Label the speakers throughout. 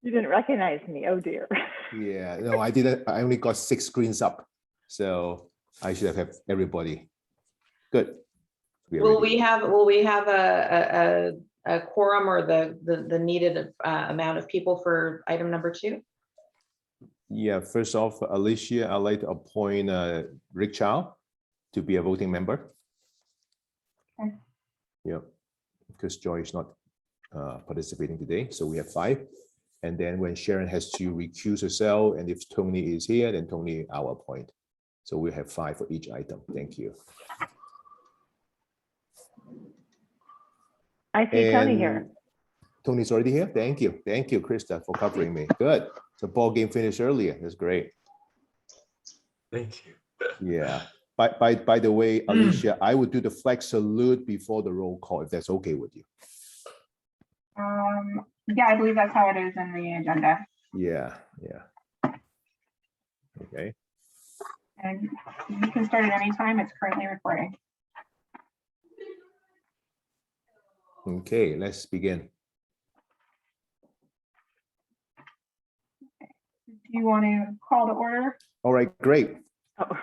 Speaker 1: You didn't recognize me. Oh dear.
Speaker 2: Yeah, no, I didn't. I only got 6 screens up, so I should have everybody. Good.
Speaker 3: Will we have a quorum or the needed amount of people for item number 2?
Speaker 2: Yeah, first off, Alicia, I'd like to appoint Rick Chow to be a voting member.
Speaker 1: Okay.
Speaker 2: Yeah, because Joy is not participating today, so we have 5. And then when Sharon has to recuse herself, and if Tony is here, then Tony I'll appoint. So we have 5 for each item. Thank you.
Speaker 1: I see Tony here.
Speaker 2: Tony's already here. Thank you. Thank you, Krista, for covering me. Good. So ball game finished earlier. That's great.
Speaker 4: Thank you.
Speaker 2: Yeah. By the way, Alicia, I would do the flag salute before the roll call, if that's okay with you.
Speaker 5: Yeah, I believe that's how it is in the agenda.
Speaker 2: Yeah, yeah. Okay.
Speaker 5: And you can start at any time. It's currently recording.
Speaker 2: Okay, let's begin.
Speaker 5: Do you want to call to order?
Speaker 2: All right, great.
Speaker 1: Oh,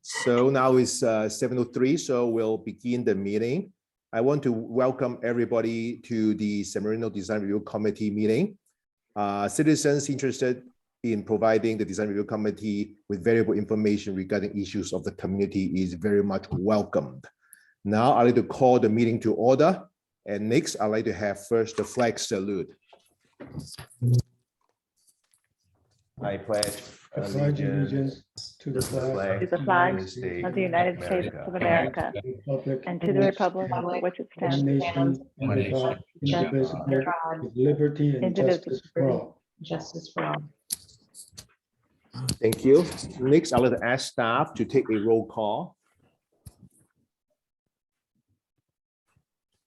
Speaker 2: So now it's 7:03, so we'll begin the meeting. I want to welcome everybody to the San Marino Design Review Committee meeting. Citizens interested in providing the Design Review Committee with valuable information regarding issues of the community is very much welcomed. Now I'd like to call the meeting to order. And next, I'd like to have first the flag salute. I pledge allegiance
Speaker 6: to the flag
Speaker 1: to the flag of the United States of America and to the republic for which it
Speaker 6: one
Speaker 1: stands,
Speaker 6: nation under God, indivisible, with liberty and justice for all.
Speaker 3: Justice for all.
Speaker 2: Thank you. Next, I'd like to ask staff to take a roll call.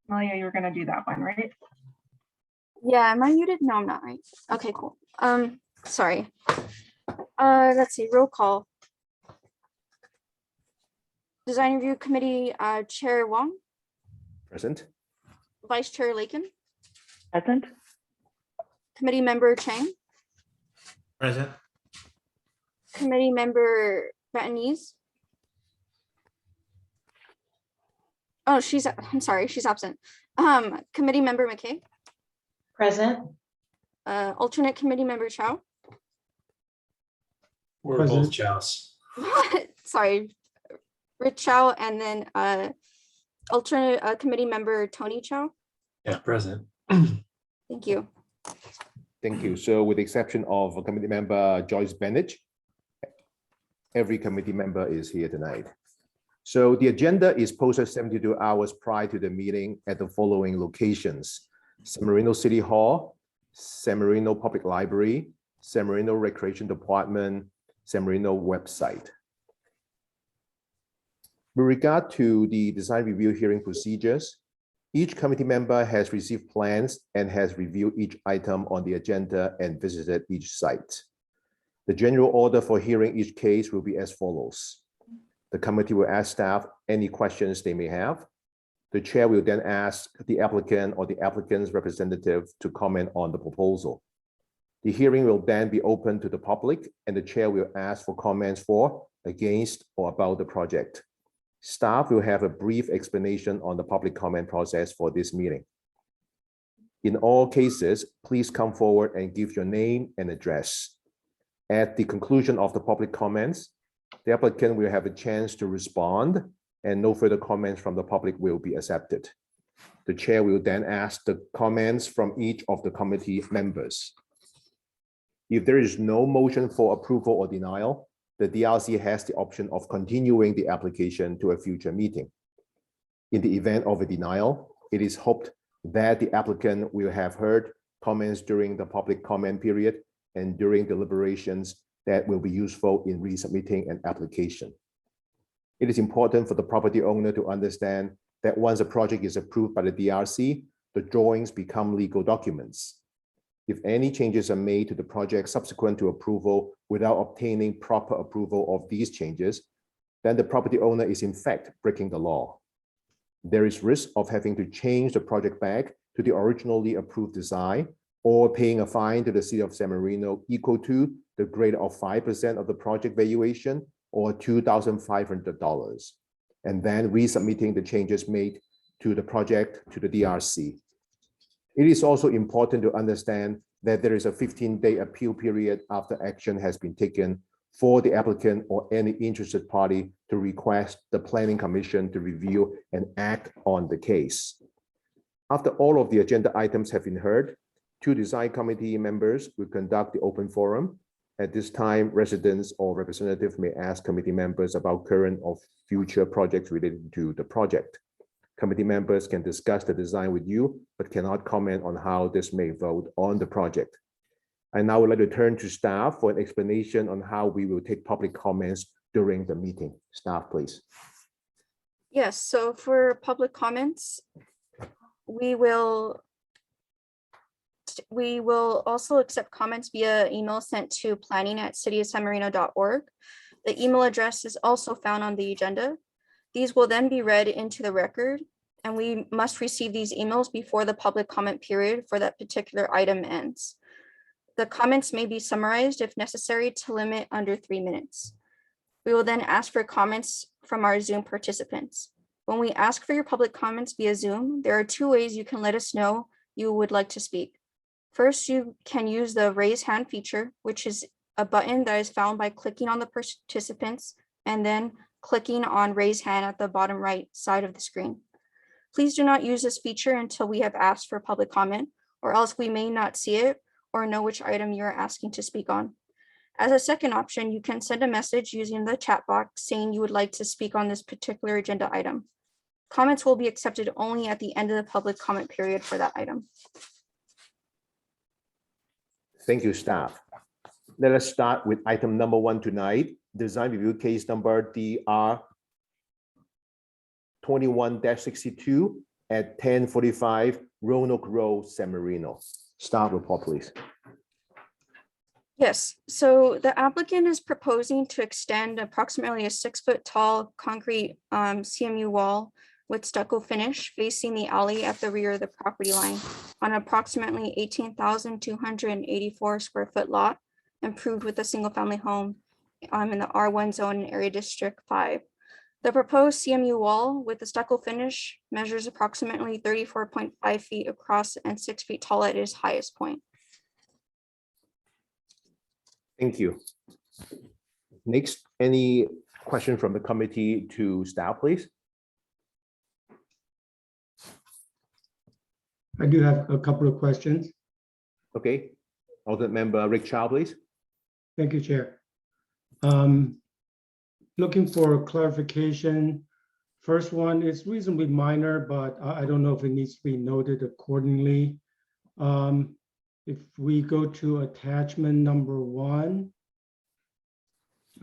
Speaker 5: Malia, you were going to do that one, right?
Speaker 7: Yeah, am I muted? No, I'm not, right? Okay, cool. Sorry. Let's see, roll call. Design Review Committee, Chair Wong,
Speaker 2: Present.
Speaker 7: Vice Chair Lakin,
Speaker 1: present.
Speaker 7: Committee Member Chang,
Speaker 4: Present.
Speaker 7: Committee Member Batanese. Oh, I'm sorry, she's absent. Committee Member McKay,
Speaker 3: Present.
Speaker 7: alternate Committee Member Chow.
Speaker 4: We're
Speaker 6: Present.
Speaker 4: both Chows.
Speaker 7: Sorry, Rich Chow, and then alternate Committee Member Tony Chow.
Speaker 4: Yeah, present.
Speaker 7: Thank you.
Speaker 2: Thank you. So with the exception of committee member Joyce Bennett, every committee member is here tonight. So the agenda is posted 72 hours prior to the meeting at the following locations: San Marino City Hall, San Marino Public Library, San Marino Recreation Department, San Marino website. With regard to the design review hearing procedures, each committee member has received plans and has reviewed each item on the agenda and visited each site. The general order for hearing each case will be as follows. The committee will ask staff any questions they may have. The chair will then ask the applicant or the applicant's representative to comment on the proposal. The hearing will then be open to the public, and the chair will ask for comments for, against, or about the project. Staff will have a brief explanation on the public comment process for this meeting. In all cases, please come forward and give your name and address. At the conclusion of the public comments, the applicant will have a chance to respond, and no further comments from the public will be accepted. The chair will then ask the comments from each of the committee members. If there is no motion for approval or denial, the DRC has the option of continuing the application to a future meeting. In the event of a denial, it is hoped that the applicant will have heard comments during the public comment period and during deliberations that will be useful in resubmitting an application. It is important for the property owner to understand that once a project is approved by the DRC, the drawings become legal documents. If any changes are made to the project subsequent to approval without obtaining proper approval of these changes, then the property owner is in fact breaking the law. There is risk of having to change the project back to the originally approved design or paying a fine to the city of San Marino equal to the greater of 5% of the project valuation or $2,500, and then resubmitting the changes made to the project to the DRC. It is also important to understand that there is a 15-day appeal period after action has been taken for the applicant or any interested party to request the Planning Commission to review and act on the case. After all of the agenda items have been heard, 2 design committee members will conduct the open forum. At this time, residents or representatives may ask committee members about current or future projects related to the project. Committee members can discuss the design with you, but cannot comment on how this may vote on the project. I now would like to turn to staff for an explanation on how we will take public comments during the meeting. Staff, please.
Speaker 7: Yes, so for public comments, we will also accept comments via email sent to planning@cityofsanmarino.org. The email address is also found on the agenda. These will then be read into the record, and we must receive these emails before the public comment period for that particular item ends. The comments may be summarized if necessary to limit under 3 minutes. We will then ask for comments from our Zoom participants. When we ask for your public comments via Zoom, there are 2 ways you can let us know you would like to speak. First, you can use the raise hand feature, which is a button that is found by clicking on the participants and then clicking on raise hand at the bottom right side of the screen. Please do not use this feature until we have asked for public comment, or else we may not see it or know which item you're asking to speak on. As a second option, you can send a message using the chat box saying you would like to speak on this particular agenda item. Comments will be accepted only at the end of the public comment period for that item.
Speaker 2: Thank you, staff. Let us start with item number 1 tonight, design review case number DR 21-62 at 1045 Roanoke Road, San Marino. Staff report, please.
Speaker 7: Yes, so the applicant is proposing to extend approximately a 6-foot tall concrete CMU wall with stucco finish facing the alley at the rear of the property line on approximately 18,284 square foot lot, improved with a single family home in the R1 zone in Area District 5. The proposed CMU wall with the stucco finish measures approximately 34.5 feet across and 6 feet tall at its highest point.
Speaker 2: Thank you. Next, any question from the committee to staff, please?
Speaker 6: I do have a couple of questions.
Speaker 2: Okay, alternate member Rick Chow, please.
Speaker 6: Thank you, Chair. Looking for clarification. First one is reasonably minor, but I don't know if it needs to be noted accordingly. If we go to attachment number 1,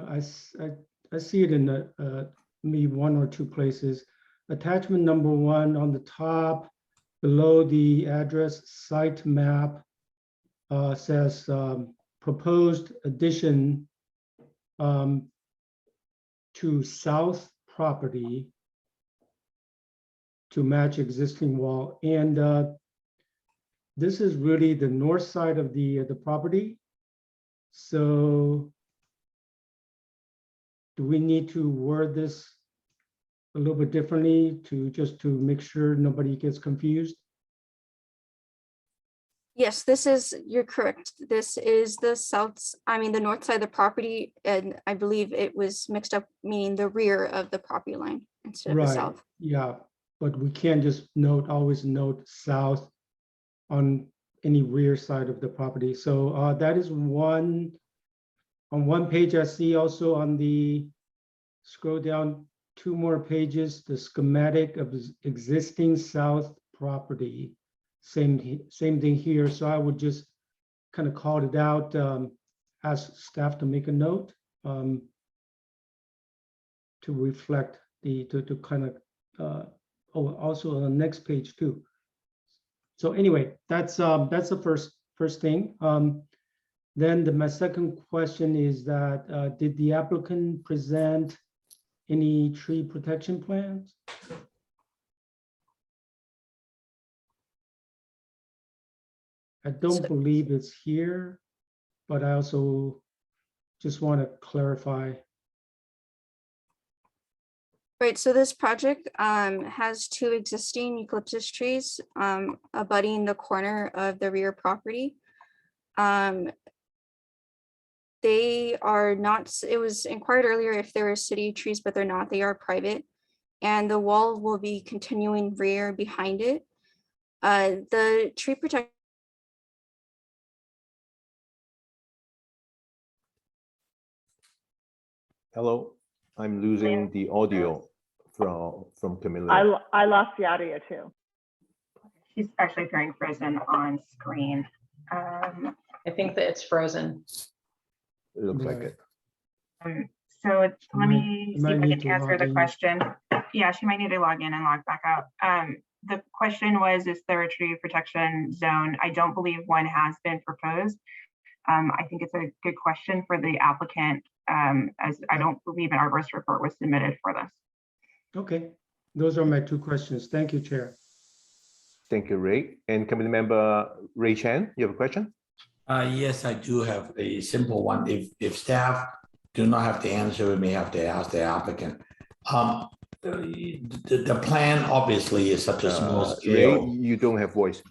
Speaker 6: I see it in maybe 1 or 2 places. Attachment number 1 on the top, below the address site map, says proposed addition to south property to match existing wall. And this is really the north side of the property. So do we need to word this a little bit differently to make sure nobody gets confused?
Speaker 7: Yes, you're correct. This is the the north side of the property, and I believe it was mixed up, meaning the rear of the property line instead of the south.
Speaker 6: Yeah, but we can't just always note south on any rear side of the property. So that is on one page. I see also on the, scroll down 2 more pages, the schematic of existing south property. Same thing here. So I would just kind of call it out, ask staff to make a note to reflect to kind of, also on the next page too. So anyway, that's the first thing. Then my second question is that did the applicant present any tree protection plans? I don't believe it's here, but I also just want to clarify.
Speaker 7: Right, so this project has 2 existing eucalyptus trees abutting the corner of the rear property. They are not, it was inquired earlier if they were city trees, but they're not, they are private. And the wall will be continuing rear behind it. The tree protect.
Speaker 2: Hello, I'm losing the audio from Camilla.
Speaker 1: I lost the audio too.
Speaker 5: She's actually appearing frozen on screen.
Speaker 3: I think that it's frozen.
Speaker 2: It looks like
Speaker 6: Right.
Speaker 2: it.
Speaker 5: So let me see if I
Speaker 6: need
Speaker 5: can
Speaker 6: to
Speaker 5: answer
Speaker 6: log
Speaker 5: the
Speaker 6: in.
Speaker 5: question. Yeah, she might need to log in and log back out. The question was, is there a tree protection zone? I don't believe one has been proposed. I think it's a good question for the applicant, as I don't believe an arborist report was submitted for this.
Speaker 6: Okay, those are my 2 questions. Thank you, Chair.
Speaker 2: Thank you, Ray. And committee member Ray Chan, you have a question?
Speaker 8: Yes, I do have a simple one. If staff do not have the answer, we may have to ask the applicant. The plan obviously is such a small
Speaker 2: Ray,
Speaker 8: scale.
Speaker 2: you don't have voice.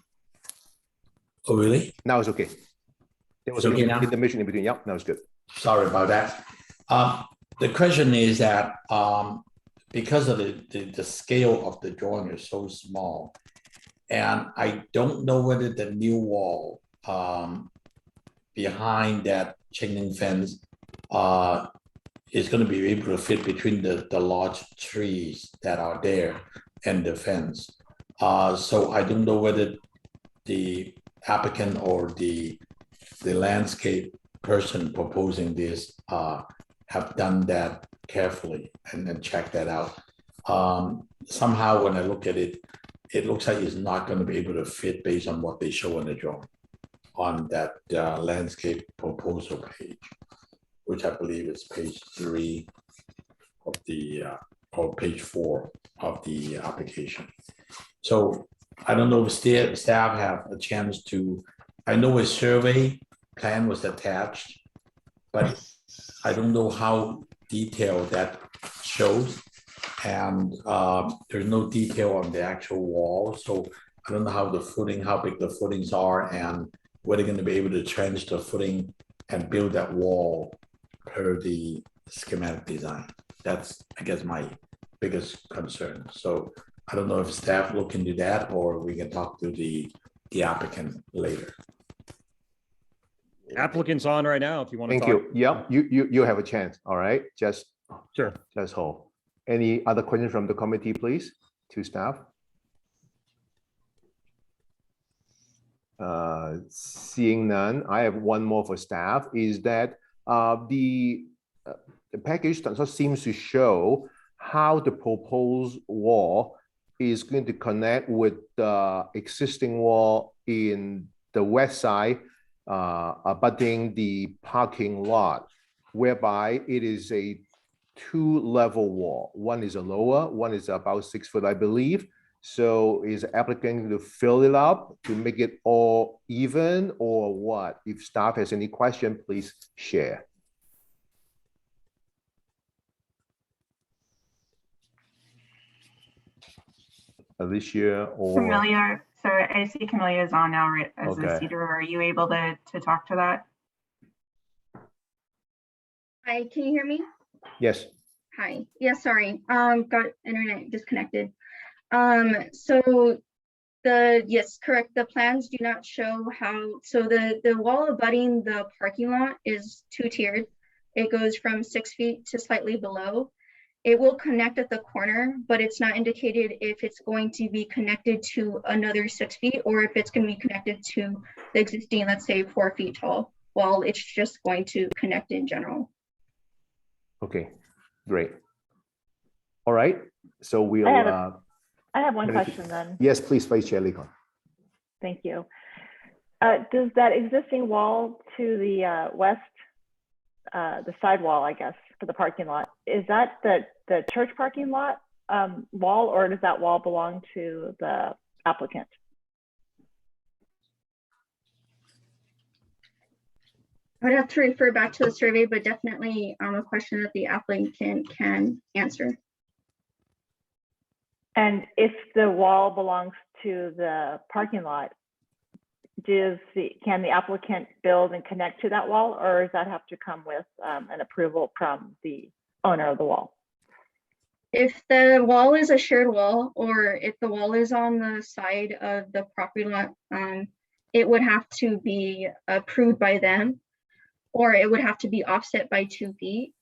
Speaker 8: Oh, really?
Speaker 2: Now it's okay. There was
Speaker 8: It's okay
Speaker 2: an
Speaker 8: now?
Speaker 2: intermission in between. Yep, now it's good.
Speaker 8: Sorry about that. The question is that because of the scale of the drawing is so small, and I don't know whether the new wall behind that chain link fence is going to be able to fit between the large trees that are there and the fence. So I don't know whether the applicant or the landscape person proposing this have done that carefully and then check that out. Somehow when I look at it, it looks like it's not going to be able to fit based on what they show in the drawing on that landscape proposal page, which I believe is page 3 of the, or page 4 of the application. So I don't know if staff have a chance to, I know a survey plan was attached, but I don't know how detailed that shows. And there's no detail on the actual wall. So I don't know how the footing, how big the footings are, and whether they're going to be able to trench the footing and build that wall per the schematic design. That's, I guess, my biggest concern. So I don't know if staff look into that, or we can talk to the applicant later.
Speaker 9: Applicant's on right now, if you want to
Speaker 2: Thank
Speaker 9: talk.
Speaker 2: you. Yep, you have a chance. All right, just
Speaker 9: Sure.
Speaker 2: hold. Any other questions from the committee, please, to staff? Seeing none, I have one more for staff, is that the package does not seem to show how the proposed wall is going to connect with the existing wall in the west side abutting the parking lot, whereby it is a 2-level wall. One is a lower, one is about 6 foot, I believe. So is the applicant to fill it up to make it all even, or what? If staff has any question, please share. Alicia or
Speaker 5: Camelia, so I see Camelia is on now, right, as the
Speaker 2: Okay.
Speaker 5: cedar. Are you able to talk to that?
Speaker 7: Hi, can you hear me?
Speaker 2: yes.
Speaker 7: Hi. Yeah, sorry. Got internet disconnected. So yes, correct. The plans do not show how, so the wall abutting the parking lot is 2-tiered. It goes from 6 feet to slightly below. It will connect at the corner, but it's not indicated if it's going to be connected to another 6 feet or if it's going to be connected to the existing, let's say 4 feet tall wall. It's just going to connect in general.
Speaker 2: Okay, great. All right, so we'll.
Speaker 1: I have one
Speaker 2: committee-
Speaker 1: question then.
Speaker 2: Yes, please, Vice Chair Lee Kon.
Speaker 1: Thank you. Does that existing wall to the west, the side wall, I guess, for the parking lot, is that the church parking lot wall, or does that wall belong to the applicant?
Speaker 7: I would have to refer back to the survey, but definitely a question that the applicant can answer.
Speaker 1: And if the wall belongs to the parking lot, can the applicant build and connect to that wall, or does that have to come with an approval from the owner of the wall?
Speaker 7: If the wall is a shared wall, or if the wall is on the side of the property lot, it would have to be approved by them, or it would have to be offset by 2 feet.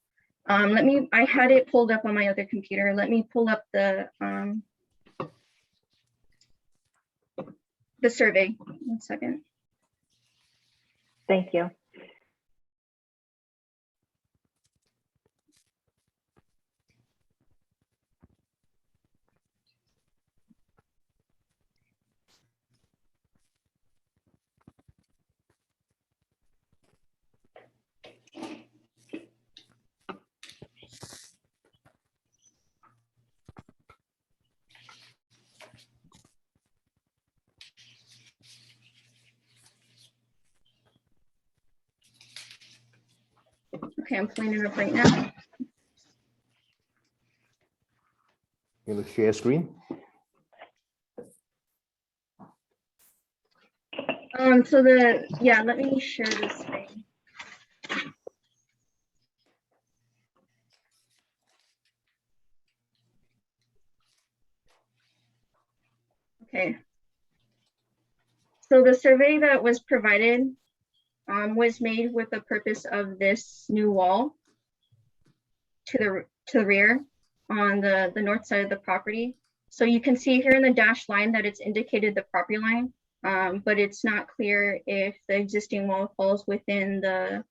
Speaker 7: I had it pulled up on my other computer. Let me pull up the survey. 1 second.
Speaker 1: Thank you.
Speaker 7: Okay, I'm pulling it up right now.
Speaker 2: You want to share screen?
Speaker 7: Let me share this thing. Okay. So the survey that was provided was made with the purpose of this new wall to the rear on the north side of the property. So you can see here in the dashed line that it's indicated the property line, but it's not clear if the existing wall falls within the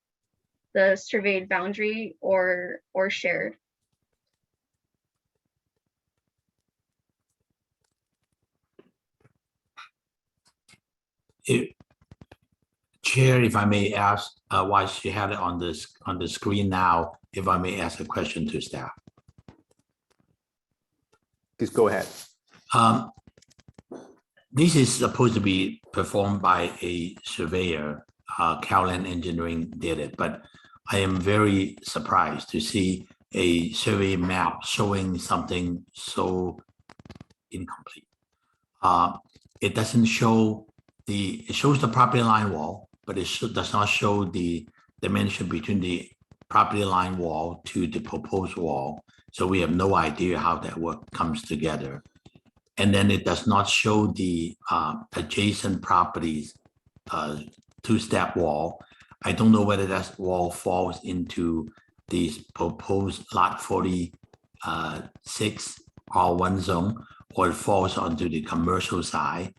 Speaker 7: surveyed boundary or shared.
Speaker 8: Chair, if I may ask, why she had it on the screen now, if I may ask a question to staff.
Speaker 2: Please go ahead.
Speaker 8: This is supposed to be performed by a surveyor. Cowland Engineering did it, but I am very surprised to see a survey map showing something so incomplete. It doesn't show it shows the property line wall, but it does not show the dimension between the property line wall to the proposed wall. So we have no idea how that work comes together. And then it does not show the adjacent properties 2-step wall. I don't know whether that wall falls into the proposed lot 46 R1 zone, or it falls onto the commercial side.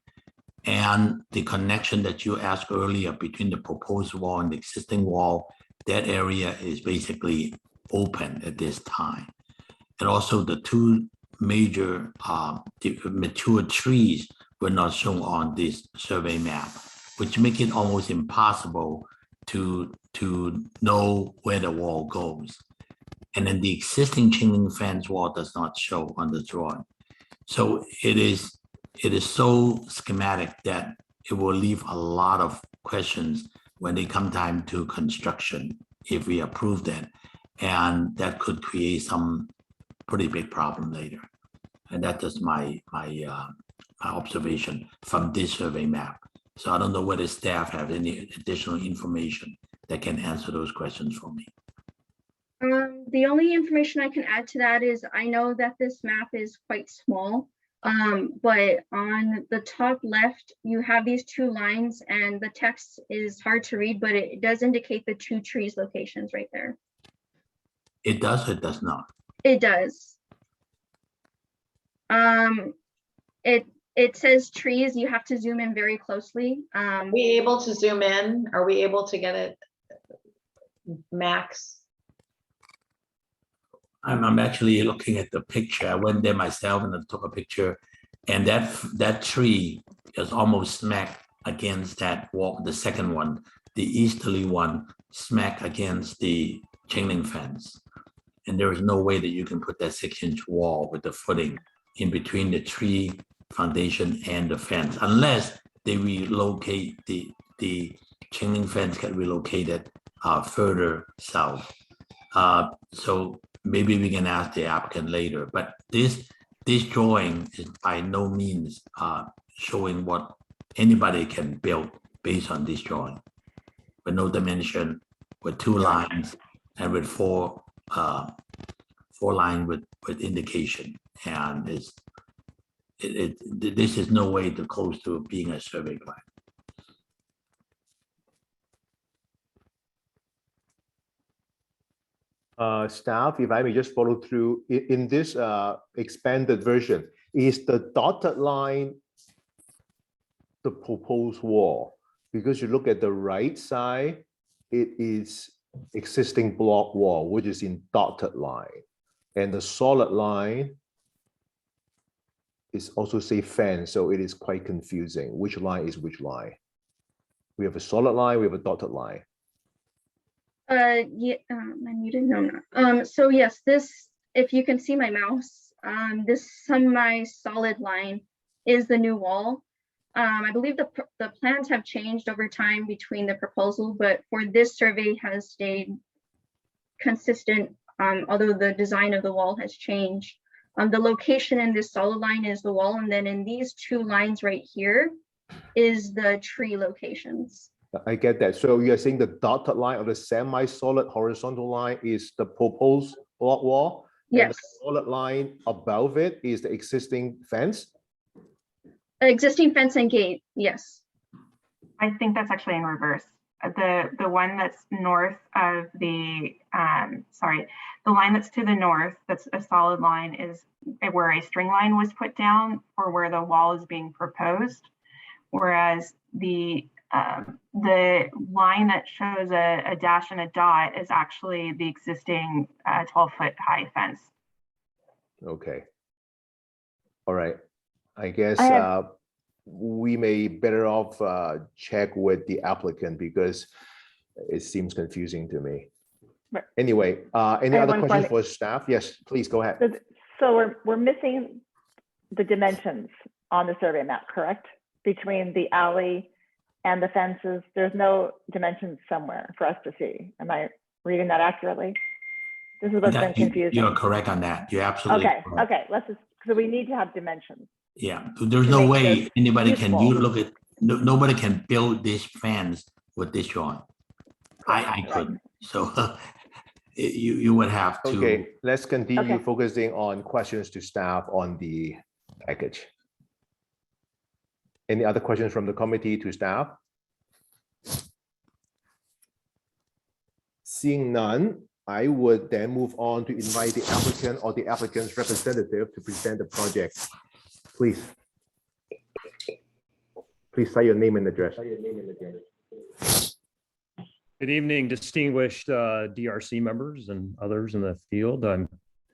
Speaker 8: And the connection that you asked earlier between the proposed wall and the existing wall, that area is basically open at this time. And also the 2 major mature trees were not shown on this survey map, which make it almost impossible to know where the wall goes. And then the existing chain link fence wall does not show on the drawing. So it is so schematic that it will leave a lot of questions when they come time to construction, if we approve that, and that could create some pretty big problem later. And that is my observation from this survey map. So I don't know whether staff have any additional information that can answer those questions for me.
Speaker 7: The only information I can add to that is I know that this map is quite small, but on the top left, you have these 2 lines and the text is hard to read, but it does indicate the 2 trees locations right there.
Speaker 8: It does or it does not?
Speaker 7: It does. It says trees. You have to zoom in very closely.
Speaker 3: Are we able to zoom in? Are we able to get it max?
Speaker 8: I'm actually looking at the picture. I went there myself and I took a picture, and that tree is almost smack against that wall, the second one, the easterly one, smack against the chain link fence. And there is no way that you can put that 6-inch wall with the footing in between the tree foundation and the fence, unless they relocate the chain link fence get relocated further south. So maybe we can ask the applicant later, but this drawing is by no means showing what anybody can build based on this drawing. With no dimension, with 2 lines, and with four lines with indication, and this is no way to close to being a survey plan.
Speaker 2: Staff, if I may just follow through, in this expanded version, is the dotted line the proposed wall? Because you look at the right side, it is existing block wall, which is in dotted line. And the solid line is also say fence, so it is quite confusing. Which line is which line? We have a solid line, we have a dotted line.
Speaker 7: Yeah, I muted, no, I'm not. So yes, this, if you can see my mouse, this semi-solid line is the new wall. I believe the plans have changed over time between the proposal, but for this survey has stayed consistent, although the design of the wall has changed. The location in this solid line is the wall, and then in these 2 lines right here is the tree locations.
Speaker 2: I get that. So you're saying the dotted line or the semi-solid horizontal line is the proposed block wall?
Speaker 7: Yes.
Speaker 2: And the solid line above it is the existing fence?
Speaker 7: Existing fence and gate, yes.
Speaker 5: I think that's actually in reverse. The one that's north of the, the line that's to the north, that's a solid line, is where a string line was put down for where the wall is being proposed. Whereas the line that shows a dash and a dot is actually the existing 12-foot high fence.
Speaker 2: Okay. All right. I guess
Speaker 1: I
Speaker 2: we may better off check with the applicant because it seems confusing to me.
Speaker 1: Right.
Speaker 2: Anyway, any
Speaker 1: I have
Speaker 2: other
Speaker 1: one
Speaker 2: questions
Speaker 1: question.
Speaker 2: for staff? Yes, please go ahead.
Speaker 1: So we're missing the dimensions on the survey map, correct? Between the alley and the fences, there's no dimensions somewhere for us to see. Am I reading that accurately? This is what's been confusing.
Speaker 8: You're correct on that. You're absolutely
Speaker 1: Okay,
Speaker 8: correct.
Speaker 1: okay, let's just, so we need to have dimensions.
Speaker 8: Yeah, there's
Speaker 1: To
Speaker 8: no
Speaker 1: make
Speaker 8: way
Speaker 1: this
Speaker 8: anybody can
Speaker 1: useful.
Speaker 8: look at, nobody can build this fence with this drawing. I
Speaker 1: Right.
Speaker 8: couldn't, so you would have to.
Speaker 2: Okay, let's continue
Speaker 1: Okay.
Speaker 2: focusing on questions to staff on the package. Any other questions from the committee to staff? Seeing none, I would then move on to invite the applicant or the applicant's representative to present the project. Please. Please say your name and address.
Speaker 9: Good evening, distinguished DRC members and others in the field. I'm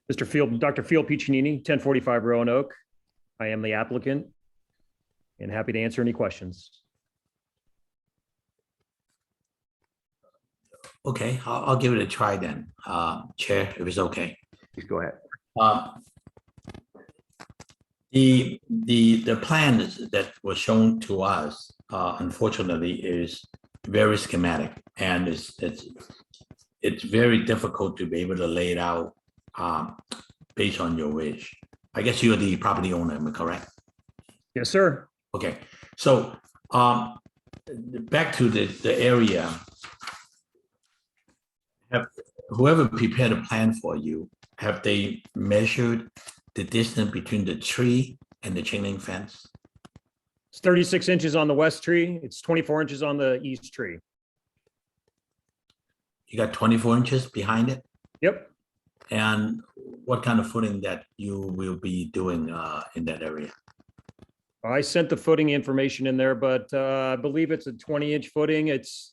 Speaker 9: Dr. Phil Piccinini, 1045 Roanoke. I am the applicant and happy to answer any questions.
Speaker 8: Okay, I'll give it a try then, Chair, if it's okay.
Speaker 2: Please go ahead.
Speaker 8: The plan that was shown to us, unfortunately, is very schematic, and it's very difficult to be able to lay it out based on your wish. I guess you're the property owner, am I correct?
Speaker 9: Yes, sir.
Speaker 8: Okay, so back to the area. Whoever prepared a plan for you, have they measured the distance between the tree and the chain link fence?
Speaker 9: It's 36 inches on the west tree. It's 24 inches on the east tree.
Speaker 8: You got 24 inches behind it?
Speaker 9: Yep.
Speaker 8: And what kind of footing that you will be doing in that area?
Speaker 9: I sent the footing information in there, but I believe it's a 20-inch footing. It's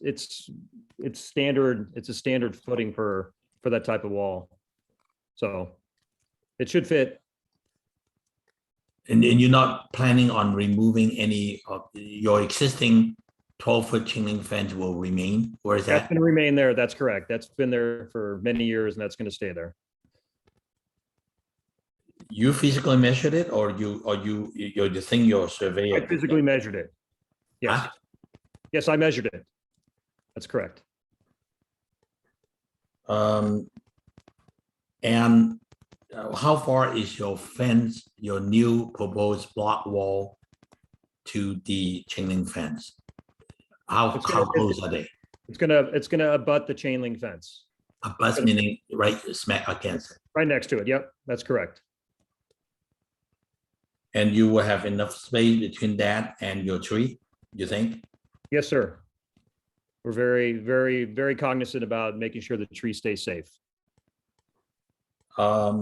Speaker 9: standard. It's a standard footing for that type of wall. So it should fit.
Speaker 8: And you're not planning on removing any of your existing 12-foot chain link fence will remain? Where is
Speaker 9: That's
Speaker 8: that?
Speaker 9: going to remain there. That's correct. That's been there for many years and that's going to stay there.
Speaker 8: You physically measured it, or you're the thing your surveyor?
Speaker 9: I physically measured it. Yes.
Speaker 8: Huh?
Speaker 9: Yes, I measured it. That's correct.
Speaker 8: And how far is your fence, your new proposed block wall to the chain link fence? How close are they?
Speaker 9: It's gonna abut the chain link fence,
Speaker 8: A bus meaning right smack against it.
Speaker 9: right next to it. Yep, that's correct.
Speaker 8: And you will have enough space between that and your tree, you think?
Speaker 9: Yes, sir. We're very cognizant about making sure the tree stays safe.
Speaker 8: There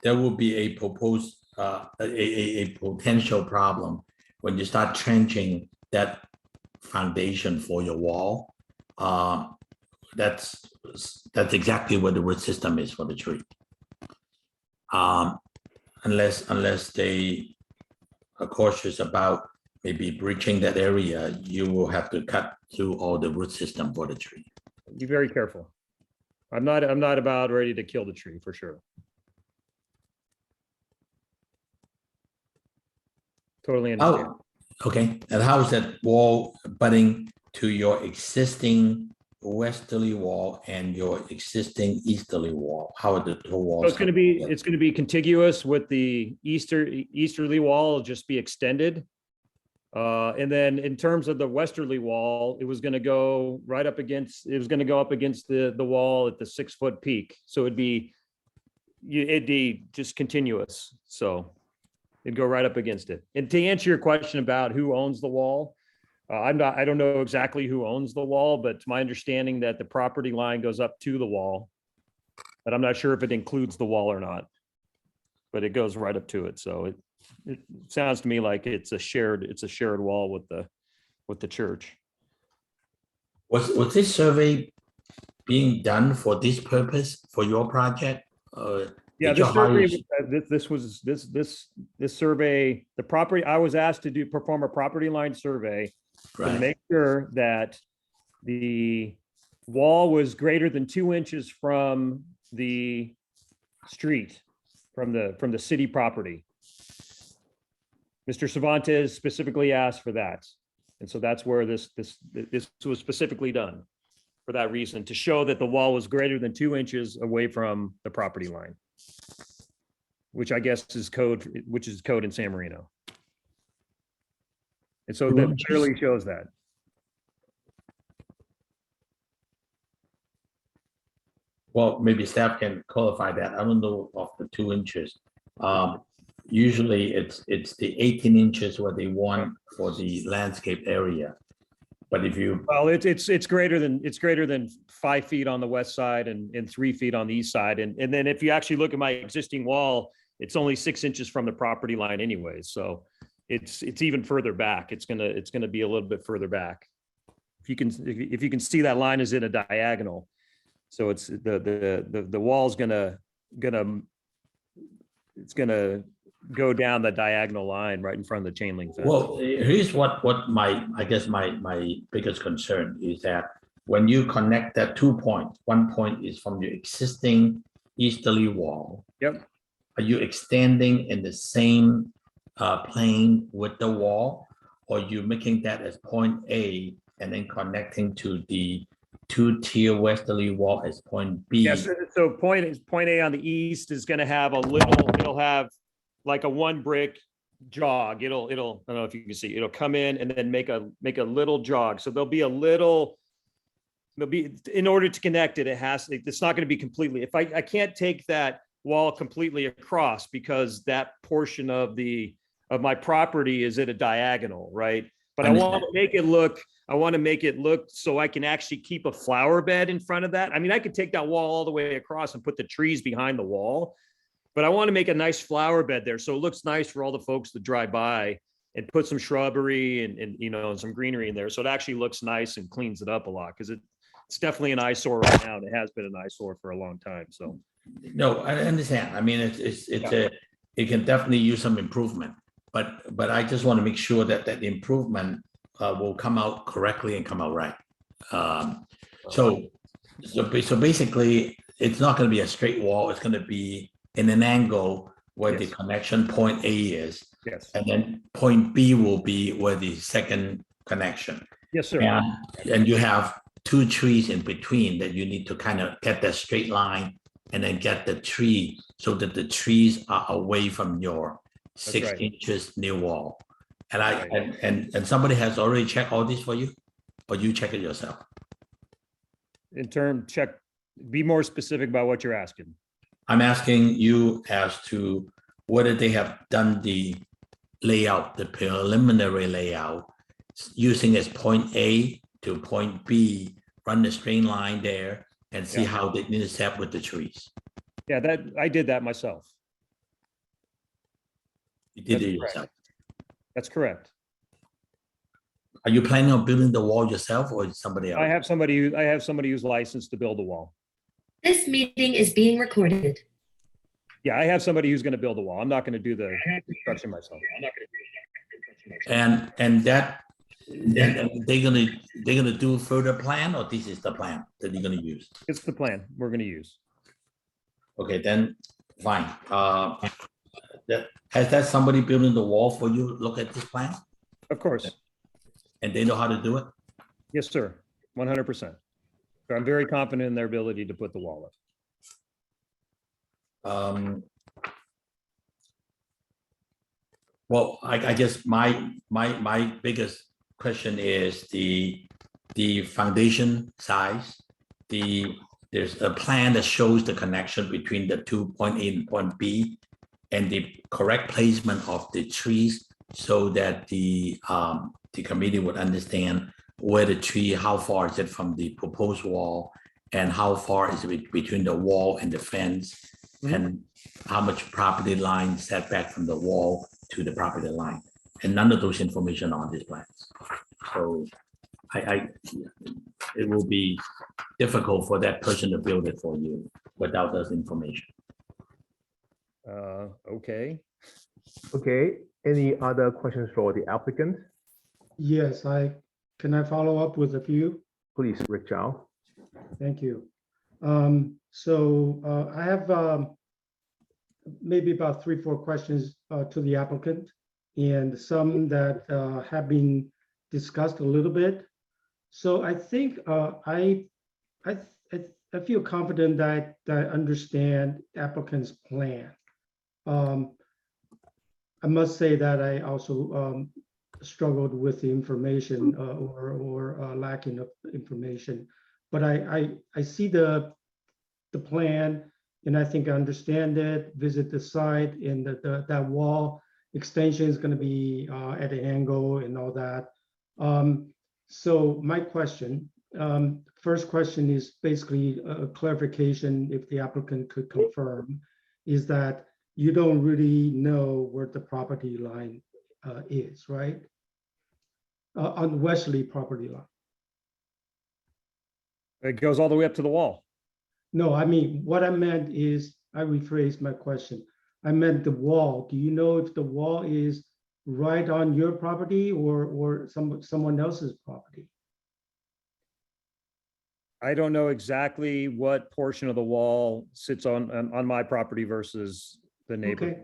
Speaker 8: will be a proposed, a potential problem when you start trenching that foundation for your wall. That's exactly what the root system is for the tree. Unless they are cautious about maybe breaching that area, you will have to cut through all the root system for the tree.
Speaker 9: Be very careful. I'm not about ready to kill the tree for sure. Totally understand.
Speaker 8: Oh, okay. And how is that wall butting to your existing westerly wall and your existing easterly wall? How are the two walls?
Speaker 9: So it's gonna be contiguous with the easterly wall, just be extended. And then in terms of the westerly wall, it was gonna go up against the wall at the 6-foot peak. So it'd be just continuous. So it'd go right up against it. And to answer your question about who owns the wall, I don't know exactly who owns the wall, but it's my understanding that the property line goes up to the wall. But I'm not sure if it includes the wall or not. But it goes right up to it. So it sounds to me like it's a shared wall with the church.
Speaker 8: Was this survey being done for this purpose for your project?
Speaker 9: Yeah,
Speaker 8: did you
Speaker 9: this survey, the property, I was asked to perform a property line survey to
Speaker 8: Right.
Speaker 9: make sure that the wall was greater than 2 inches from the street, from the city property. Mr. Cervantes specifically asked for that. And so that's where this was specifically done for that reason, to show that the wall was greater than 2 inches away from the property line, which I guess is code in San Marino. And so that clearly shows that.
Speaker 8: Well, maybe staff can qualify that. I don't know of the 2 inches. Usually it's the 18 inches what they want for the landscape area. But if you,
Speaker 9: Well, it's greater than 5 feet on the west side and 3 feet on the east side. And then if you actually look at my existing wall, it's only 6 inches from the property line anyway. So it's even further back. It's gonna be a little bit further back. If you can see that line is in a diagonal. So it's the wall's gonna go down the diagonal line right in front of the chain link fence.
Speaker 8: well, here's what I guess my biggest concern is that when you connect that 2 points, 1 point is from your existing easterly wall.
Speaker 9: Yep.
Speaker 8: Are you extending in the same plane with the wall, or you making that as point A and then connecting to the 2-tier westerly wall as point B?
Speaker 9: Yes. So point A on the east is going to have it'll have like a 1 brick jog. I don't know if you can see, it'll come in and then make a little jog. So there'll be, in order to connect it, it's not going to be completely, I can't take that wall completely across because that portion of my property is at a diagonal, right? But I want to make it look so I can actually keep a flower bed in front of that. I mean, I could take that wall all the way across and put the trees behind the wall, but I want to make a nice flower bed there. So it looks nice for all the folks that drive by, and put some shrubbery and some greenery in there. So it actually looks nice and cleans it up a lot, because it's definitely an eyesore right now. And it has been an eyesore for a long time. So.
Speaker 8: No, I understand. I mean, it can definitely use some improvement, but I just want to make sure that the improvement will come out correctly and come out right. So basically, it's not going to be a straight wall. It's going to be in an angle where the connection point A is.
Speaker 9: Yes.
Speaker 8: And then point B will be where the second connection.
Speaker 9: Yes, sir.
Speaker 8: And you have two trees in between that you need to kind of get that straight line and then get the tree so that the trees are away from your 6
Speaker 9: right.
Speaker 8: inches near wall. And I
Speaker 9: Right.
Speaker 8: and somebody has already checked all this for you, or you check it yourself?
Speaker 9: In term, check, be more specific about what you're asking.
Speaker 8: I'm asking you as to whether they have done the layout, the preliminary layout, using as point A to point B, run the straight line there and see
Speaker 9: Yeah.
Speaker 8: how they intercept with the trees.
Speaker 9: Yeah, that, I did that myself.
Speaker 8: You did
Speaker 9: That's
Speaker 8: it
Speaker 9: correct.
Speaker 8: yourself.
Speaker 9: That's correct.
Speaker 8: Are you planning on building the wall yourself or is somebody else?
Speaker 9: I have somebody who's licensed to build a wall.
Speaker 10: This meeting is being recorded.
Speaker 9: Yeah, I have somebody who's gonna build a wall. I'm not gonna do the construction myself.
Speaker 8: And that, and they're gonna do a further plan, or this is the plan that you're gonna use?
Speaker 9: It's the plan we're gonna use.
Speaker 8: Okay, then, fine. Has that somebody building the wall for you look at this plan?
Speaker 9: Of course.
Speaker 8: And they know how to do it?
Speaker 9: Yes, sir. 100%. So I'm very confident in their ability to put the wall up.
Speaker 8: Well, I guess my biggest question is the foundation size. There's a plan that shows the connection between the 2 point A and point B and the correct placement of the trees so that the committee would understand where the tree, how far is it from the proposed wall, and how far is it between the wall and the fence, and how much property line setback from the wall to the property line. And none of those information are on these plans. So it will be difficult for that person to build it for you without those information.
Speaker 9: Okay.
Speaker 2: Okay, any other questions for the applicant?
Speaker 6: Yes, can I follow up with a few?
Speaker 2: Please, Rick Chow.
Speaker 6: Thank you. I have maybe about 3-4 questions to the applicant, and some that have been discussed a little bit. So I think I feel confident that I understand applicant's plan. I must say that I also struggled with the information or lacking of information, but I see the plan, and I think I understand it. Visit the site, and that wall extension is going to be at an angle and all that. So my question, first question is basically a clarification, if the applicant could confirm, is that you don't really know where the property line is, right? On Wesley property line.
Speaker 9: It goes all the way up to the wall.
Speaker 6: No, I mean, what I meant is, I rephrased my question. I meant the wall. Do you know if the wall is right on your property or someone else's property?
Speaker 9: I don't know exactly what portion of the wall sits on my property versus the neighbor.
Speaker 6: Okay.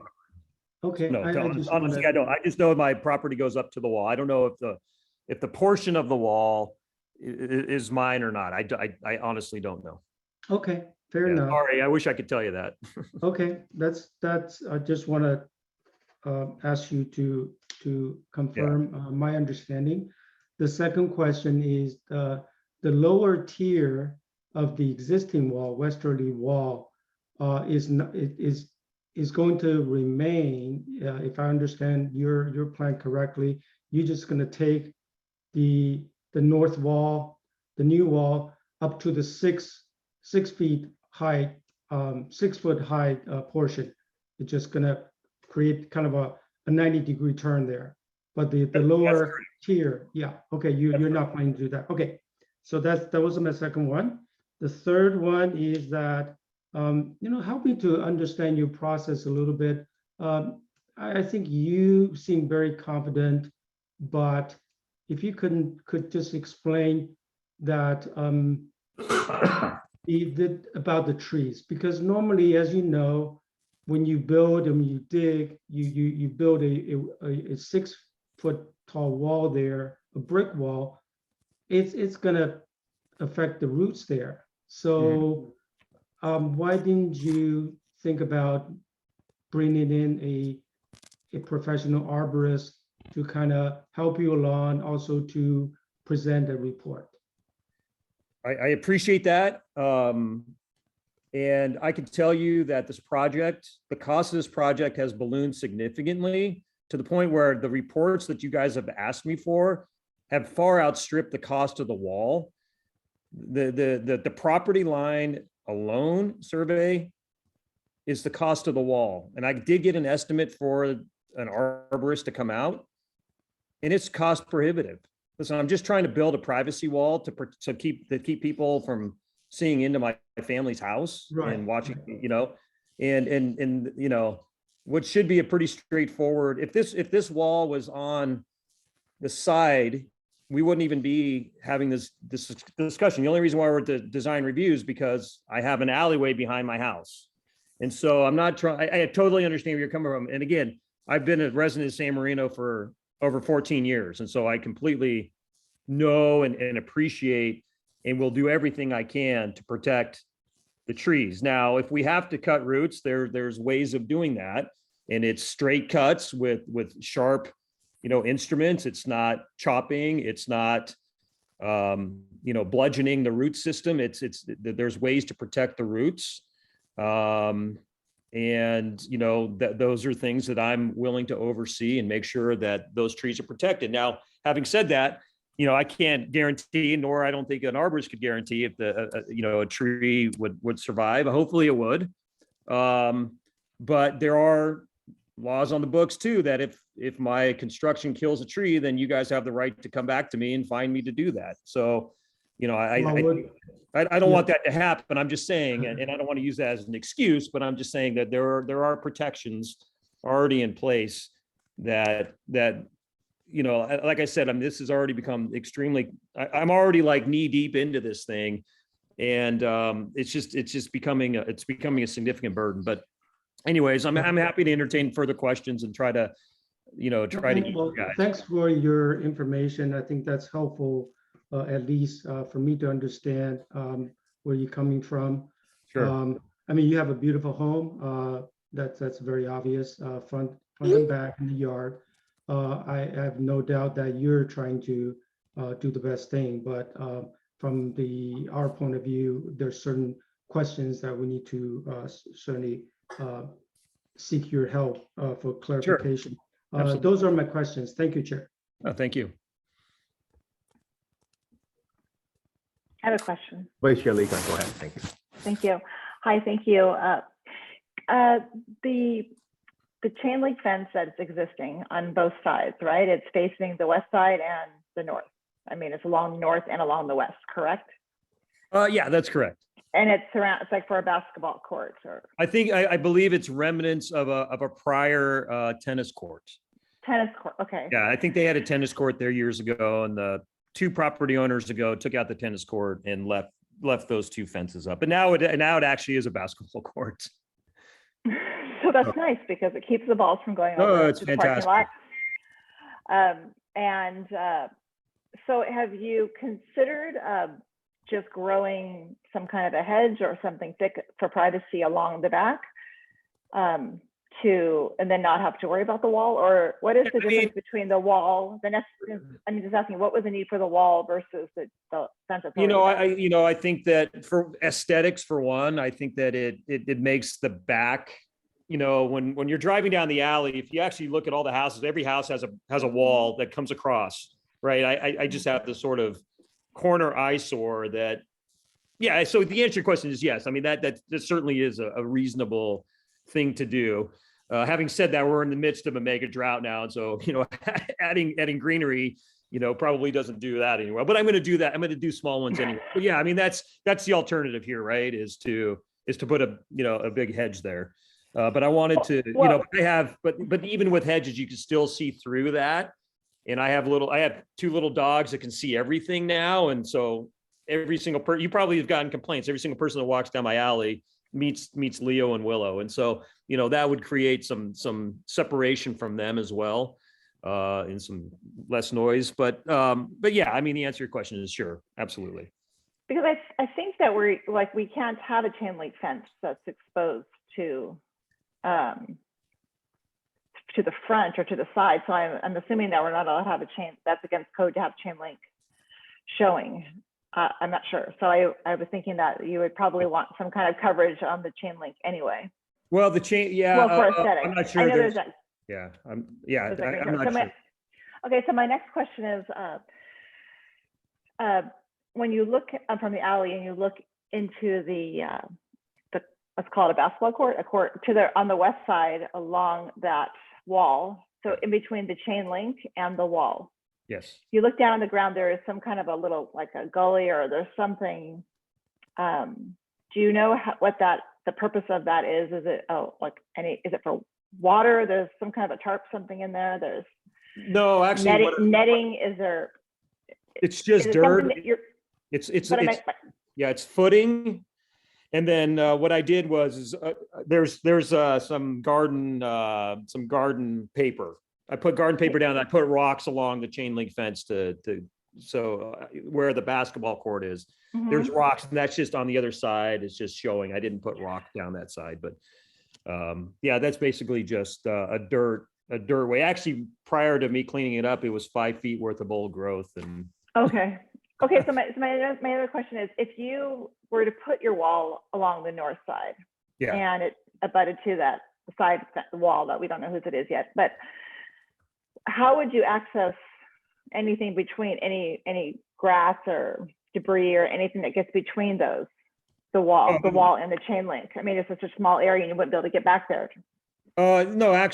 Speaker 6: Okay.
Speaker 9: No,
Speaker 6: just
Speaker 9: honestly, I don't. I just know my property goes up to the wall. I don't know if the portion of the wall is mine or not. I honestly don't know.
Speaker 6: Okay, fair
Speaker 9: Yeah,
Speaker 6: enough.
Speaker 9: sorry, I wish I could tell you that.
Speaker 6: Okay, that's, I just want to ask you to confirm my understanding. The second question is the lower tier of the existing wall, westerly wall, is going to remain, if I understand your plan correctly, you're just going to take the north wall, the new wall, up to the 6 feet high, 6 foot high portion. It's just going to create kind of a 90-degree turn there. But the lower tier, yeah, okay, you're not planning to do that. Okay, so that was my second one. The third one is that, help me to understand your process a little bit. I think you seem very confident, but if you could just explain that about the trees, because normally, as you know, when you build and you dig, you build a 6 foot tall wall there, a brick wall. It's gonna affect the roots there. So why didn't you think about bringing in a professional arborist to kind of help you along, also to present a report?
Speaker 9: I appreciate that. And I can tell you that this project, the cost of this project has ballooned significantly to the point where the reports that you guys have asked me for have far outstripped the cost of the wall. The property line alone survey is the cost of the wall. And I did get an estimate for an arborist to come out, and it's cost prohibitive. Listen, I'm just trying to build a privacy wall to keep people from seeing into my family's house and watching, and what should be a pretty straightforward, if this wall was on the side, we wouldn't even be having this discussion. The only reason why we're at the design review is because I have an alleyway behind my house. And so I'm not trying, I totally understand where you're coming from. And again, I've been a resident of San Marino for over 14 years. And so I completely know and appreciate and will do everything I can to protect the trees. Now, if we have to cut roots, there's ways of doing that. And it's straight cuts with sharp, instruments. It's not chopping. It's not, bludgeoning the root system. There's ways to protect the roots. Those are things that I'm willing to oversee and make sure that those trees are protected. Now, having said that, I can't guarantee, nor I don't think an arborist could guarantee if a tree would survive. Hopefully it would. But there are laws on the books too, that if my construction kills a tree, then you guys have the right to come back to me and find me to do that. So, I don't want that to happen. I'm just saying, and I don't want to use that as an excuse, but I'm just saying that there are protections already in place that like I said, this has already become extremely, I'm already like knee deep into this thing. And it's becoming a significant burden. But anyways, I'm happy to entertain further questions and try to get you guys.
Speaker 6: Thanks for your information. I think that's helpful, at least for me to understand where you're coming from.
Speaker 9: Sure.
Speaker 6: You have a beautiful home. That's very obvious, front and back in the yard. I have no doubt that you're trying to do the best thing, but from our point of view, there's certain questions that we need to certainly seek your help for clarification.
Speaker 9: Sure.
Speaker 6: Those are my questions. Thank you, Chair.
Speaker 9: Oh, thank you.
Speaker 1: I have a question.
Speaker 2: Vice Chair Lee-Kang, go ahead. Thank you.
Speaker 1: Thank you. Hi, thank you. The chain link fence that's existing on both sides, right? It's facing the west side and the north. It's along the north and along the west, correct?
Speaker 9: Yeah, that's correct.
Speaker 1: And it's like for a basketball court, or
Speaker 9: I believe it's remnants of a prior tennis court.
Speaker 1: Tennis court, okay.
Speaker 9: Yeah, I think they had a tennis court there years ago, and the two property owners ago took out the tennis court and left those two fences up. But now it actually is a basketball court.
Speaker 1: So that's nice because it keeps the balls from going over
Speaker 9: it's
Speaker 1: the
Speaker 9: fantastic.
Speaker 1: parking lot. So have you considered just growing some kind of a hedge or something thick for privacy along the back and then not have to worry about the wall? Or what is the difference between the wall, just asking, what was the need for the wall versus the fence?
Speaker 9: I think that for aesthetics, for one, I think that it makes the back, when you're driving down the alley, if you actually look at all the houses, every house has a wall that comes across, right? I just have this sort of corner eyesore that, yeah. So the answer to your question is yes. That certainly is a reasonable thing to do. Having said that, we're in the midst of a mega drought now. And so, adding greenery, probably doesn't do that anymore, but I'm going to do that. I'm going to do small ones anyway. But yeah, that's the alternative here, right? Is to put a big hedge there. But I wanted to, but even with hedges, you can still see through that. And I have two little dogs that can see everything now. And so every single person, you probably have gotten complaints. Every single person that walks down my alley meets Leo and Willow. And so, that would create some separation from them as well, and some less noise. But yeah, the answer to your question is sure. Absolutely.
Speaker 1: Because I think that we can't have a chain link fence that's exposed to the front or to the side. So I'm assuming that we're not allowed to have that's against code to have chain link showing. I'm not sure. So I was thinking that you would probably want some kind of coverage on the chain link anyway.
Speaker 9: Well, the chain, yeah.
Speaker 1: Well, for aesthetics.
Speaker 9: I'm not sure.
Speaker 1: I know there's that.
Speaker 9: Yeah, I'm
Speaker 1: there's that
Speaker 9: not
Speaker 1: concern.
Speaker 9: sure.
Speaker 1: Okay, so my next question is, when you look from the alley and you look into the let's call it a basketball court, a court on the west side along that wall. So in between the chain link and the wall.
Speaker 9: Yes.
Speaker 1: You look down on the ground, there is some kind of a little, like a gully, or there's something. Do you know what the purpose of that is? Is it is it for water? There's some kind of a tarp, something in there. There's
Speaker 9: no, actually
Speaker 1: netting. Is there?
Speaker 9: It's just dirt. It's footing. And then what I did was there's some garden paper. I put garden paper down. And I put rocks along the chain link fence so where the basketball court is.
Speaker 1: Mm-hmm.
Speaker 9: There's rocks, and that's just on the other side. It's just showing. I didn't put rock down that side, but yeah, that's basically just a dirt way. Actually, prior to me cleaning it up, it was 5 feet worth of old growth. And
Speaker 1: okay. So my other question is, if you were to put your wall along the north side,
Speaker 9: yeah,
Speaker 1: and it abutted to that side wall that we don't know whose it is yet, but how would you access anything between any grass or debris or anything that gets between the wall and the chain link? I mean, it's such a small area, and you wouldn't be able to get back there.
Speaker 9: No, I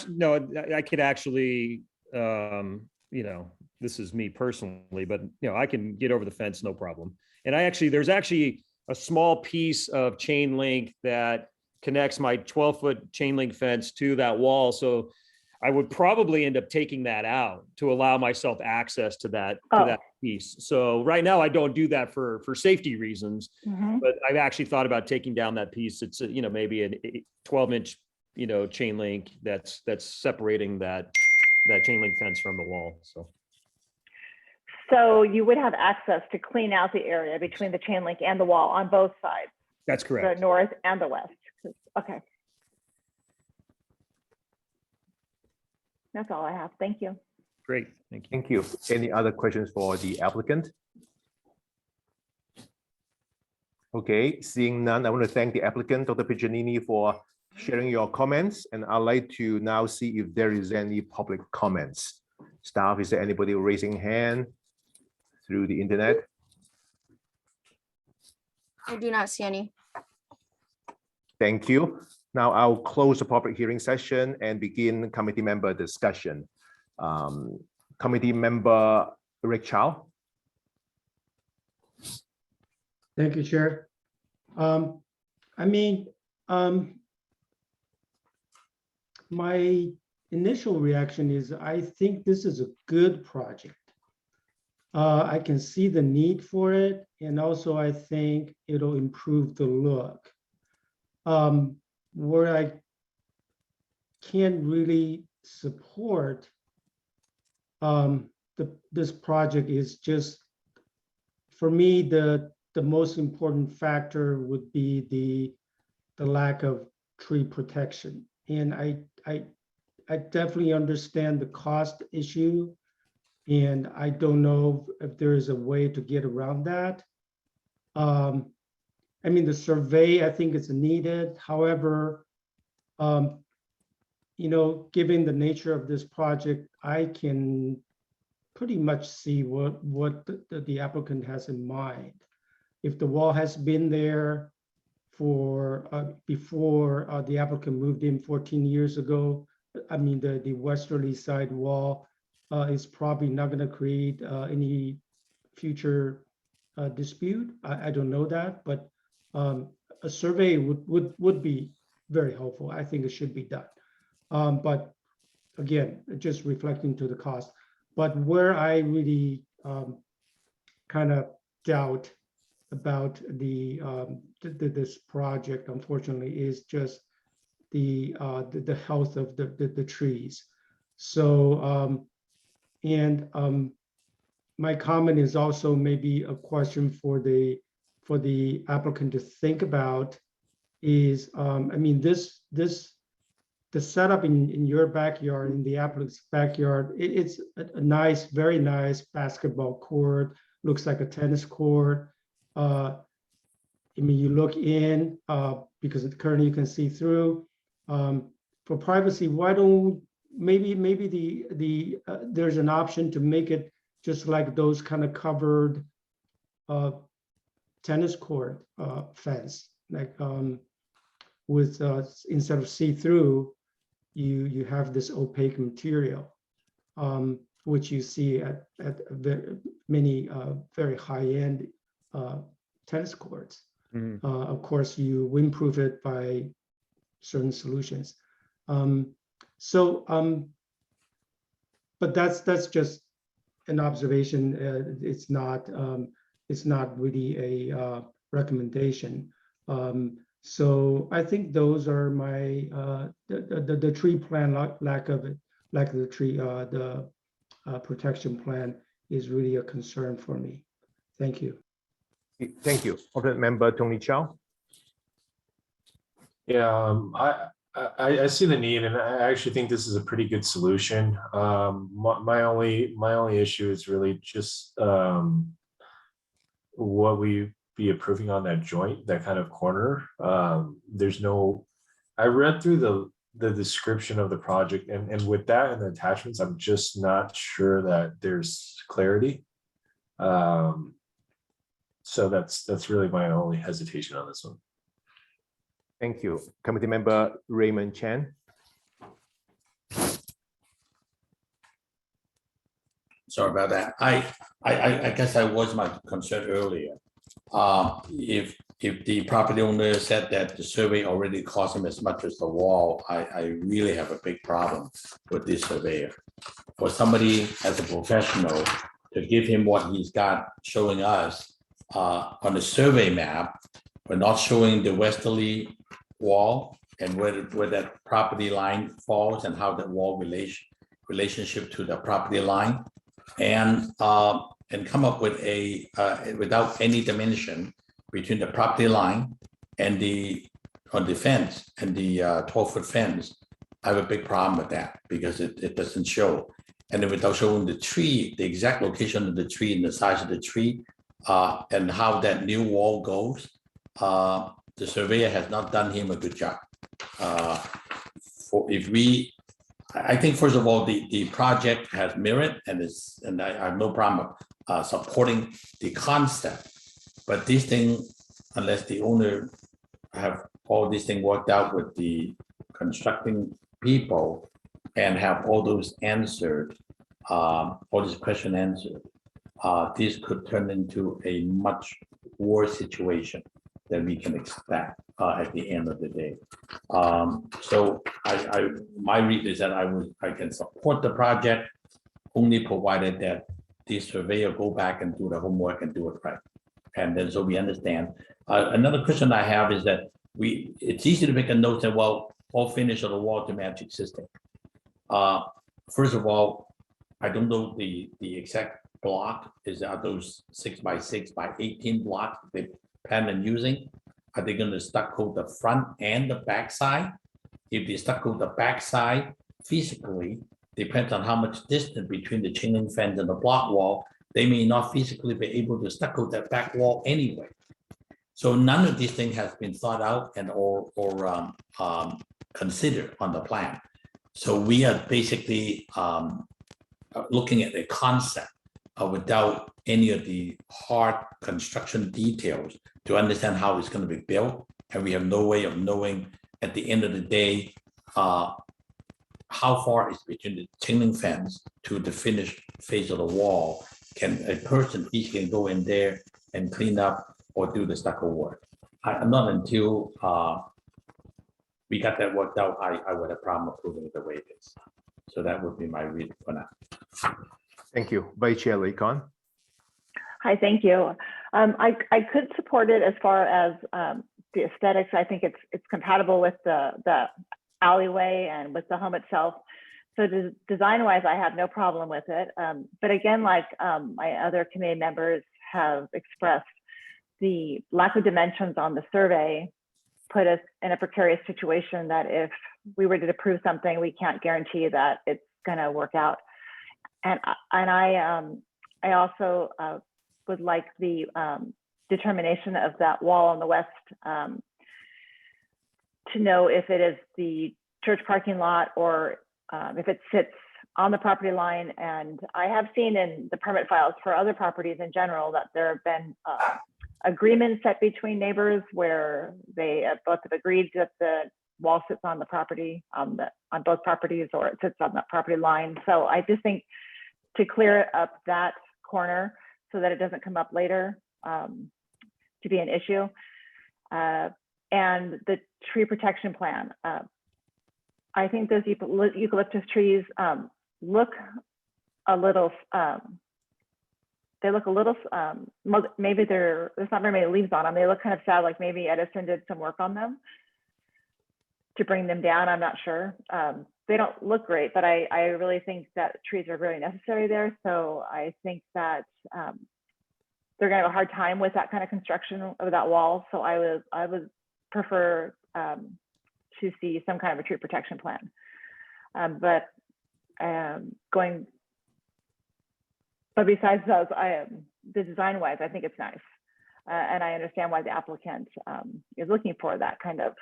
Speaker 9: could actually, this is me personally, but I can get over the fence, no problem. And there's actually a small piece of chain link that connects my 12-foot chain link fence to that wall. So I would probably end up taking that out to allow myself access to that piece. So right now I don't do that for safety reasons,
Speaker 1: mm-hmm.
Speaker 9: but I've actually thought about taking down that piece. It's maybe a 12-inch chain link that's separating that chain link fence from the wall.
Speaker 1: So you would have access to clean out the area between the chain link and the wall on both sides.
Speaker 9: That's correct.
Speaker 1: The north and the west. Okay. That's all I have. Thank you.
Speaker 9: Great. Thank you.
Speaker 2: Thank you. Any other questions for the applicant? Okay, seeing none, I want to thank the applicant, Dr. Piccinini, for sharing your comments. And I'd like to now see if there is any public comments. Staff, is there anybody raising hand through the internet?
Speaker 7: I do not see any.
Speaker 2: Thank you. Now I'll close the public hearing session and begin committee member discussion. Committee member Rick Chow.
Speaker 6: Thank you, Chair. My initial reaction is I think this is a good project. I can see the need for it, and also I think it'll improve the look. Where I can't really support this project is just, for me, the most important factor would be the lack of tree protection. And I definitely understand the cost issue, and I don't know if there is a way to get around that. The survey, I think is needed. However, given the nature of this project, I can pretty much see what the applicant has in mind. If the wall has been there for before the applicant moved in 14 years ago, the westerly side wall is probably not going to create any future dispute. I don't know that, but a survey would be very helpful. I think it should be done. But again, just reflecting to the cost. But where I really kind of doubt about this project, unfortunately, is just the health of the trees. So my comment is also maybe a question for the for the applicant to think about is, I mean, the setup in your backyard, in the applicant's backyard, it's a nice, very nice basketball court, looks like a tennis court. I mean, you look in, because currently you can see through. For privacy, why don't, maybe there's an option to make it just like those kind of covered tennis court fence, like with instead of see-through, you have this opaque material, which you see at many very high-end tennis courts. Of course, you windproof it by certain solutions. But that's just an observation. It's not really a recommendation. So I think those are my the tree plan, lack of the tree, the protection plan is really a concern for me. Thank you.
Speaker 2: Thank you. Alternate member Tony Chow.
Speaker 4: Yeah, I see the need, and I actually think this is a pretty good solution. My only issue is really just what we be approving on that joint, that kind of corner. There's no. I read through the description of the project, and with that and the attachments, I'm just not sure that there's clarity. So that's really my only hesitation on this one.
Speaker 2: Thank you. Committee member Raymond Chan.
Speaker 8: Sorry about that. I guess I was my concern earlier. If the property owner said that the survey already cost him as much as the wall, I really have a big problem with this surveyor. For somebody as a professional to give him what he's got showing us on the survey map, we're not showing the westerly wall and where that property line falls and how that wall relationship to the property line, and come up with a without any dimension between the property line and the fence and the 12-foot fence. I have a big problem with that because it doesn't show, and then without showing the tree, the exact location of the tree and the size of the tree, and how that new wall goes. The surveyor has not done him a good job. I think first of all, the project has merit, and I have no problem supporting the concept. But this thing, unless the owner have all these things worked out with the constructing people and have all those answered, all this question answered, this could turn into a much worse situation than we can expect at the end of the day. So my read is that I can support the project only provided that the surveyor go back and do the homework and do it right. And then so we understand. Another question I have is that it's easy to make a note that, well, all finish of the wall to match existing. First of all, I don't know the exact block. Are those 6x6 by 18 blocks they plan on using? Are they going to stucco the front and the back side? If they stucco the back side physically, depends on how much distance between the chain link fence and the block wall, they may not physically be able to stucco that back wall anyway. So none of these things has been thought out and or considered on the plan. So we are basically looking at a concept without any of the hard construction details to understand how it's going to be built. And we have no way of knowing at the end of the day how far is between the chain link fence to the finished face of the wall. Can a person each can go in there and clean up or do the stucco work? Not until we got that worked out, I would have a problem approving it the way it is. So that would be my read for now.
Speaker 2: Thank you. Vice Chair Lee Kon.
Speaker 1: Hi, thank you. I could support it as far as the aesthetics. I think it's compatible with the alleyway and with the home itself. So design-wise, I have no problem with it. But again, like my other committee members have expressed, the lack of dimensions on the survey put us in a precarious situation that if we were to approve something, we can't guarantee that it's going to work out. And I also would like the determination of that wall on the west to know if it is the church parking lot or if it sits on the property line. And I have seen in the permit files for other properties in general that there have been agreements set between neighbors where they both have agreed that the wall sits on the property on both properties, or it sits on that property line. So I just think to clear up that corner so that it doesn't come up later to be an issue. And the tree protection plan. I think those eucalyptus trees look a little, they look a little, maybe there's not very many leaves on them. They look kind of sad, like maybe Edison did some work on them to bring them down. I'm not sure. They don't look great, but I really think that trees are really necessary there. So I think that they're gonna have a hard time with that kind of construction of that wall. So I would prefer to see some kind of a tree protection plan. But besides those, the design wise, I think it's nice. And I understand why the applicant is looking for that kind of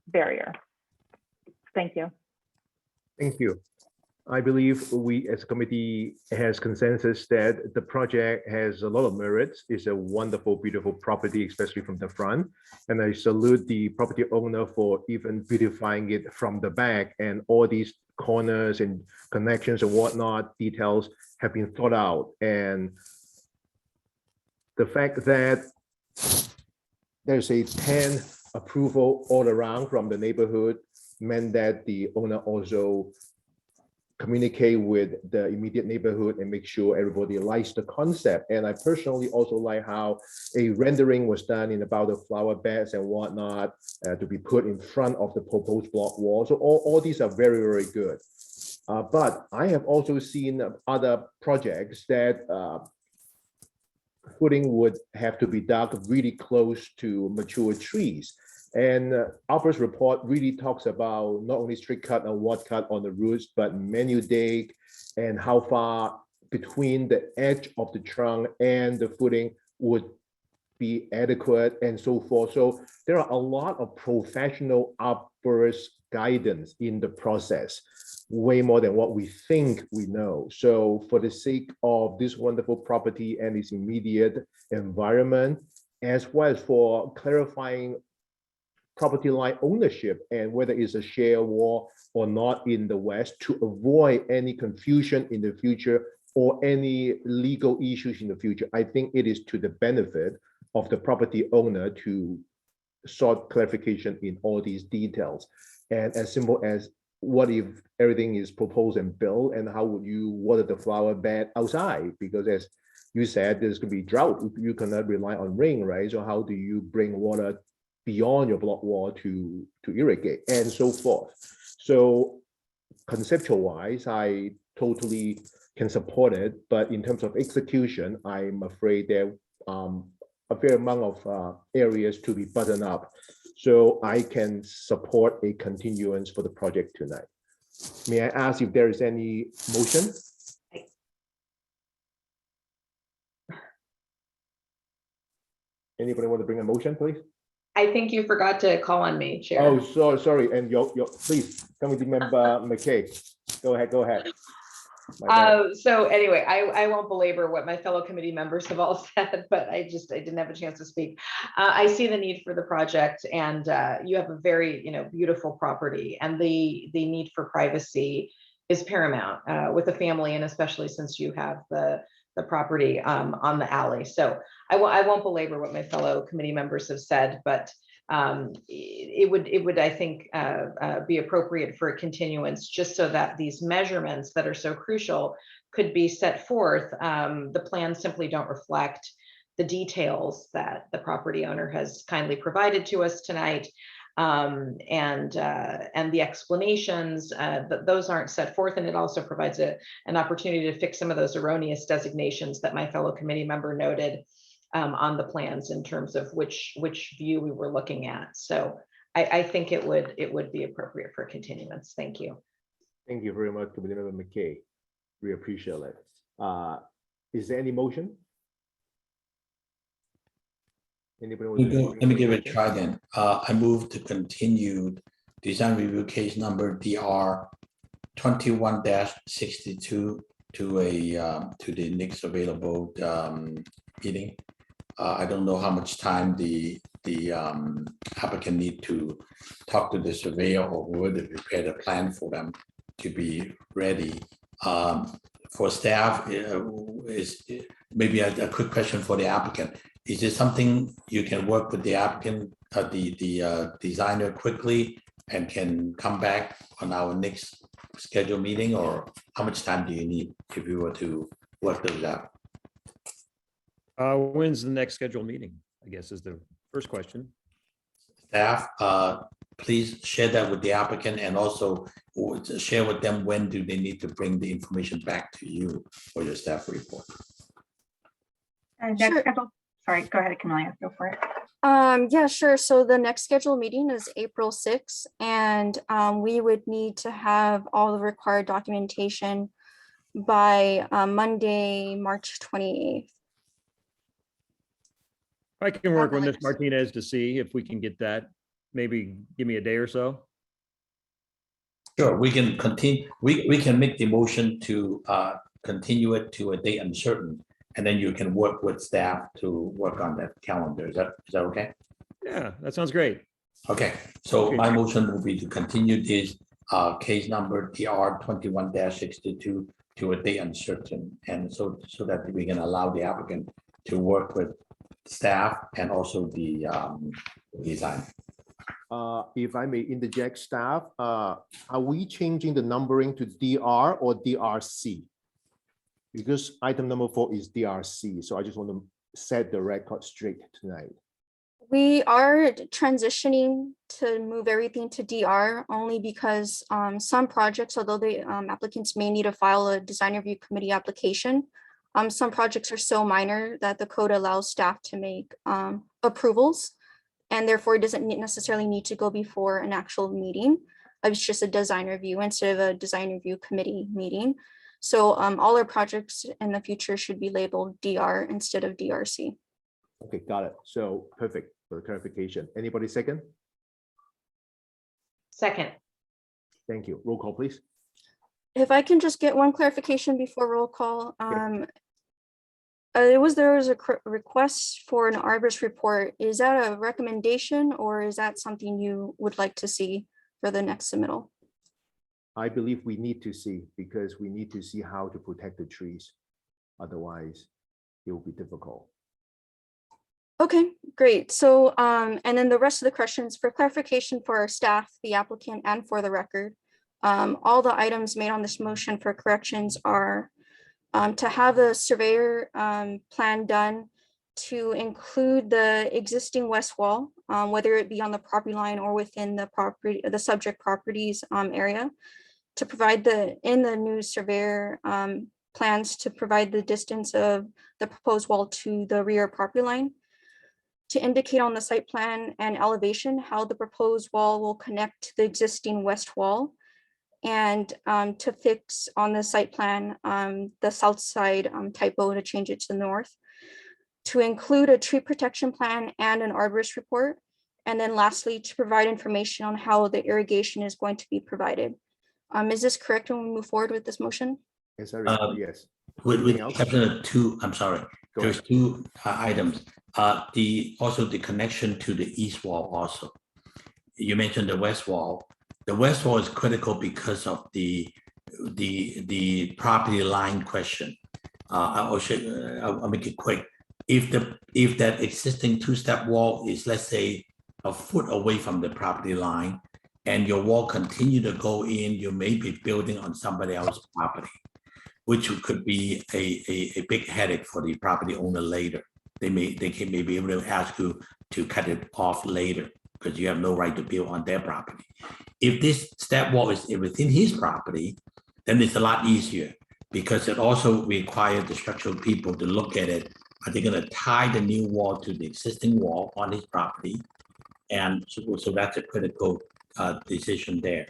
Speaker 1: barrier. Thank you.
Speaker 2: Thank you. I believe we as a committee has consensus that the project has a lot of merits. It's a wonderful, beautiful property, especially from the front. And I salute the property owner for even beautifying it from the back, and all these corners and connections and whatnot details have been thought out. And the fact that there's a 10 approval all around from the neighborhood meant that the owner also communicate with the immediate neighborhood and make sure everybody likes the concept. And I personally also like how a rendering was done in about the flower beds and whatnot to be put in front of the proposed block wall. So all these are very, very good. But I have also seen other projects that footing would have to be dug really close to mature trees. And Albert's report really talks about not only straight cut and wad cut on the roots, but manual dig and how far between the edge of the trunk and the footing would be adequate and so forth. So there are a lot of professional arborist guidance in the process, way more than what we think we know. So for the sake of this wonderful property and its immediate environment, as well as for clarifying property line ownership and whether it's a share wall or not in the West, to avoid any confusion in the future or any legal issues in the future, I think it is to the benefit of the property owner to sort clarification in all these details. And as simple as, what if everything is proposed and built, and how would you water the flower bed outside? Because as you said, there's going to be drought. You cannot rely on rain, right? So how do you bring water beyond your block wall to irrigate and so forth? So conceptual wise, I totally can support it, but in terms of execution, I'm afraid there a fair amount of areas to be buttoned up. So I can support a continuance for the project tonight. May I ask if there is any motion? Anybody want to bring a motion, please?
Speaker 3: I think you forgot to call on me, Chair.
Speaker 2: Oh, sorry. And please, Committee Member McKay, go ahead.
Speaker 3: So anyway, I won't belabor what my fellow committee members have all said, but I didn't have a chance to speak. I see the need for the project, and you have a very beautiful property, and the need for privacy is paramount with a family, and especially since you have the property on the alley. So I won't belabor what my fellow committee members have said, but it would I think be appropriate for a continuance, just so that these measurements that are so crucial could be set forth. The plans simply don't reflect the details that the property owner has kindly provided to us tonight, and the explanations, those aren't set forth, and it also provides an opportunity to fix some of those erroneous designations that my fellow committee member noted. on the plans in terms of which view we were looking at. So I think it would be appropriate for continuance. Thank you.
Speaker 2: Thank you very much, Committee Member McKay. We appreciate it. Is there any motion? Anybody want to
Speaker 8: Let me give it a try then. I move to continue design review case number DR 21-62 to the next available meeting. I don't know how much time the applicant need to talk to the surveyor or whoever to prepare the plan for them to be ready. For staff, is maybe a quick question for the applicant. Is this something you can work with the applicant, the designer quickly and can come back on our next scheduled meeting, or how much time do you need if you were to work those out?
Speaker 9: When's the next scheduled meeting, I guess is the first question.
Speaker 8: Staff, please share that with the applicant and also share with them when do they need to bring the information back to you for your staff report.
Speaker 5: Next
Speaker 7: Sure.
Speaker 5: scheduled, sorry, go ahead, Camelia, go for it.
Speaker 7: Yeah, sure. So the next scheduled meeting is April 6th, and we would need to have all the required documentation by Monday, March 28th.
Speaker 9: I can work with Ms. Martinez to see if we can get that. Maybe give me a day or so.
Speaker 8: Sure, we can continue, we can make the motion to continue it to a date uncertain, and then you can work with staff to work on that calendar. Is that okay?
Speaker 9: Yeah, that sounds great.
Speaker 8: Okay, so
Speaker 9: Okay.
Speaker 8: my motion will be to continue this case number DR 21-62 to a date uncertain, and so that we can allow the applicant to work with staff and also the design.
Speaker 2: If I may interject, staff, are we changing the numbering to DR or DRC? Because item number 4 is DRC, so I just want to set the record straight tonight.
Speaker 7: We are transitioning to move everything to DR only because some projects, although the applicants may need to file a design review committee application, some projects are so minor that the code allows staff to make approvals, and therefore it doesn't necessarily need to go before an actual meeting. It's just a design review instead of a design review committee meeting. So all our projects in the future should be labeled DR instead of DRC.
Speaker 2: Okay, got it. So perfect for the clarification. Anybody second?
Speaker 3: Second.
Speaker 2: Thank you. Roll call, please.
Speaker 7: If I can just get one clarification before roll call. There was a request for an arborist report. Is that a recommendation or is that something you would like to see for the next submittal?
Speaker 2: I believe we need to see, because we need to see how to protect the trees. Otherwise, it will be difficult.
Speaker 7: Okay, great. So, and then the rest of the questions for clarification for our staff, the applicant, and for the record. All the items made on this motion for corrections are to have a surveyor plan done to include the existing west wall, whether it be on the property line or within the property, the subject properties area, to provide in the new surveyor plans to provide the distance of the proposed wall to the rear property line, to indicate on the site plan and elevation how the proposed wall will connect to the existing west wall, and to fix on the site plan the south side typo to change it to the north, to include a tree protection plan and an arborist report, and then lastly to provide information on how the irrigation is going to be provided. Is this correct when we move forward with this motion?
Speaker 2: Yes, I remember, yes.
Speaker 8: With
Speaker 2: Anything else?
Speaker 8: exception of two, I'm sorry,
Speaker 2: Go
Speaker 8: there's
Speaker 2: ahead.
Speaker 8: two items. Also the connection to the east wall also. You mentioned the west wall. The west wall is critical because of the property line question. I'll make it quick. If that existing two-step wall is, let's say, a foot away from the property line, and your wall continue to go in, you may be building on somebody else's property, which could be a big headache for the property owner later. They may be able to ask you to cut it off later because you have no right to build on their property. If this step wall is within his property, then it's a lot easier because it also requires the structural people to look at it Are they going to tie the new wall to the existing wall on his property? And so that's a critical decision there.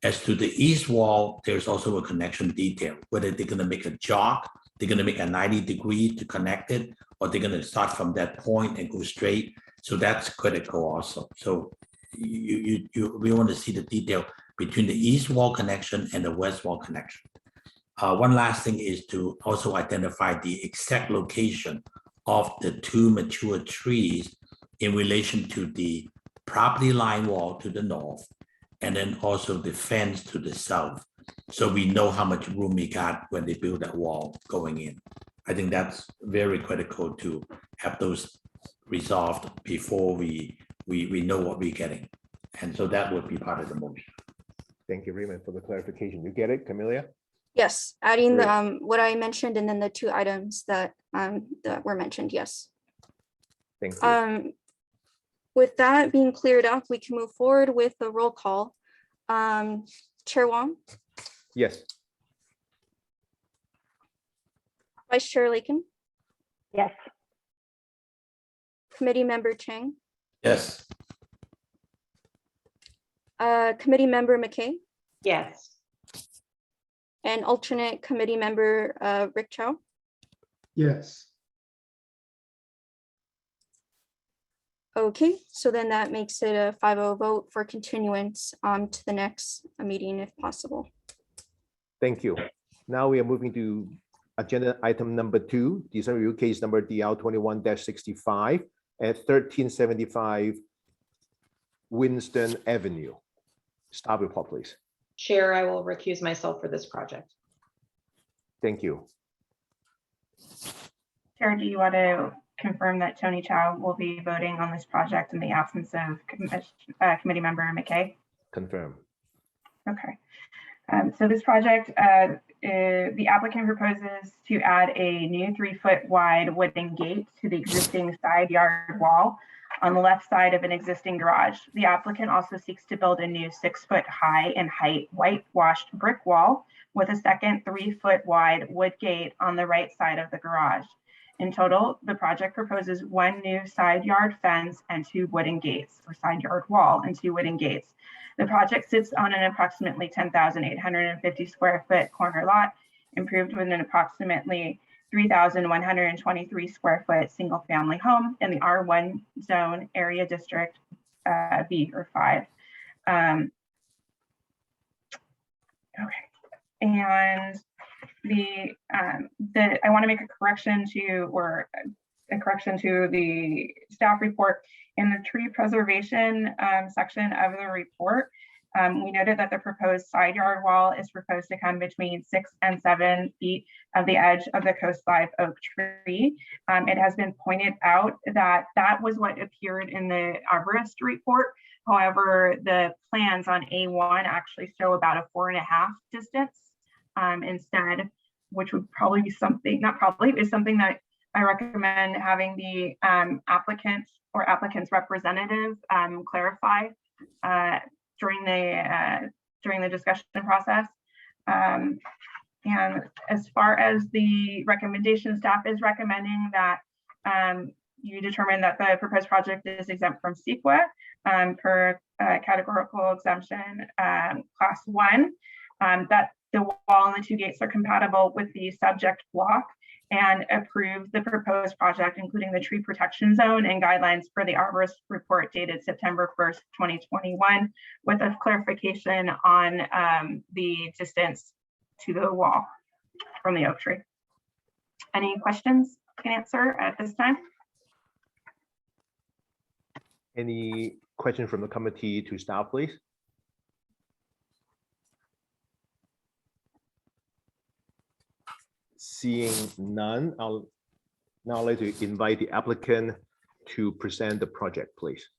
Speaker 8: As to the east wall, there's also a connection detail, whether they're going to make a jog, they're going to make a 90-degree to connect it, or they're going to start from that point and go straight. So that's critical also. So we want to see the detail between the east wall connection and the west wall connection. One last thing is to also identify the exact location of the two mature trees in relation to the property line wall to the north, and then also the fence to the south. So we know how much room we got when they build that wall going in. I think that's very critical to have those resolved before we know what we're getting. And so that would be part of the motion.
Speaker 2: Thank you, Raymond, for the clarification. You get it, Camelia?
Speaker 7: Yes, adding
Speaker 2: Great.
Speaker 7: the what I mentioned and then the two items that that were mentioned, yes.
Speaker 2: Thank you.
Speaker 7: With that being cleared up, we can move forward with the roll call. Chair Wong,
Speaker 2: Yes.
Speaker 7: Vice Chair Lakin,
Speaker 1: Yes.
Speaker 7: Committee Member Chang,
Speaker 8: Yes.
Speaker 7: Committee Member McKay,
Speaker 3: Yes.
Speaker 7: and alternate Committee Member Rick Chow.
Speaker 6: Yes.
Speaker 7: Okay, so then that makes it a 5-0 vote for continuance to the next meeting if possible.
Speaker 2: Thank you. Now we are moving to agenda item number 2, design review case number DL 21-65 at 1375 Winston Avenue. Staff report, please.
Speaker 3: Chair, I will recuse myself for this project.
Speaker 2: Thank you.
Speaker 5: Chair, do you want to confirm that Tony Chow will be voting on this project in the absence of Committee Member McKay?
Speaker 2: Confirm.
Speaker 5: Okay. So this project, the applicant proposes to add a new 3-foot wide wooden gate to the existing side yard wall on the left side of an existing garage. The applicant also seeks to build a new 6-foot high in height whitewashed brick wall with a second 3-foot wide wood gate on the right side of the garage. In total, the project proposes 1 new side yard fence and 2 wooden gates, or side yard wall and 2 wooden gates. The project sits on an approximately 10,850 square foot corner lot, improved with an approximately 3,123 square foot single family home in the R1 zone area district B or 5. Okay, and I want to make a correction to the staff report. In the tree preservation section of the report, we noted that the proposed side yard wall is proposed to come between 6 and 7 feet of the edge of the coast live oak tree. It has been pointed out that that was what appeared in the arborist report. However, the plans on A1 actually show about a 4.5 distance instead, which would probably be something, not probably, is something that I recommend having the applicant or applicant's representative clarify during the discussion process. And as far as the recommendation, staff is recommending that you determine that the proposed project is exempt from CEQA per categorical exemption class 1, that the wall and the 2 gates are compatible with the subject block, and approve the proposed project, including the tree protection zone and guidelines for the arborist report dated September 1st, 2021, with a clarification on the distance to the wall from the oak tree. Any questions I can answer at this time?
Speaker 2: Any questions from the committee to staff, please? Seeing none, I'll now like to invite the applicant to present the project, please.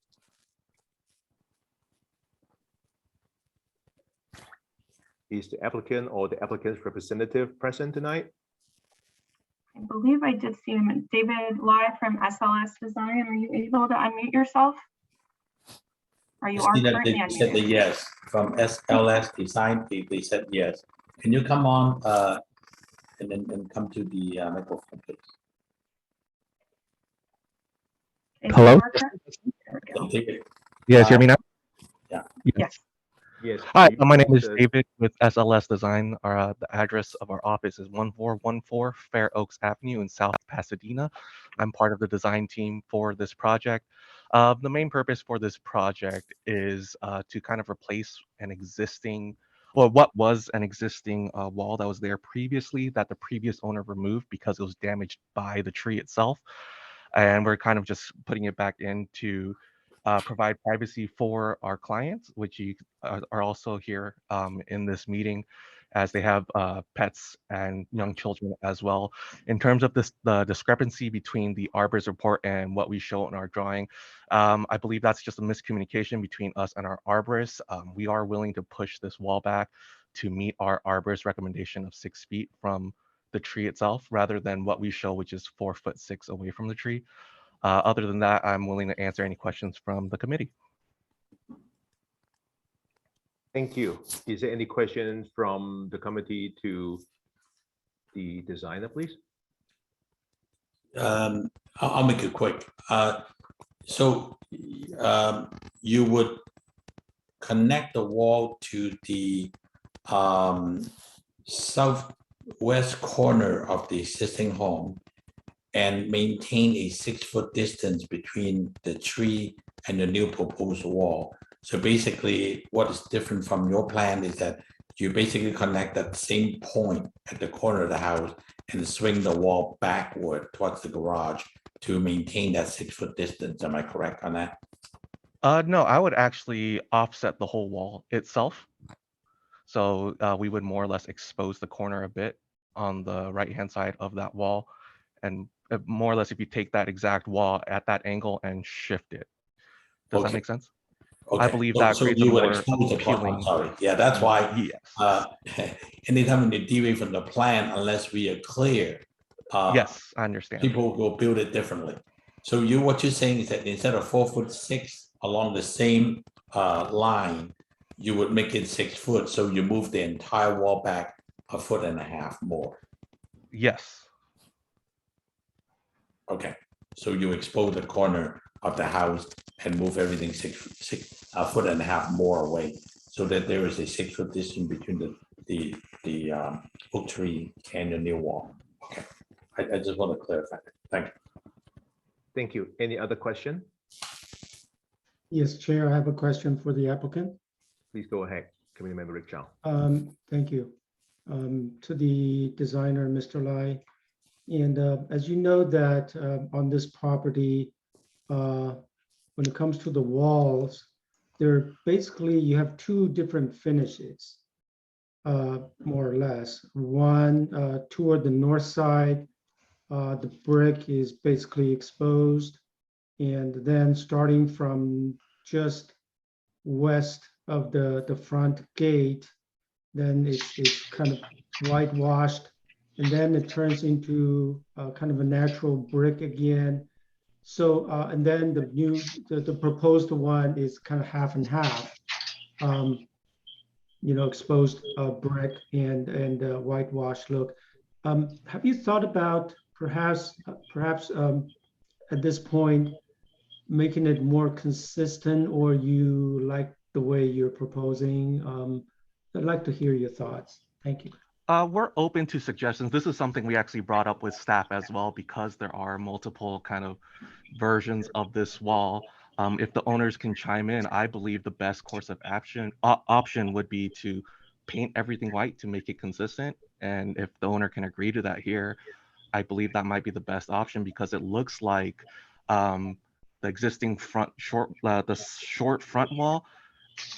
Speaker 2: Is the applicant or the applicant's representative present tonight?
Speaker 5: I believe I did see him. David Lai from SLS Design. Are you able to unmute yourself? Are you currently
Speaker 8: They said
Speaker 5: unmuted?
Speaker 8: yes. From SLS Design, they said yes. Can you come on and then come to the microphone, please?
Speaker 5: Is
Speaker 11: Hello?
Speaker 5: my mic on? There we go.
Speaker 11: You guys hear me now?
Speaker 8: Yeah.
Speaker 5: Yes.
Speaker 2: Yes.
Speaker 11: Hi,
Speaker 2: can you
Speaker 11: my name
Speaker 2: please,
Speaker 11: is David with SLS Design. The address of our office is 1414 Fair Oaks Avenue in South Pasadena. I'm part of the design team for this project. The main purpose for this project is to kind of replace an existing, or what was an existing wall that was there previously that the previous owner removed because it was damaged by the tree itself. And we're kind of just putting it back in to provide privacy for our clients, which you are also here in this meeting as they have pets and young children as well. In terms of the discrepancy between the arborist report and what we show in our drawing, I believe that's just a miscommunication between us and our arborist. We are willing to push this wall back to meet our arborist recommendation of 6 feet from the tree itself, rather than what we show, which is 4'6" away from the tree. Other than that, I'm willing to answer any questions from the committee.
Speaker 2: Thank you. Is there any questions from the committee to the designer, please?
Speaker 8: I'll make it quick. So you would connect the wall to the southwest corner of the existing home and maintain a 6-foot distance between the tree and the new proposed wall. So basically, what is different from your plan is that you basically connect that same point at the corner of the house and swing the wall backward towards the garage to maintain that 6-foot distance. Am I correct on that?
Speaker 11: No, I would actually offset the whole wall itself. So we would more or less expose the corner a bit on the right-hand side of that wall. And more or less, if you take that exact wall at that angle and shift it. Does that make sense?
Speaker 8: Okay.
Speaker 11: I believe that
Speaker 8: so
Speaker 11: creates
Speaker 8: you
Speaker 11: a
Speaker 8: would
Speaker 11: more
Speaker 8: expose the corner.
Speaker 11: appealing.
Speaker 8: I'm sorry. Yeah, that's why
Speaker 11: Yes.
Speaker 8: anytime you deviate from the plan, unless we are clear,
Speaker 11: Yes, I understand.
Speaker 8: people will build it differently. So what you're saying is that instead of 4'6" along the same line, you would make it 6 foot. So you move the entire wall back 1.5 foot more.
Speaker 11: Yes.
Speaker 8: Okay. So you expose the corner of the house and move everything 1.5 foot more away, so that there is a 6-foot distance between the oak tree and the new wall. Okay. I just want to clarify. Thank you.
Speaker 2: Thank you. Any other question?
Speaker 6: Yes, Chair, I have a question for the applicant.
Speaker 2: Please go ahead, Committee Member Rick Chow.
Speaker 6: Thank you. To the designer, Mr. Lai. And as you know that on this property, when it comes to the walls, they're basically, you have 2 different finishes, more or less. One toward the north side, the brick is basically exposed. And then starting from just west of the front gate, then it's kind of whitewashed. And then it turns into kind of a natural brick again. So, and then the proposed one is kind of half and half, exposed brick and whitewash look. Have you thought about perhaps at this point, making it more consistent, or you like the way you're proposing? I'd like to hear your thoughts. Thank you.
Speaker 11: We're open to suggestions. This is something we actually brought up with staff as well, because there are multiple kind of versions of this wall. If the owners can chime in, I believe the best course of option would be to paint everything white to make it consistent. And if the owner can agree to that here, I believe that might be the best option, because it looks like the existing the short front wall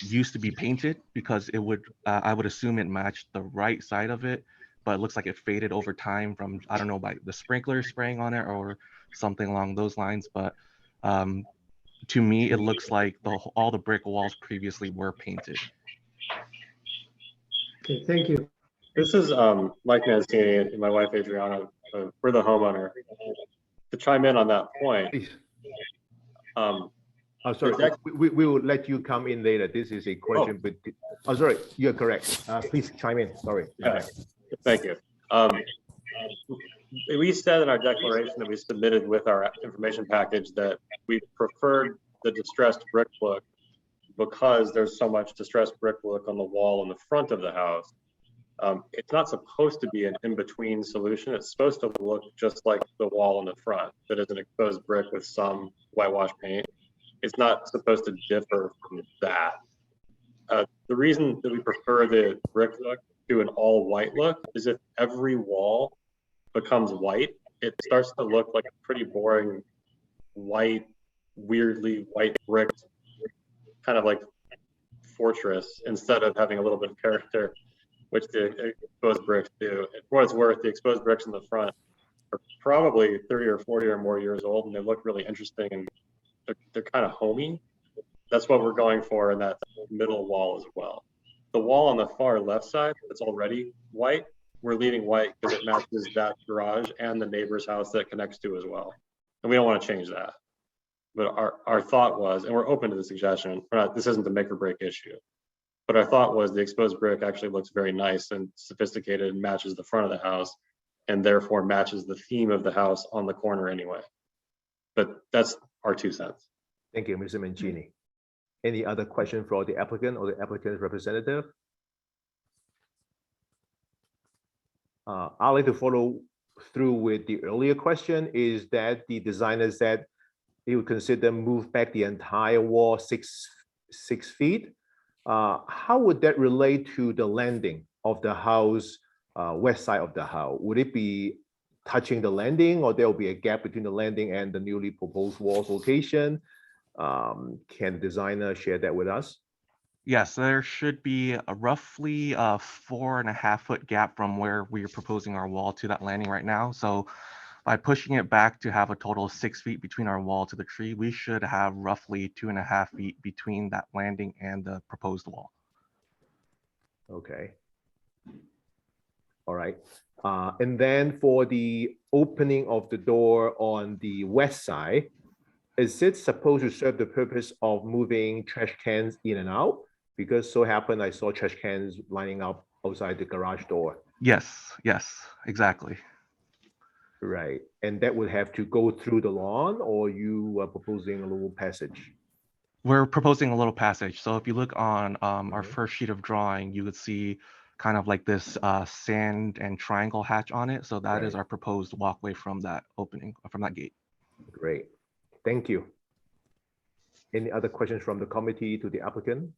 Speaker 11: used to be painted, because it would I would assume it matched the right side of it, but it looks like it faded over time from, I don't know, by the sprinkler spraying on it or something along those lines. But to me, it looks like all the brick walls previously were painted.
Speaker 6: Okay, thank you.
Speaker 12: This is Mike Mancini and my wife Adriana. We're the homeowner. To chime in on that point.
Speaker 2: Please. Sorry, we will let you come in later. This is a question, but sorry, you're correct. Please chime in. Sorry.
Speaker 12: Yeah, thank you. We said in our declaration that we submitted with our information package that we preferred the distressed brick look because there's so much distressed brick look on the wall in the front of the house. It's not supposed to be an in-between solution. It's supposed to look just like the wall in the front that is an exposed brick with some whitewash paint. It's not supposed to differ from that. The reason that we prefer the brick look to an all white look is if every wall becomes white, it starts to look like a pretty boring white, weirdly white brick, kind of like fortress, instead of having a little bit of character, which the exposed bricks do. For what it's worth, the exposed bricks in the front are probably 30 or 40 or more years old, and they look really interesting, and they're kind of homey. That's what we're going for in that middle wall as well. The wall on the far left side that's already white, we're leaving white because it matches that garage and the neighbor's house that it connects to as well. And we don't want to change that. But our thought was, and we're open to the suggestion, this isn't a make or break issue, but our thought was the exposed brick actually looks very nice and sophisticated and matches the front of the house, and therefore matches the theme of the house on the corner anyway. But that's our 2 cents.
Speaker 2: Thank you, Mr. Mancini. Any other question for the applicant or the applicant's representative? I'd like to follow through with the earlier question, is that the designer said he would consider move back the entire wall six feet. How would that relate to the landing of the house, west side of the house? Would it be touching the landing, or there will be a gap between the landing and the newly proposed wall's location? Can the designer share that with us?
Speaker 11: Yes, there should be a roughly 4.5 foot gap from where we are proposing our wall to that landing right now. So by pushing it back to have a total of 6 feet between our wall to the tree, we should have roughly 2.5 feet between that landing and the proposed wall.
Speaker 2: Okay. All right. And then for the opening of the door on the west side, is it supposed to serve the purpose of moving trash cans in and out? Because so happened I saw trash cans lining up outside the garage door.
Speaker 11: Yes, exactly.
Speaker 2: Right. And that would have to go through the lawn, or you are proposing a little passage?
Speaker 11: We're proposing a little passage. So if you look on our first sheet of drawing, you would see kind of like this sand and triangle hatch on it. So that is our proposed walkway from that opening, from that gate.
Speaker 2: Great. Thank you. Any other questions from the committee to the applicant?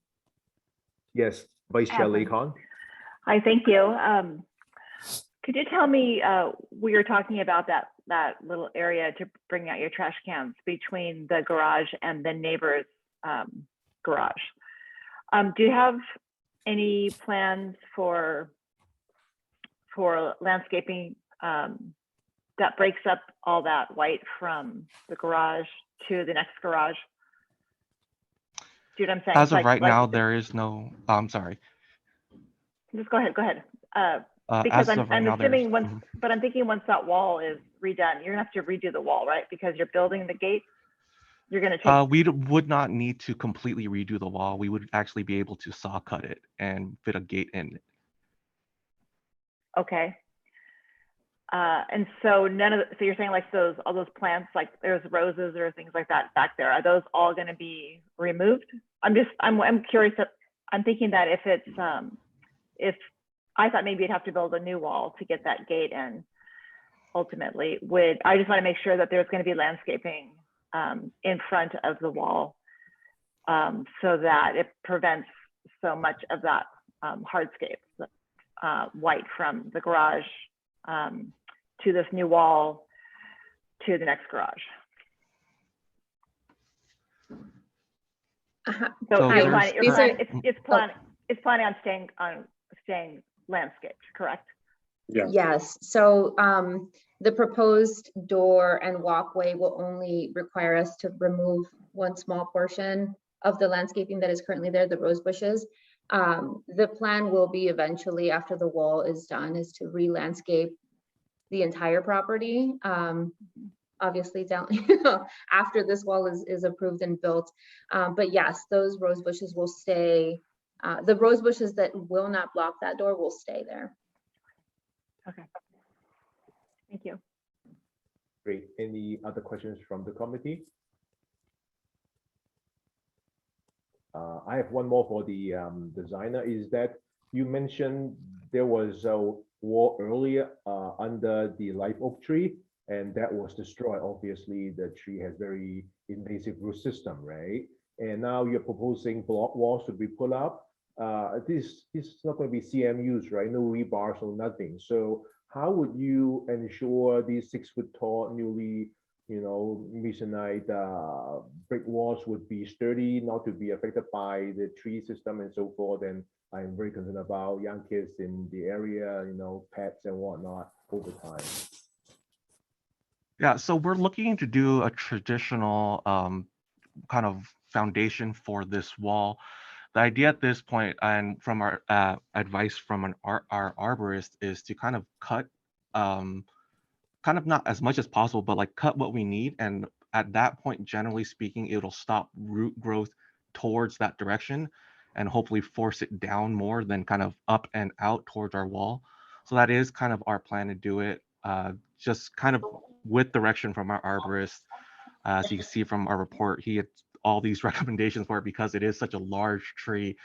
Speaker 2: Yes, Vice Chair Laycon.
Speaker 1: Hi, thank you. Could you tell me, we were talking about that little area to bring out your trash cans between the garage and the neighbor's garage. Do you have any plans for landscaping that breaks up all that white from the garage to the next garage? Do you know what I'm saying?
Speaker 11: As of right now, there is no, I'm sorry.
Speaker 1: Just go ahead. Because
Speaker 11: as of right
Speaker 1: I'm
Speaker 11: now,
Speaker 1: assuming once, but I'm thinking once that wall is redone, you're gonna have to redo the wall, right? Because you're building the gate. You're gonna take.
Speaker 11: We would not need to completely redo the wall. We would actually be able to saw cut it and fit a gate in it.
Speaker 1: Okay. And so so you're saying like all those plants, like there's roses or things like that back there, are those all going to be removed? I'm curious. I'm thinking that if I thought maybe you'd have to build a new wall to get that gate in, ultimately, I just want to make sure that there's going to be landscaping in front of the wall so that it prevents so much of that hardscape white from the garage to this new wall to the next garage. So it's planning on staying landscaped, correct?
Speaker 12: Yeah.
Speaker 13: Yes. So the proposed door and walkway will only require us to remove one small portion of the landscaping that is currently there, the rose bushes. The plan will be eventually, after the wall is done, is to re-landscape the entire property. Obviously down after this wall is approved and built. But yes, those rose bushes will stay. The rose bushes that will not block that door will stay there.
Speaker 1: Okay. Thank you.
Speaker 2: Great. Any other questions from the committee? I have one more for the designer, is that you mentioned there was a wall earlier under the live oak tree, and that was destroyed. Obviously, the tree has very invasive root system, right? And now you're proposing block walls to be put up. This is not going to be CMUs, right? No rebars or nothing. So how would you ensure these 6 foot tall, newly, masonite brick walls would be sturdy, not to be affected by the tree system and so forth? And I'm very concerned about young kids in the area, pets and whatnot over time.
Speaker 11: Yeah, so we're looking to do a traditional kind of foundation for this wall. The idea at this point, and from our advice from our arborist, is to kind of cut, kind of not as much as possible, but like cut what we need. And at that point, generally speaking, it'll stop root growth towards that direction and hopefully force it down more than kind of up and out towards our wall. So that is kind of our plan to do it, just kind of with direction from our arborist. As you can see from our report, he had all these recommendations for it because it is such a large tree.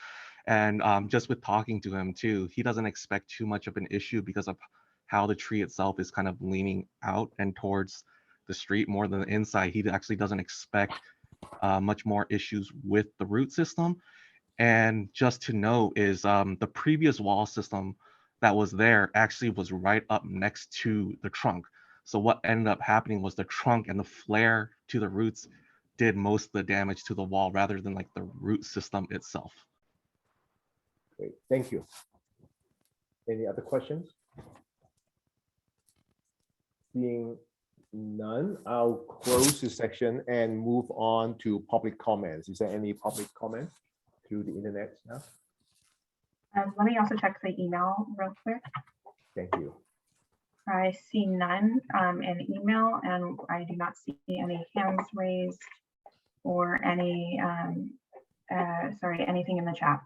Speaker 11: And just with talking to him too, he doesn't expect too much of an issue because of how the tree itself is kind of leaning out and towards the street more than the inside. He actually doesn't expect much more issues with the root system. And just to know is the previous wall system that was there actually was right up next to the trunk. So what ended up happening was the trunk and the flare to the roots did most of the damage to the wall rather than like the root system itself.
Speaker 2: Great, thank you. Any other questions? Seeing none, I'll close this section and move on to public comments. Is there any public comments through the internet now?
Speaker 5: Let me also check the email real quick.
Speaker 2: Thank you.
Speaker 5: I see none in email, and I do not see any hands raised or any, anything in the chat.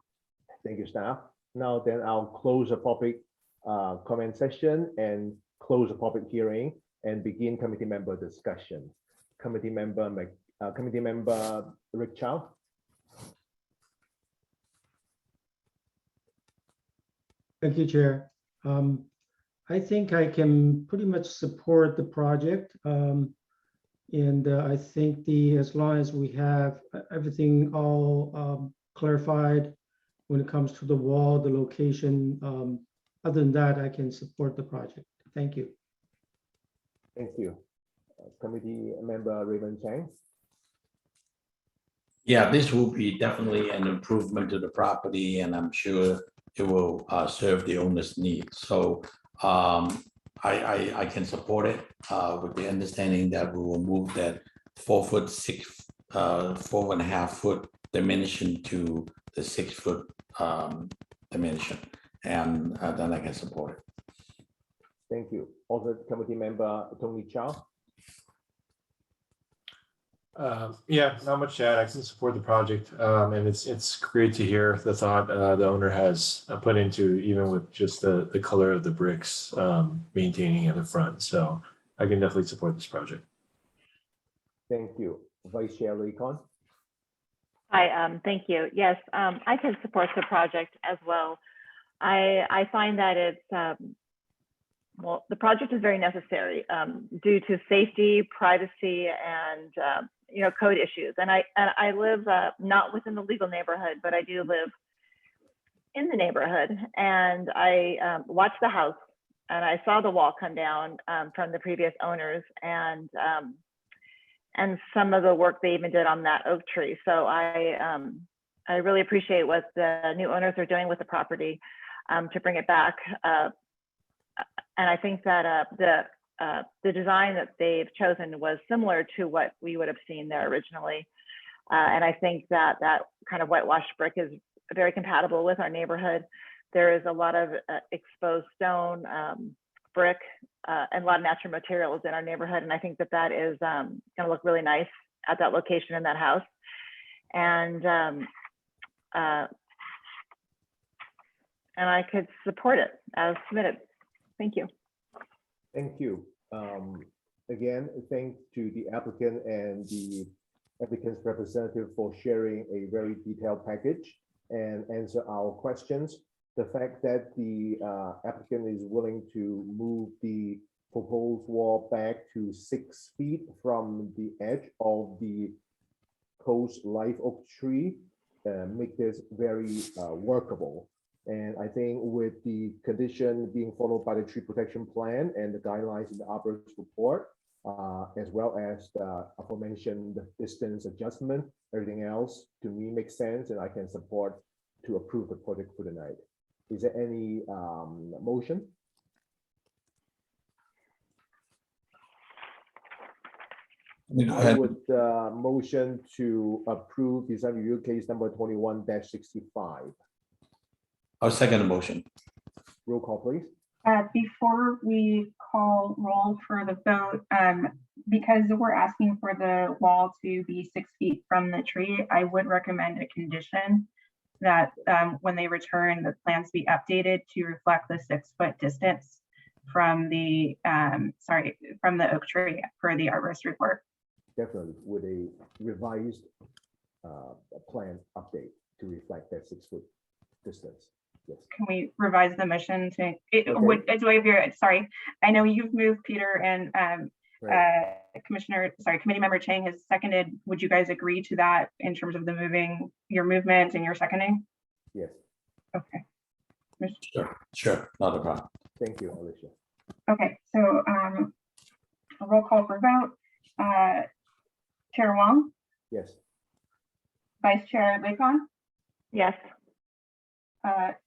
Speaker 2: Thank you, staff. Now then, I'll close the public comment section and close the public hearing and begin committee member discussion. Committee member Rick Chow.
Speaker 6: Thank you, Chair. I think I can pretty much support the project. And I think as long as we have everything all clarified when it comes to the wall, the location, other than that, I can support the project. Thank you.
Speaker 2: Thank you. Committee member Raymond Chang.
Speaker 8: Yeah, this will be definitely an improvement to the property, and I'm sure it will serve the owner's needs. So I can support it with the understanding that we will move that 4 foot 6, 4.5 foot dimension to the 6 foot dimension, and then I can support it.
Speaker 2: Thank you. Also, committee member Tony Chow.
Speaker 4: Yeah, not much to add. I can support the project, and it's great to hear the thought the owner has put into, even with just the color of the bricks, maintaining at the front. So I can definitely support this project.
Speaker 2: Thank you. Vice Chair Lee-Con.
Speaker 1: Hi, thank you. Yes, I can support the project as well. I find that it's, well, the project is very necessary due to safety, privacy, and code issues. And I live not within the legal neighborhood, but I do live in the neighborhood. And I watched the house, and I saw the wall come down from the previous owners, and some of the work they even did on that oak tree. So I really appreciate what the new owners are doing with the property to bring it back. And I think that the design that they've chosen was similar to what we would have seen there originally. And I think that that kind of whitewashed brick is very compatible with our neighborhood. There is a lot of exposed stone, brick, and a lot of natural materials in our neighborhood. And I think that that is going to look really nice at that location in that house. And I could support it as submitted. Thank you.
Speaker 2: Thank you. Again, thanks to the applicant and the applicant's representative for sharing a very detailed package and answer our questions. The fact that the applicant is willing to move the proposed wall back to 6 feet from the edge of the coast live oak tree make this very workable. And I think with the condition being followed by the tree protection plan and the guidelines in the arborist report, as well as the aforementioned distance adjustment, everything else to me makes sense, and I can support to approve the project for tonight. Is there any motion? I would motion to approve design review case number 21-65.
Speaker 8: I'll second the motion.
Speaker 2: Roll call, please.
Speaker 5: Before we call roll for the vote, because we're asking for the wall to be 6 feet from the tree, I would recommend a condition that when they return, the plans be updated to reflect the 6-foot distance from the from the oak tree per the arborist report.
Speaker 2: Definitely with a revised plan update to reflect that 6-foot distance. Yes.
Speaker 5: Can we revise the motion to do I have your, sorry, I know you've moved, Peter, and Committee Member Chang has seconded. Would you guys agree to that in terms of the your movement and your seconding?
Speaker 2: Yes.
Speaker 5: Okay.
Speaker 8: Sure, not a problem.
Speaker 2: Thank you, Alicia.
Speaker 5: Okay, so a roll call for vote. Chair Wong?
Speaker 2: Yes.
Speaker 5: Vice Chair Lakon?
Speaker 1: Yes.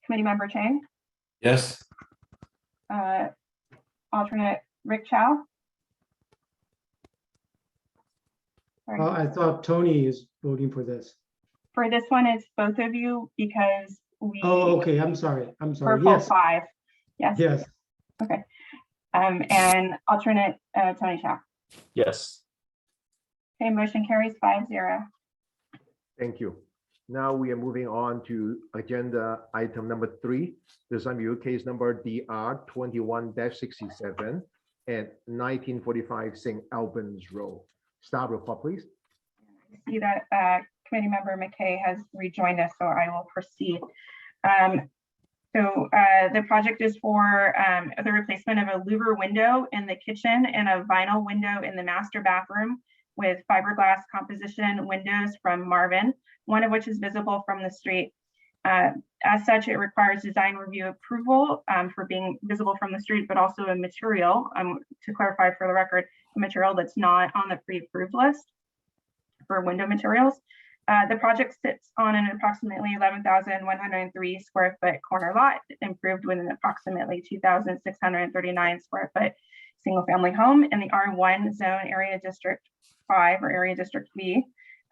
Speaker 5: Committee Member Chang?
Speaker 8: Yes.
Speaker 5: Alternate Rick Chow?
Speaker 6: I thought Tony is voting for this.
Speaker 5: For this one, it's both of you because we.
Speaker 6: Oh, okay, I'm sorry.
Speaker 5: For
Speaker 6: Yes.
Speaker 5: 5. Yes.
Speaker 6: Yes.
Speaker 5: Okay. And alternate Tony Chow.
Speaker 4: Yes.
Speaker 5: Okay, motion carries 5-0.
Speaker 2: Thank you. Now we are moving on to agenda item number 3, design review case number DR 21-67 and 1945 St. Albans Road. Staff report, please.
Speaker 5: I see that Committee Member McKay has rejoined us, so I will proceed. The project is for the replacement of a louver window in the kitchen and a vinyl window in the master bathroom with fiberglass composition windows from Marvin, one of which is visible from the street. As such, it requires design review approval for being visible from the street, but also a material, to clarify for the record, a material that's not on the pre-approved list for window materials. The project sits on an approximately 11,103 square foot corner lot, improved with an approximately 2,639 square foot single family home in the R1 zone area district 5 or area district B.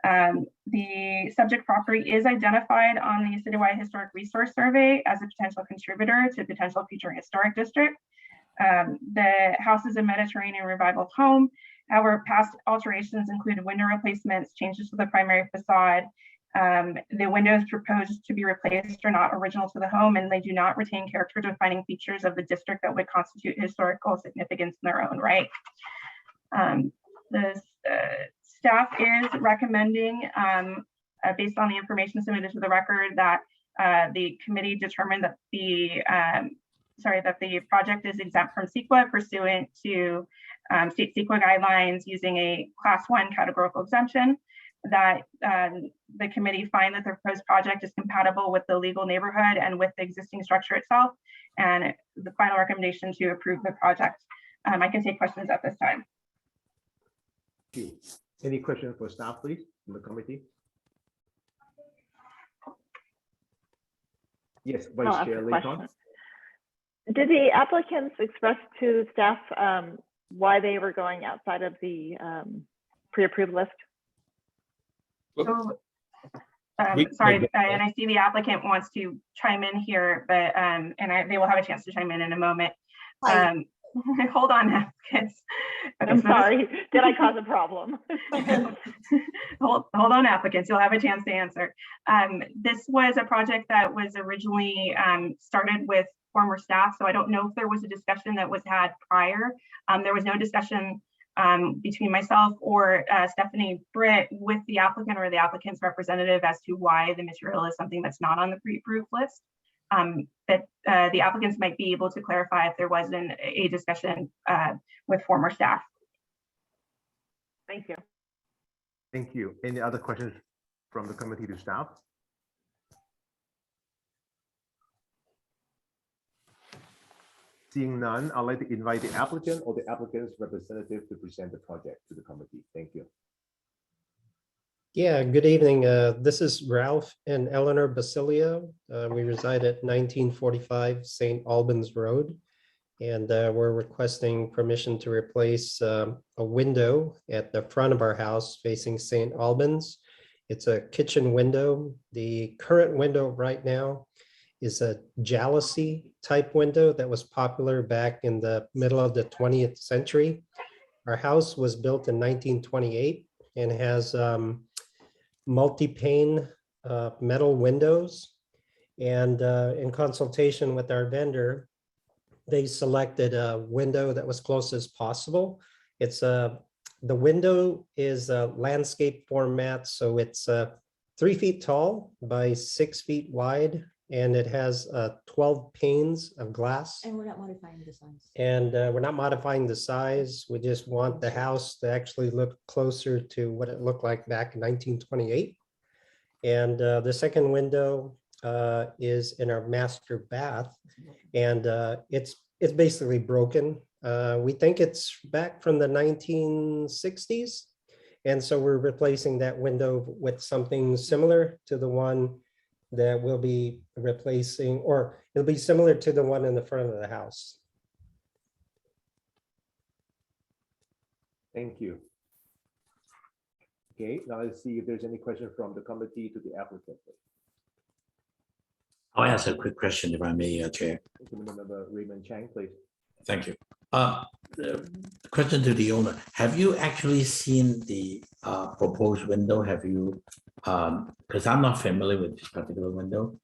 Speaker 5: The subject property is identified on the citywide historic resource survey as a potential contributor to potential future historic district. The house is a Mediterranean revival home. However, past alterations include window replacements, changes to the primary facade. The windows proposed to be replaced are not original to the home, and they do not retain character defining features of the district that would constitute historical significance in their own right. The staff is recommending, based on the information submitted to the record, that the committee determined that the project is exempt from CEQA pursuant to state CEQA guidelines using a class 1 categorical exemption, that the committee find that the proposed project is compatible with the legal neighborhood and with the existing structure itself, and the final recommendation to approve the project. I can take questions at this time.
Speaker 2: Thank you. Any questions for staff, please, from the committee? Yes, Vice Chair Layton.
Speaker 1: Did the applicants express to staff why they were going outside of the pre-approved list?
Speaker 5: So, sorry, and I see the applicant wants to chime in here, but they will have a chance to chime in a moment. Hold on, applicants. Okay,
Speaker 1: I'm sorry. Did I cause a problem?
Speaker 5: hold on, applicants. You'll have a chance to answer. This was a project that was originally started with former staff, so I don't know if there was a discussion that was had prior. There was no discussion between myself or Stephanie Britt with the applicant or the applicant's representative as to why the material is something that's not on the pre-approved list. That the applicants might be able to clarify if there wasn't a discussion with former staff.
Speaker 1: Thank you.
Speaker 2: Thank you. Any other questions from the committee to staff? Seeing none, I'd like to invite the applicant or the applicant's representative to present the project to the committee. Thank you.
Speaker 14: Yeah, good evening. This is Ralph and Eleanor Basilio. We reside at 1945 St. Albans Road, and we're requesting permission to replace a window at the front of our house facing St. Albans. It's a kitchen window. The current window right now is a jalousie type window that was popular back in the middle of the 20th century. Our house was built in 1928 and has multi-pane metal windows. And in consultation with our vendor, they selected a window that was close as possible. It's the window is a landscape format, so it's 3 feet tall by 6 feet wide, and it has 12 panes of glass.
Speaker 15: And we're not modifying the size.
Speaker 14: And we're not modifying the size. We just want the house to actually look closer to what it looked like back in 1928. And the second window is in our master bath, and it's basically broken. We think it's back from the 1960s. And so we're replacing that window with something similar to the one that we'll be replacing, or it'll be similar to the one in the front of the house.
Speaker 2: Thank you. Okay, now let's see if there's any question from the committee to the applicant.
Speaker 8: I'll ask a quick question if I may, Chair.
Speaker 2: Member Raymond Chang, please.
Speaker 8: Thank you. The question to the owner, have you actually seen the proposed window? Have you, because I'm not familiar with this particular window,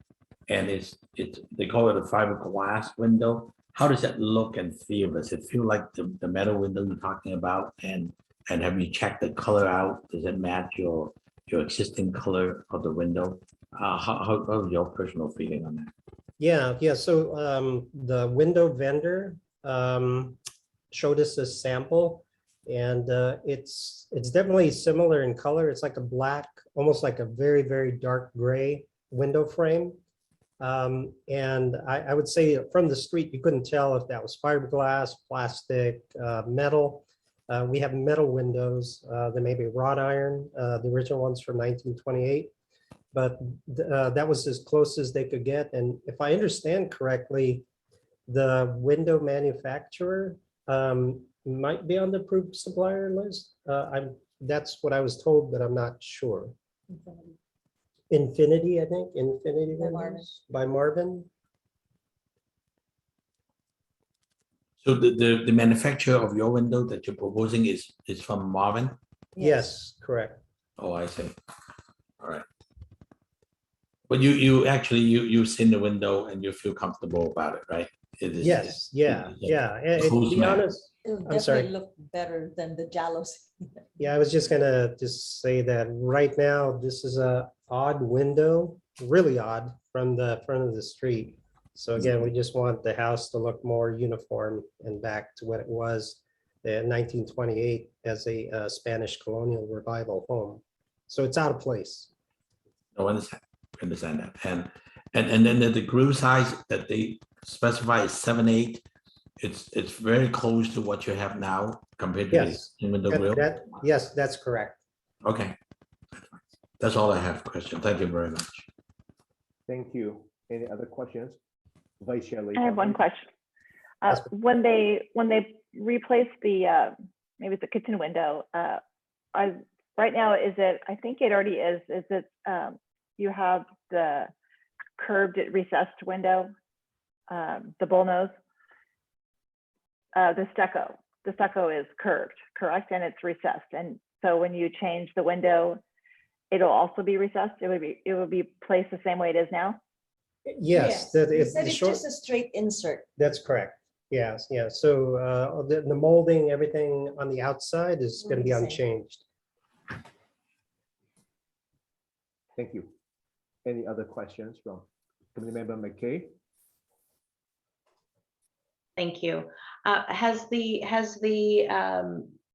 Speaker 8: and it's they call it a fiberglass window. How does that look and feel? Does it feel like the metal window you're talking about? And have you checked the color out? Does it match your existing color of the window? How's your personal feeling on that?
Speaker 14: Yeah. So the window vendor showed us a sample, and it's definitely similar in color. It's like a black, almost like a very, very dark gray window frame. And I would say from the street, you couldn't tell if that was fiberglass, plastic, metal. We have metal windows. They may be wrought iron, the original ones from 1928. But that was as close as they could get. And if I understand correctly, the window manufacturer might be on the approved supplier list. That's what I was told, but I'm not sure. Infinity, I think. Infinity windows by Marvin.
Speaker 8: So the manufacturer of your window that you're proposing is from Marvin?
Speaker 14: Yes, correct.
Speaker 8: Oh, I see. All right. But you've seen the window and you feel comfortable about it, right?
Speaker 14: Yes, yeah. And to be honest,
Speaker 15: I'm sorry. Look better than the jalousie.
Speaker 14: Yeah, I was just gonna say that right now, this is a odd window, really odd, from the front of the street. So again, we just want the house to look more uniform and back to what it was in 1928 as a Spanish colonial revival home. So it's out of place.
Speaker 8: No, I understand that. And then the grill size that they specify is 7/8. It's very close to what you have now compared to the window grill.
Speaker 14: Yes, that's correct.
Speaker 8: Okay. That's all I have. Question. Thank you very much.
Speaker 2: Thank you. Any other questions? Vice Chair Lee.
Speaker 1: I have one question. When they replace the maybe it's a kitchen window, right now is it? I think it already is. Is it? You have the curved recessed window, the bullnose. The stucco is curved, correct, and it's recessed. And so when you change the window, it'll also be recessed. It would be placed the same way it is now.
Speaker 14: Yes,
Speaker 15: it's just a straight insert.
Speaker 14: That's correct. Yes, yeah. So the molding, everything on the outside is going to be
Speaker 15: Same.
Speaker 14: unchanged.
Speaker 2: Thank you. Any other questions from Committee Member McKay?
Speaker 3: Thank you. Has the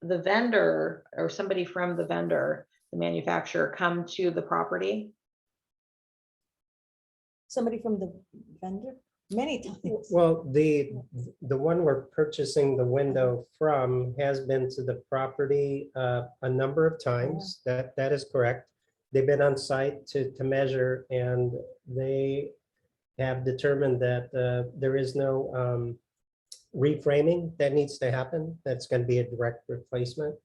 Speaker 3: vendor or somebody from the vendor, the manufacturer, come to the property?
Speaker 15: Somebody from the vendor, many times.
Speaker 14: Well, the one we're purchasing the window from has been to the property a number of times. That is correct. They've been on site to measure, and they have determined that there is no reframing that needs to happen. That's going to be a direct replacement.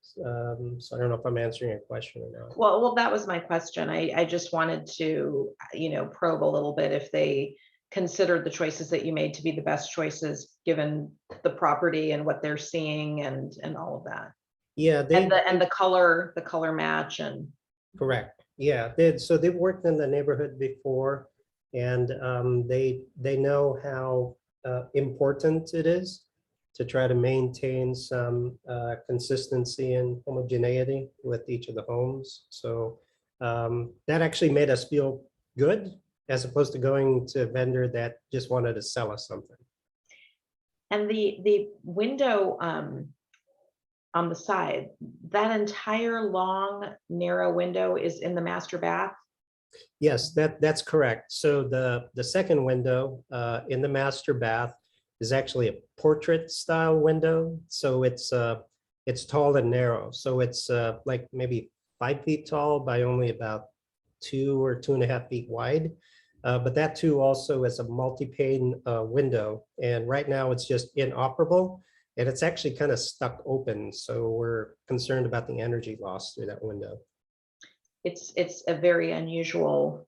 Speaker 14: So I don't know if I'm answering your question or not.
Speaker 3: Well, that was my question. I just wanted to, probe a little bit if they considered the choices that you made to be the best choices given the property and what they're seeing and all of that.
Speaker 14: Yeah,
Speaker 3: And the color match and.
Speaker 14: Correct. Yeah, so they've worked in the neighborhood before, and they know how important it is to try to maintain some consistency and homogeneity with each of the homes. So that actually made us feel good, as opposed to going to a vendor that just wanted to sell us something.
Speaker 3: And the window on the side, that entire long, narrow window is in the master bath?
Speaker 14: Yes, that's correct. So the second window in the master bath is actually a portrait style window. So it's tall and narrow. So it's like maybe 5 feet tall by only about 2 or 2.5 feet wide. But that too also is a multi-pane window. And right now it's just inoperable, and it's actually kind of stuck open. So we're concerned about the energy loss through that window.
Speaker 3: It's a very unusual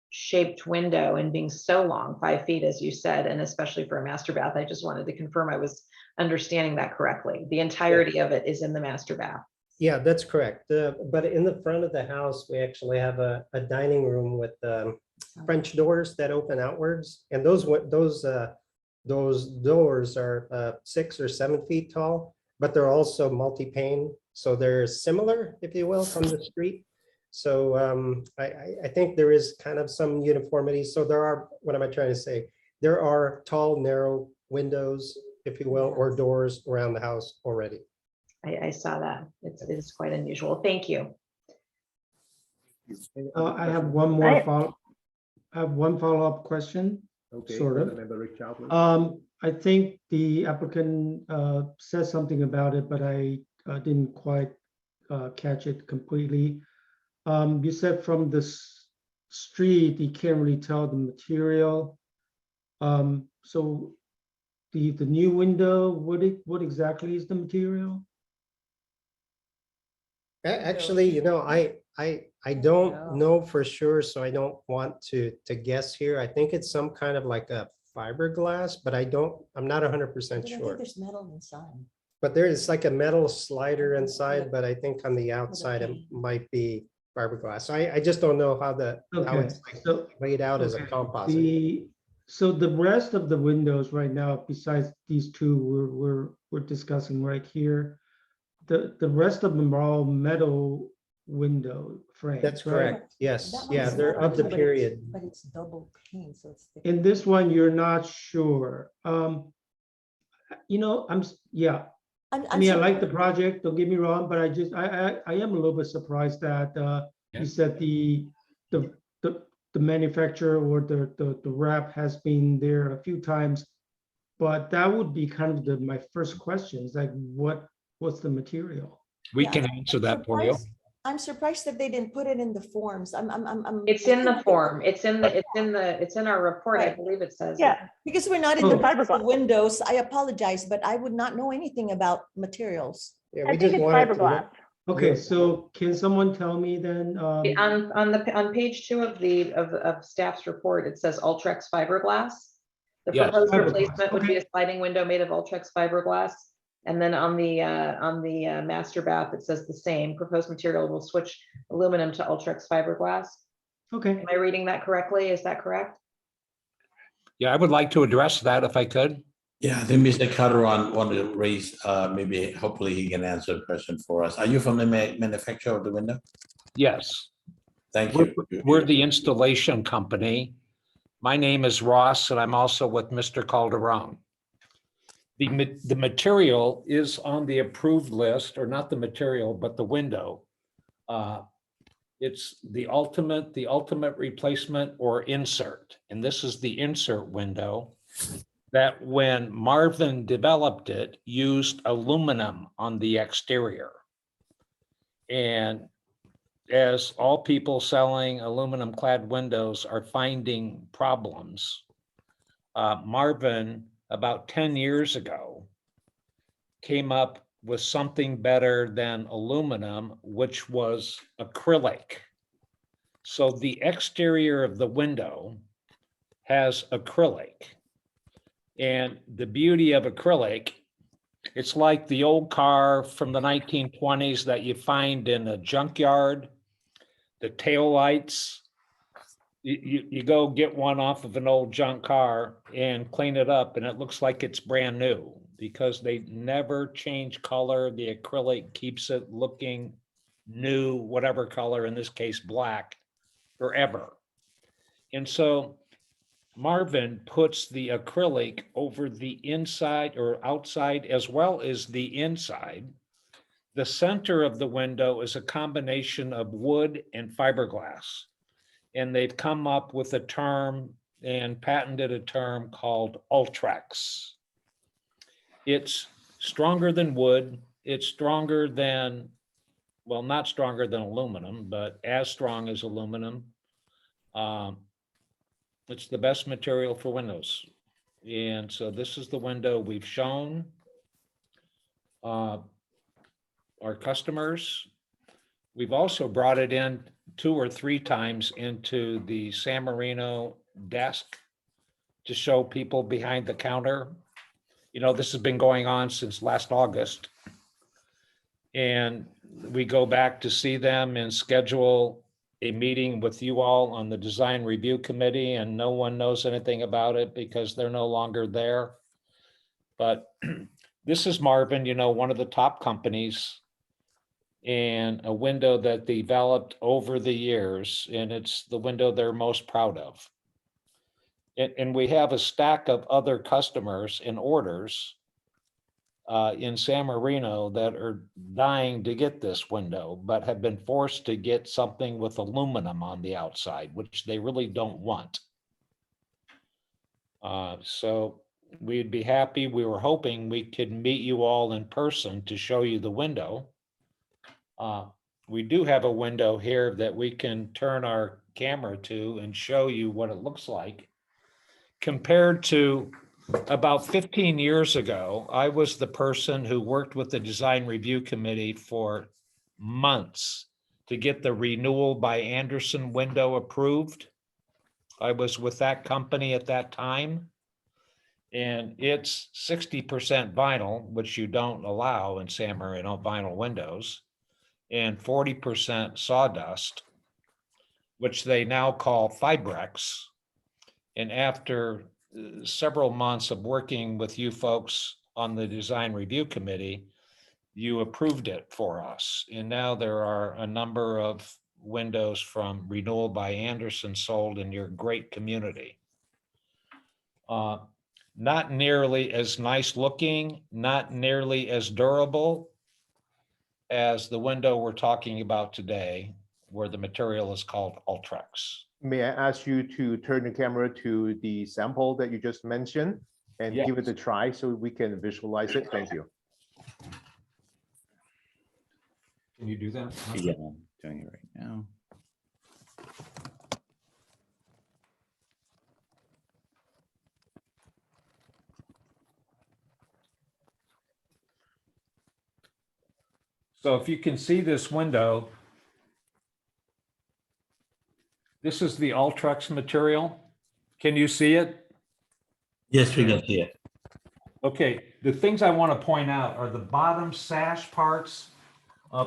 Speaker 3: shaped window and being so long, 5 feet, as you said, and especially for a master bath. I just wanted to confirm I was understanding that correctly. The entirety of it is in the master bath.
Speaker 14: Yeah, that's correct. But in the front of the house, we actually have a dining room with French doors that open outwards. And those doors are 6 or 7 feet tall, but they're also multi-pane. So they're similar, if you will, from the street. So I think there is kind of some uniformity. So there are, what am I trying to say? There are tall, narrow windows, if you will, or doors around the house already.
Speaker 3: I saw that. It's quite unusual. Thank you.
Speaker 6: I have one more follow. I have one follow-up question.
Speaker 2: Okay.
Speaker 6: Sort of.
Speaker 2: Member Rick Chow, please.
Speaker 6: I think the applicant said something about it, but I didn't quite catch it completely. You said from the street, you can't really tell the material. So the new window, what exactly is the material?
Speaker 14: Actually, I don't know for sure, so I don't want to guess here. I think it's some kind of like a fiberglass, but I'm not 100%
Speaker 15: I think
Speaker 14: sure.
Speaker 15: there's metal inside.
Speaker 14: But there is like a metal slider inside, but I think on the outside it might be fiberglass. So I just don't know how it's like laid out as a composite.
Speaker 6: So the rest of the windows right now, besides these two we're discussing right here, the rest of them are all metal window frames.
Speaker 14: That's correct.
Speaker 6: Right?
Speaker 14: Yes.
Speaker 15: That
Speaker 14: Yeah,
Speaker 15: one's
Speaker 14: they're
Speaker 15: metal
Speaker 14: of the
Speaker 15: too, but
Speaker 14: period.
Speaker 15: But it's double pane, so it's thick.
Speaker 6: In this one, you're not sure. I like the project, don't get me wrong, but I am a little bit surprised that you said the manufacturer or the rep has been there a few times, but that would be kind of my first question is like, what's the material?
Speaker 16: We can answer that for you.
Speaker 15: I'm surprised that they didn't put it in the forms.
Speaker 3: It's in the form. It's in our report. I believe it says.
Speaker 1: Yeah.
Speaker 15: Because we're not in the business of windows. I apologize, but I would not know anything about materials.
Speaker 14: Yeah,
Speaker 1: I think it's fiberglass.
Speaker 6: Okay, so can someone tell me then?
Speaker 3: On page 2 of staff's report, it says Ultrex fiberglass. The
Speaker 16: Yes.
Speaker 3: proposed
Speaker 6: Fiberglass,
Speaker 3: replacement would be
Speaker 6: okay.
Speaker 3: a sliding window made of Ultrex fiberglass. And then on the master bath, it says the same. Proposed material will switch aluminum to Ultrex fiberglass.
Speaker 6: Okay.
Speaker 3: Am I reading that correctly? Is that correct?
Speaker 16: Yeah, I would like to address that if I could.
Speaker 8: Yeah, I think Mr. Calderon wanted to raise, maybe hopefully he can answer the question for us. Are you from the manufacturer of the window?
Speaker 16: Yes.
Speaker 8: Thank
Speaker 16: We're,
Speaker 8: you.
Speaker 16: we're the installation company. My name is Ross, and I'm also with Mr. Calderon. The material is on the approved list, or not the material, but the window. It's the ultimate replacement or insert. And this is the insert window that when Marvin developed it, used aluminum on the exterior. And as all people selling aluminum clad windows are finding problems, Marvin, about 10 years ago, came up with something better than aluminum, which was acrylic. So the exterior of the window has acrylic. And the beauty of acrylic, it's like the old car from the 1920s that you find in a junkyard, the taillights. You go get one off of an old junk car and clean it up, and it looks like it's brand new because they never change color. The acrylic keeps it looking new, whatever color, in this case, black, forever. And so Marvin puts the acrylic over the inside or outside as well as the inside. The center of the window is a combination of wood and fiberglass. And they've come up with a term and patented a term called Ultrex. It's stronger than wood. It's stronger than, well, not stronger than aluminum, but as strong as aluminum. It's the best material for windows. And so this is the window we've shown our customers. We've also brought it in 2 or 3 times into the San Marino desk to show people behind the counter. You know, this has been going on since last August. And we go back to see them and schedule a meeting with you all on the design review committee, and no one knows anything about it because they're no longer there. But this is Marvin, you know, one of the top companies, and a window that they developed over the years, and it's the window they're most proud of. And we have a stack of other customers and orders in San Marino that are dying to get this window, but have been forced to get something with aluminum on the outside, which they really don't want. So we'd be happy. We were hoping we could meet you all in person to show you the window. We do have a window here that we can turn our camera to and show you what it looks like. Compared to about 15 years ago, I was the person who worked with the design review committee for months to get the renewal by Andersen window approved. I was with that company at that time. And it's 60% vinyl, which you don't allow in San Marino, vinyl windows, and 40% sawdust, which they now call Fibrex. And after several months of working with you folks on the design review committee, you approved it for us. And now there are a number of windows from Renewal by Andersen sold in your great community. Not nearly as nice looking, not nearly as durable as the window we're talking about today, where the material is called Ultrex.
Speaker 2: May I ask you to turn the camera to the sample that you just mentioned and give it a try so we can visualize it? Thank you.
Speaker 16: Can you do that?
Speaker 17: Yeah, I'm doing it right now.
Speaker 16: So if you can see this window, this is the Ultrex material. Can you see it?
Speaker 8: Yes, we can see it.
Speaker 16: Okay, the things I want to point out are the bottom sash parts.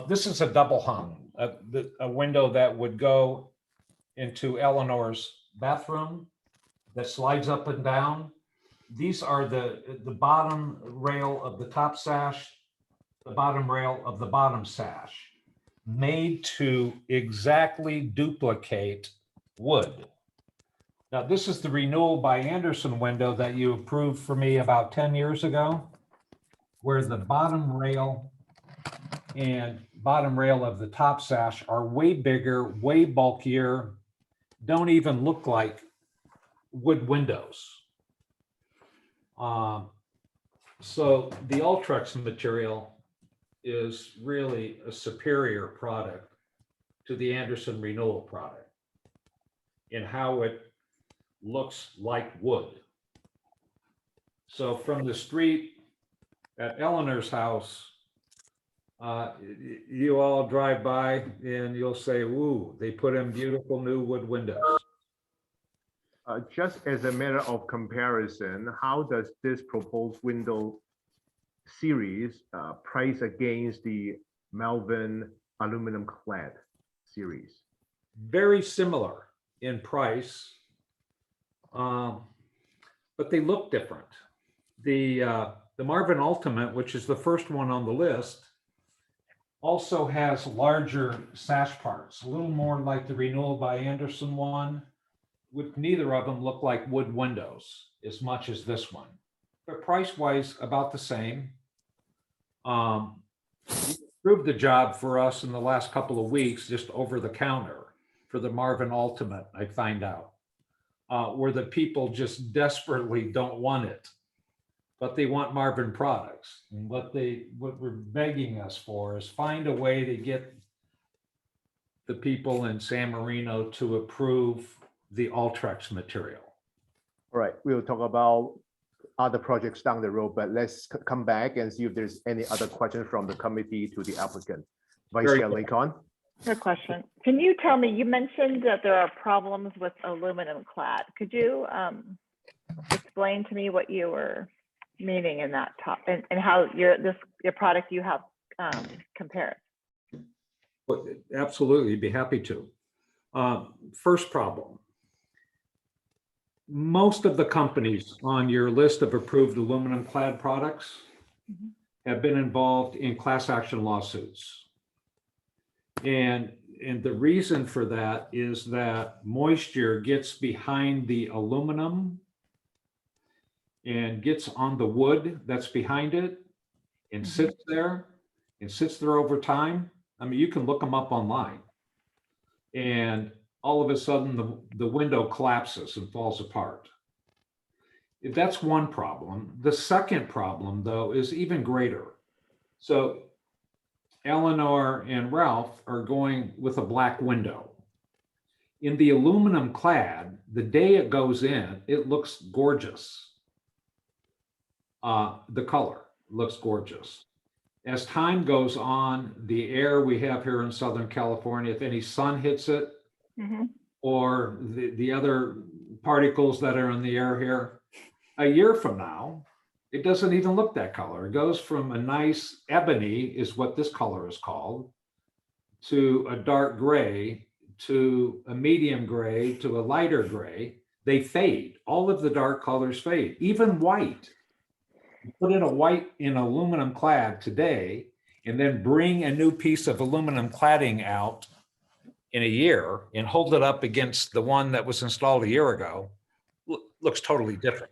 Speaker 16: This is a double hung, a window that would go into Eleanor's bathroom. that slides up and down. These are the bottom rail of the top sash, the bottom rail of the bottom sash, made to exactly duplicate wood. Now, this is the renewal by Anderson window that you approved for me about 10 years ago, where the bottom rail and bottom rail of the top sash are way bigger, way bulkier, don't even look like wood windows. So the Ultrex material is really a superior product to the Anderson renewal product in how it looks like wood. So from the street at Eleanor's house, you all drive by and you'll say, "Woo, they put in beautiful new wood windows."
Speaker 2: Just as a matter of comparison, how does this proposed window series price against the Melvin aluminum clad series?
Speaker 16: Very similar in price, but they look different. The Marvin Ultimate, which is the first one on the list, also has larger sash parts, a little more like the Renewal by Anderson one. With neither of them look like wood windows as much as this one, but price-wise about the same. Proved the job for us in the last couple of weeks, just over the counter for the Marvin Ultimate. I find out where the people just desperately don't want it, but they want Marvin products. And what we're begging us for is find a way to get the people in San Marino to approve the Ultrex material.
Speaker 2: All right, we'll talk about other projects down the road, but let's come back and see if there's any other questions from the committee to the applicant. Vice Chair Lincoln.
Speaker 1: Good question. Can you tell me, you mentioned that there are problems with aluminum clad. Could you explain to me what you were meaning in that top and how your product you have compares?
Speaker 16: Well, absolutely, be happy to. First problem. Most of the companies on your list of approved aluminum clad products have been involved in class action lawsuits. And the reason for that is that moisture gets behind the aluminum and gets on the wood that's behind it and sits there over time. I mean, you can look them up online. And all of a sudden the window collapses and falls apart. That's one problem. The second problem, though, is even greater. So Eleanor and Ralph are going with a black window. In the aluminum clad, the day it goes in, it looks gorgeous. The color looks gorgeous. As time goes on, the air we have here in Southern California, if any sun hits it, or the other particles that are in the air here, a year from now, it doesn't even look that color. It goes from a nice ebony, is what this color is called, to a dark gray, to a medium gray, to a lighter gray. They fade. All of the dark colors fade, even white. You put in a white in aluminum clad today, and then bring a new piece of aluminum cladding out in a year and hold it up against the one that was installed a year ago, looks totally different.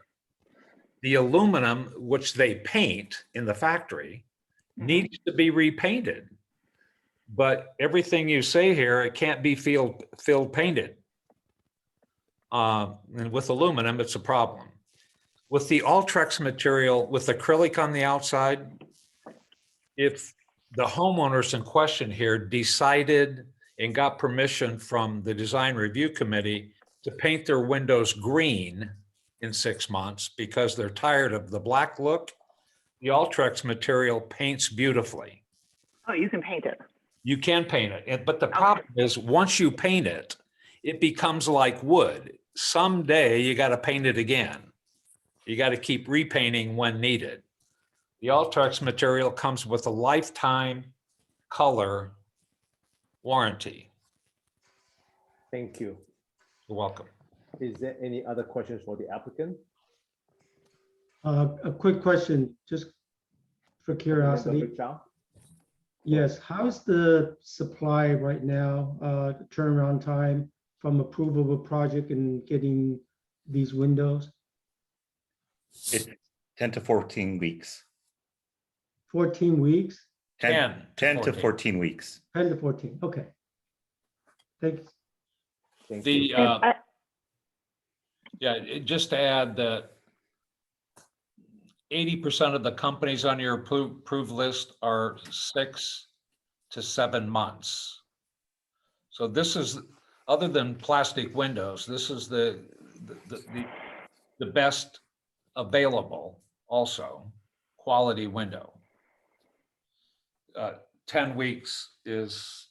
Speaker 16: The aluminum, which they paint in the factory, needs to be repainted. But everything you say here, it can't be field painted. And with aluminum, it's a problem. With the Ultrex material, with acrylic on the outside, if the homeowners in question here decided and got permission from the design review committee to paint their windows green in 6 months because they're tired of the black look, the Ultrex material paints beautifully.
Speaker 1: Oh, you can paint it.
Speaker 16: You can paint it, but the problem is once you paint it, it becomes like wood. Someday you got to paint it again. You got to keep repainting when needed. The Ultrex material comes with a lifetime color warranty.
Speaker 2: Thank you.
Speaker 16: You're welcome.
Speaker 2: Is there any other questions for the applicant?
Speaker 6: A quick question, just for curiosity.
Speaker 2: Rick Chow?
Speaker 6: Yes, how's the supply right now, turnaround time from approval of a project and getting these windows?
Speaker 17: It's 10 to 14 weeks.
Speaker 6: 14 weeks?
Speaker 16: 10
Speaker 17: to 14 weeks.
Speaker 6: 10 to 14, okay. Thanks.
Speaker 2: Thank
Speaker 16: The,
Speaker 2: you.
Speaker 16: just to add that 80% of the companies on your approved list are 6 to 7 months. So this is, other than plastic windows, this is the best available also, quality window. 10 weeks is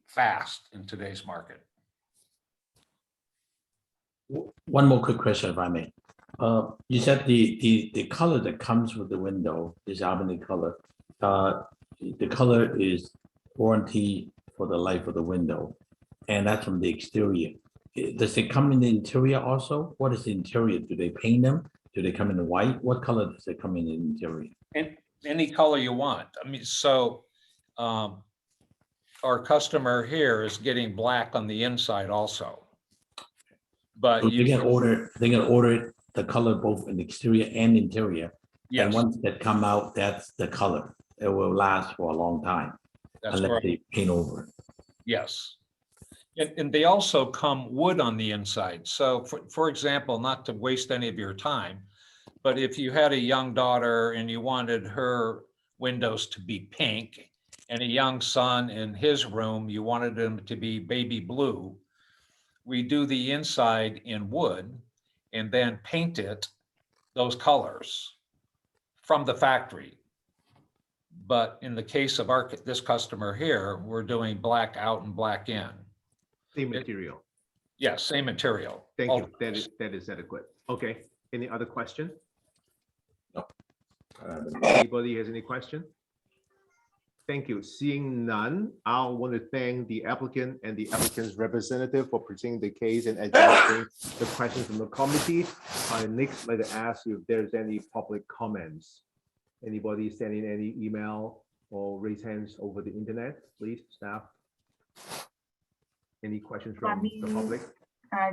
Speaker 16: fast in today's market.
Speaker 8: One more quick question, if I may. You said the color that comes with the window is ebony color. The color is warranty for the life of the window, and that's from the exterior. Does it come in the interior also? What is the interior? Do they paint them? Do they come in white? What color does it come in the interior?
Speaker 16: And any color you want. I mean, so our customer here is getting black on the inside also. But
Speaker 8: so they can order the color both in the exterior and interior.
Speaker 16: Yes.
Speaker 8: And once that come out, that's the color. It will last for a long time.
Speaker 16: That's
Speaker 8: unless
Speaker 16: correct.
Speaker 8: they paint over it.
Speaker 16: Yes. And they also come wood on the inside. So for example, not to waste any of your time, but if you had a young daughter and you wanted her windows to be pink and a young son in his room, you wanted them to be baby blue, we do the inside in wood and then paint it those colors from the factory. But in the case of this customer here, we're doing black out and black in.
Speaker 2: Same material.
Speaker 16: Yes, same material.
Speaker 2: Thank you. That is adequate. Okay. Any other question?
Speaker 8: No.
Speaker 2: Anybody has any question? Thank you. Seeing none, I want to thank the applicant and the applicant's representative for presenting the case and addressing the questions from the committee. I next like to ask you if there's any public comments. Anybody sending any email or raise hands over the internet, please, staff? Any questions from the public?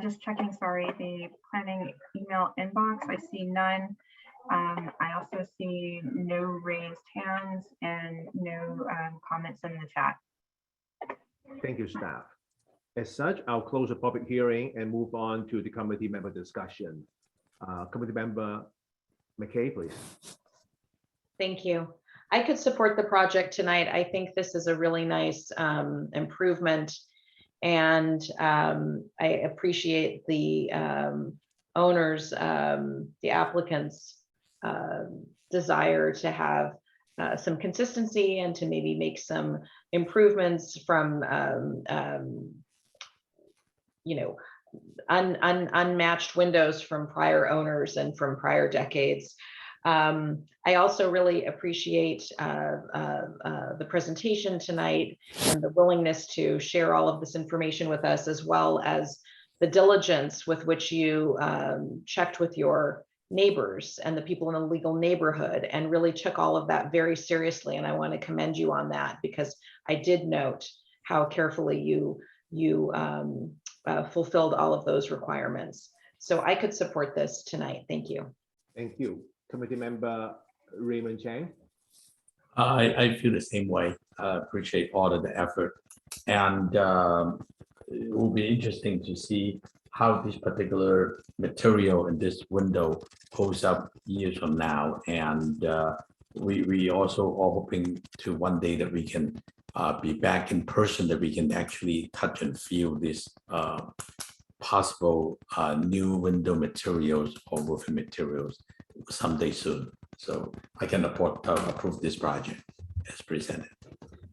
Speaker 5: Just checking, sorry, the planning email inbox, I see none. I also see no raised hands and no comments in the chat.
Speaker 2: Thank you, staff. As such, I'll close the public hearing and move on to the committee member discussion. Committee member McKay, please.
Speaker 3: Thank you. I could support the project tonight. I think this is a really nice improvement, and I appreciate the owners, the applicants' desire to have some consistency and to maybe make some improvements from you know, unmatched windows from prior owners and from prior decades. I also really appreciate the presentation tonight and the willingness to share all of this information with us, as well as the diligence with which you checked with your neighbors and the people in the legal neighborhood and really took all of that very seriously. And I want to commend you on that, because I did note how carefully you fulfilled all of those requirements. So I could support this tonight. Thank you.
Speaker 2: Thank you. Committee member Raymond Chang.
Speaker 8: I feel the same way. Appreciate all of the effort, and it will be interesting to see how this particular material in this window holds up years from now. And we also are hoping to one day that we can be back in person, that we can actually touch and feel this possible new window materials or roofing materials someday soon. So I can approve this project as presented.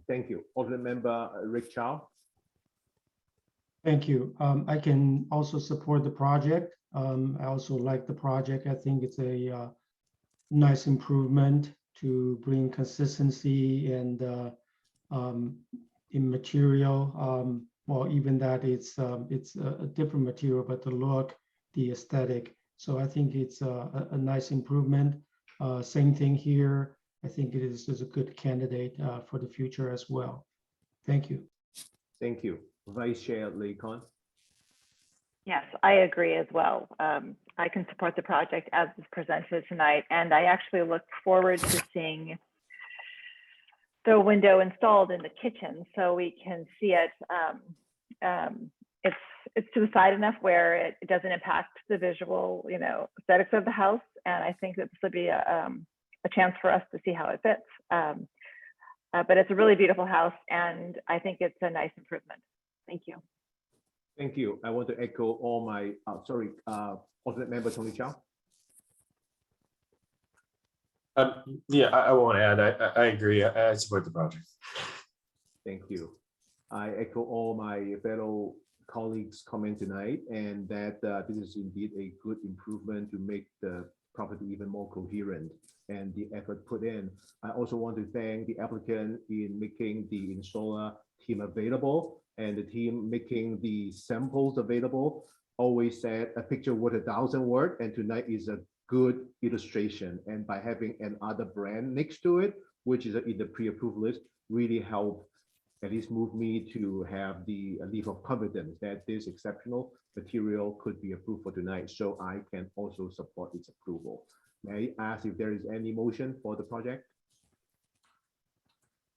Speaker 2: Thank you. Alternate member Rick Chow.
Speaker 6: Thank you. I can also support the project. I also like the project. I think it's a nice improvement to bring consistency and in material. Well, even that it's a different material, but the look the aesthetic. So I think it's a nice improvement. Same thing here. I think it is a good candidate for the future as well. Thank you.
Speaker 2: Thank you. Vice Chair Lee-Con.
Speaker 1: Yes, I agree as well. I can support the project as is presented tonight, and I actually look forward to seeing the window installed in the kitchen so we can see it. It's to the side enough where it doesn't impact the visual, aesthetics of the house, and I think that this would be a chance for us to see how it fits. But it's a really beautiful house, and I think it's a nice improvement. Thank you.
Speaker 2: Thank you. I want to echo all my, alternate member Tony Chow.
Speaker 4: Yeah, I won't add. I agree. I support the project.
Speaker 2: Thank you. I echo all my fellow colleagues' comment tonight, and that this is indeed a good improvement to make the property even more coherent and the effort put in. I also want to thank the applicant in making the installer team available and the team making the samples available. Always said a picture worth 1,000 words, and tonight is a good illustration. And by having another brand next to it, which is in the pre-approved list, really helped at least move me to have the leave of confidence that this exceptional material could be approved for tonight. So I can also support its approval. May I ask if there is any motion for the project?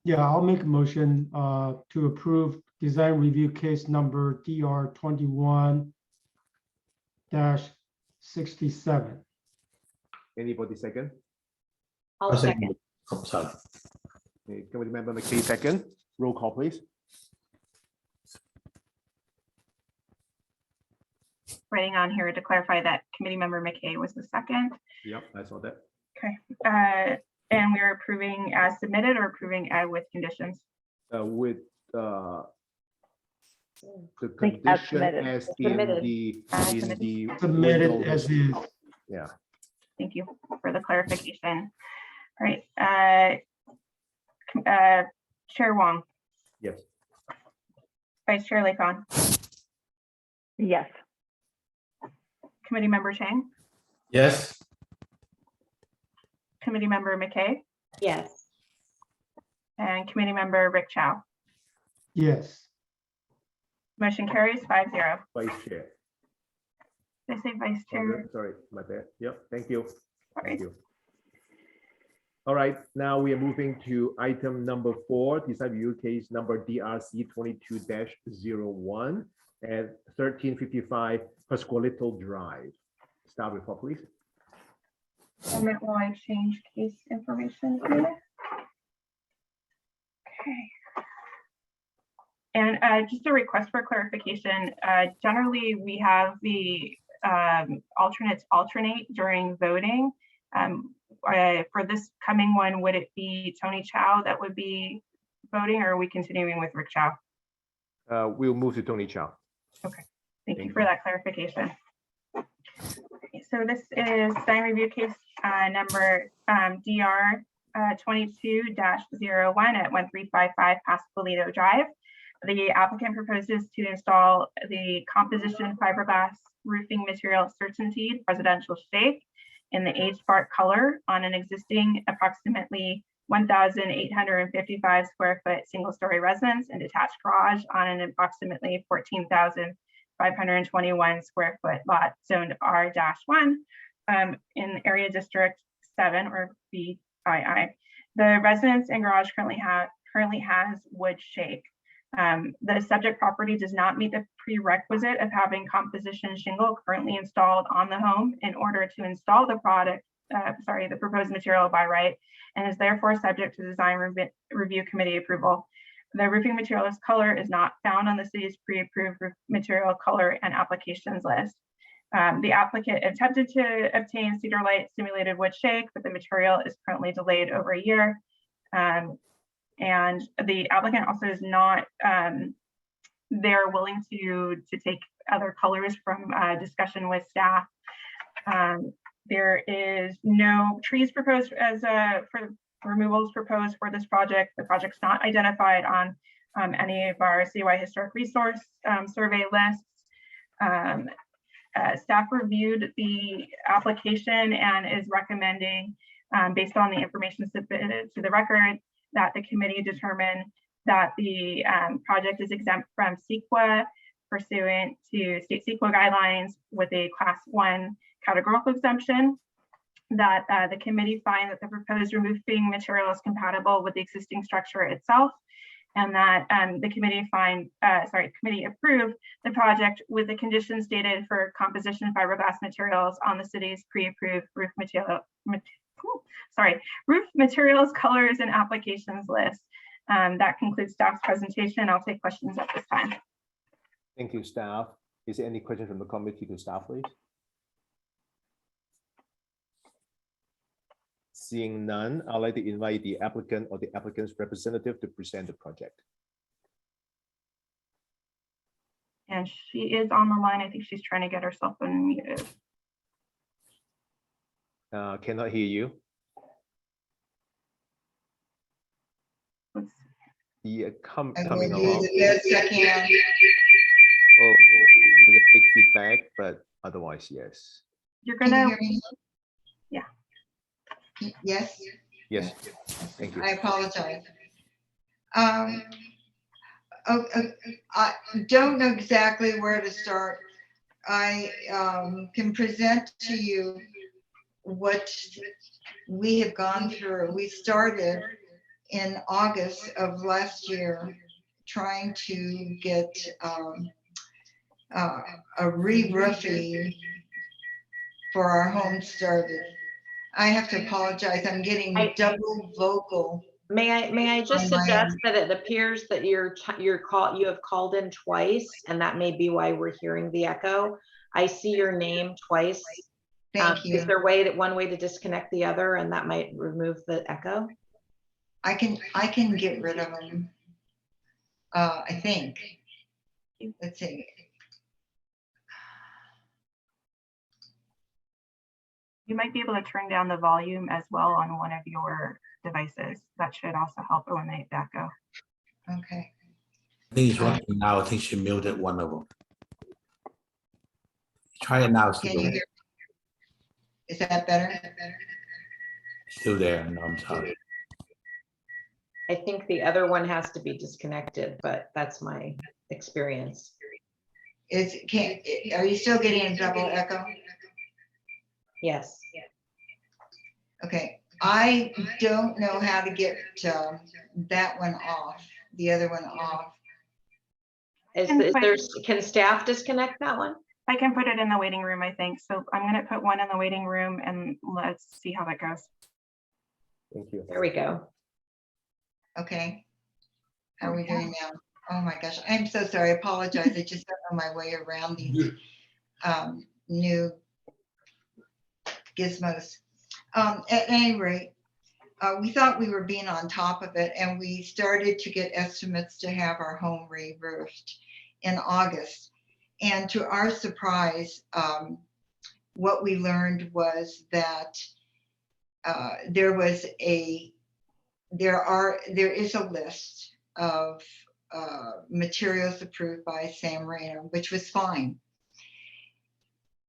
Speaker 6: Yeah, I'll make a motion to approve design review case number DR 21-67.
Speaker 2: Anybody second?
Speaker 13: I'll second.
Speaker 2: Okay, Committee Member McKay second. Roll call, please.
Speaker 5: Writing on here to clarify that committee member McKay was the second.
Speaker 2: Yep, I saw that.
Speaker 5: Okay. And we're approving as submitted or approving with conditions?
Speaker 2: With the
Speaker 1: think as
Speaker 2: condition as in
Speaker 13: Submitted.
Speaker 2: the
Speaker 6: Submitted
Speaker 2: window.
Speaker 6: as is.
Speaker 2: Yeah.
Speaker 5: Thank you for the clarification. All right. Chair Wong,
Speaker 2: Yes.
Speaker 5: Vice Chair Lee-Con,
Speaker 1: Yes.
Speaker 5: Committee Member Chang,
Speaker 8: Yes.
Speaker 5: Committee Member McKay,
Speaker 13: Yes.
Speaker 5: and Committee Member Rick Chow.
Speaker 6: Yes.
Speaker 5: Motion carries 5-0.
Speaker 2: Vice Chair.
Speaker 5: Did I say Vice Chair?
Speaker 2: Sorry, my bad. Yep, thank you.
Speaker 5: Sorry.
Speaker 2: Thank you. All right, now we are moving to item number 4, design review case number DRC 22-01 at 1355 Pascualito Drive. Start report, please.
Speaker 5: A moment while I change case information here. Okay. And just a request for clarification. Generally, we have the alternates alternate during voting. For this coming one, would it be Tony Chow that would be voting, or are we continuing with Rick Chow?
Speaker 2: We'll move to Tony Chow.
Speaker 5: Okay, thank you for that clarification. Okay, so this is design review case number DR 22-01 at 1355 Pascualito Drive. The applicant proposes to install the composition fiberglass roofing material Certainty residential shake in the age part color on an existing approximately 1,855 square foot single story residence and detached garage on an approximately 14,521 square foot lot zoned R-1 in area district 7 or BII. The residence and garage currently has wood shake. The subject property does not meet the prerequisite of having composition shingle currently installed on the home in order to install the the proposed material by right, and is therefore subject to design review committee approval. The roofing materials color is not found on the city's pre-approved material color and applications list. The applicant attempted to obtain Cedar Light simulated wood shake, but the material is currently delayed over a year. And the applicant also is not, they're willing to take other colors from discussion with staff. There is no trees proposed as for removals proposed for this project. The project's not identified on any of our CY historic resource survey lists. Staff reviewed the application and is recommending, based on the information submitted to the record, that the committee determine that the project is exempt from CEQA pursuant to state CEQA guidelines with a class 1 categorical exemption, that the committee find that the proposed roofing material is compatible with the existing structure itself, and that the committee approve the project with the conditions stated for composition of fiberglass materials on the city's pre-approved roof materials, colors, and applications list. That concludes staff's presentation. I'll take questions at this time.
Speaker 2: Thank you, staff. Is there any question from the committee to staff, please? Seeing none, I'd like to invite the applicant or the applicant's representative to present the project.
Speaker 5: And she is on the line. I think she's trying to get herself unmuted.
Speaker 2: Cannot hear you. Yeah, coming along. Oh, with a big feedback, but otherwise, yes.
Speaker 5: You're gonna.
Speaker 18: Yeah. Yes.
Speaker 2: Yes. Thank you.
Speaker 18: I apologize. I don't know exactly where to start. I can present to you what we have gone through. We started in August of last year trying to get a re-roofing for our home started. I have to apologize. I'm getting double vocal.
Speaker 3: May I just suggest that it appears that you have called in twice, and that may be why we're hearing the echo. I see your name twice.
Speaker 18: Thank you.
Speaker 3: Is there one way to disconnect the other, and that might remove the echo?
Speaker 18: I can get rid of them. I think. Let's see.
Speaker 5: You might be able to turn down the volume as well on one of your devices. That should also help eliminate the echo.
Speaker 18: Okay.
Speaker 8: I think it's working now. I think she muted one of them. Try it now.
Speaker 18: Can you hear? Is that better?
Speaker 8: Still there. No, I'm sorry.
Speaker 3: I think the other one has to be disconnected, but that's my experience.
Speaker 18: Are you still getting a double echo?
Speaker 3: Yes.
Speaker 18: Okay. I don't know how to get that one off, the other one off.
Speaker 3: Can staff disconnect that one?
Speaker 5: I can put it in the waiting room, I think. So I'm going to put one in the waiting room and let's see how that goes.
Speaker 2: Thank you.
Speaker 3: There we go.
Speaker 18: Okay. How are we doing now? Oh my gosh. I'm so sorry. I apologize. I just don't know my way around these new gizmos. At any rate, we thought we were being on top of it, and we started to get estimates to have our home re-roofed in August. And to our surprise, what we learned was that there is a list of materials approved by San Marino, which was fine.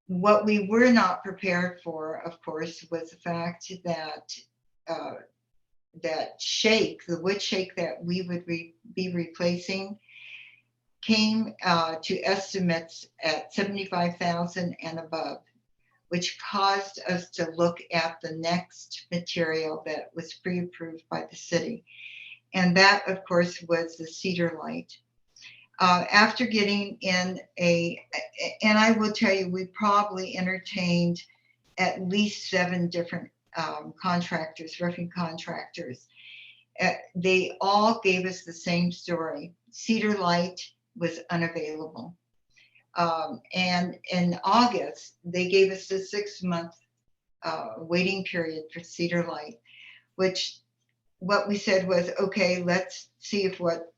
Speaker 18: What we were not prepared for, of course, was the fact that the wood shake that we would be replacing came to estimates at $75,000 and above, which caused us to look at the next material that was pre-approved by the city. And that, of course, was the cedar light. After getting in and I will tell you, we probably entertained at least 7 different contractors, roofing contractors. They all gave us the same story. Cedar light was unavailable. And in August, they gave us a 6-month waiting period for cedar light, which what we said was, okay, let's see if what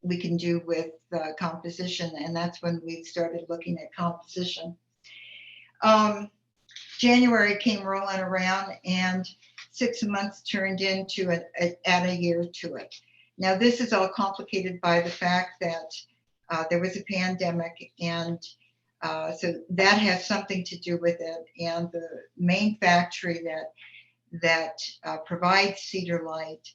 Speaker 18: we can do with composition. And that's when we started looking at composition. January came rolling around and 6 months turned into add a year to it. Now, this is all complicated by the fact that there was a pandemic, and So that has something to do with it. And the main factory that provides Cedar Light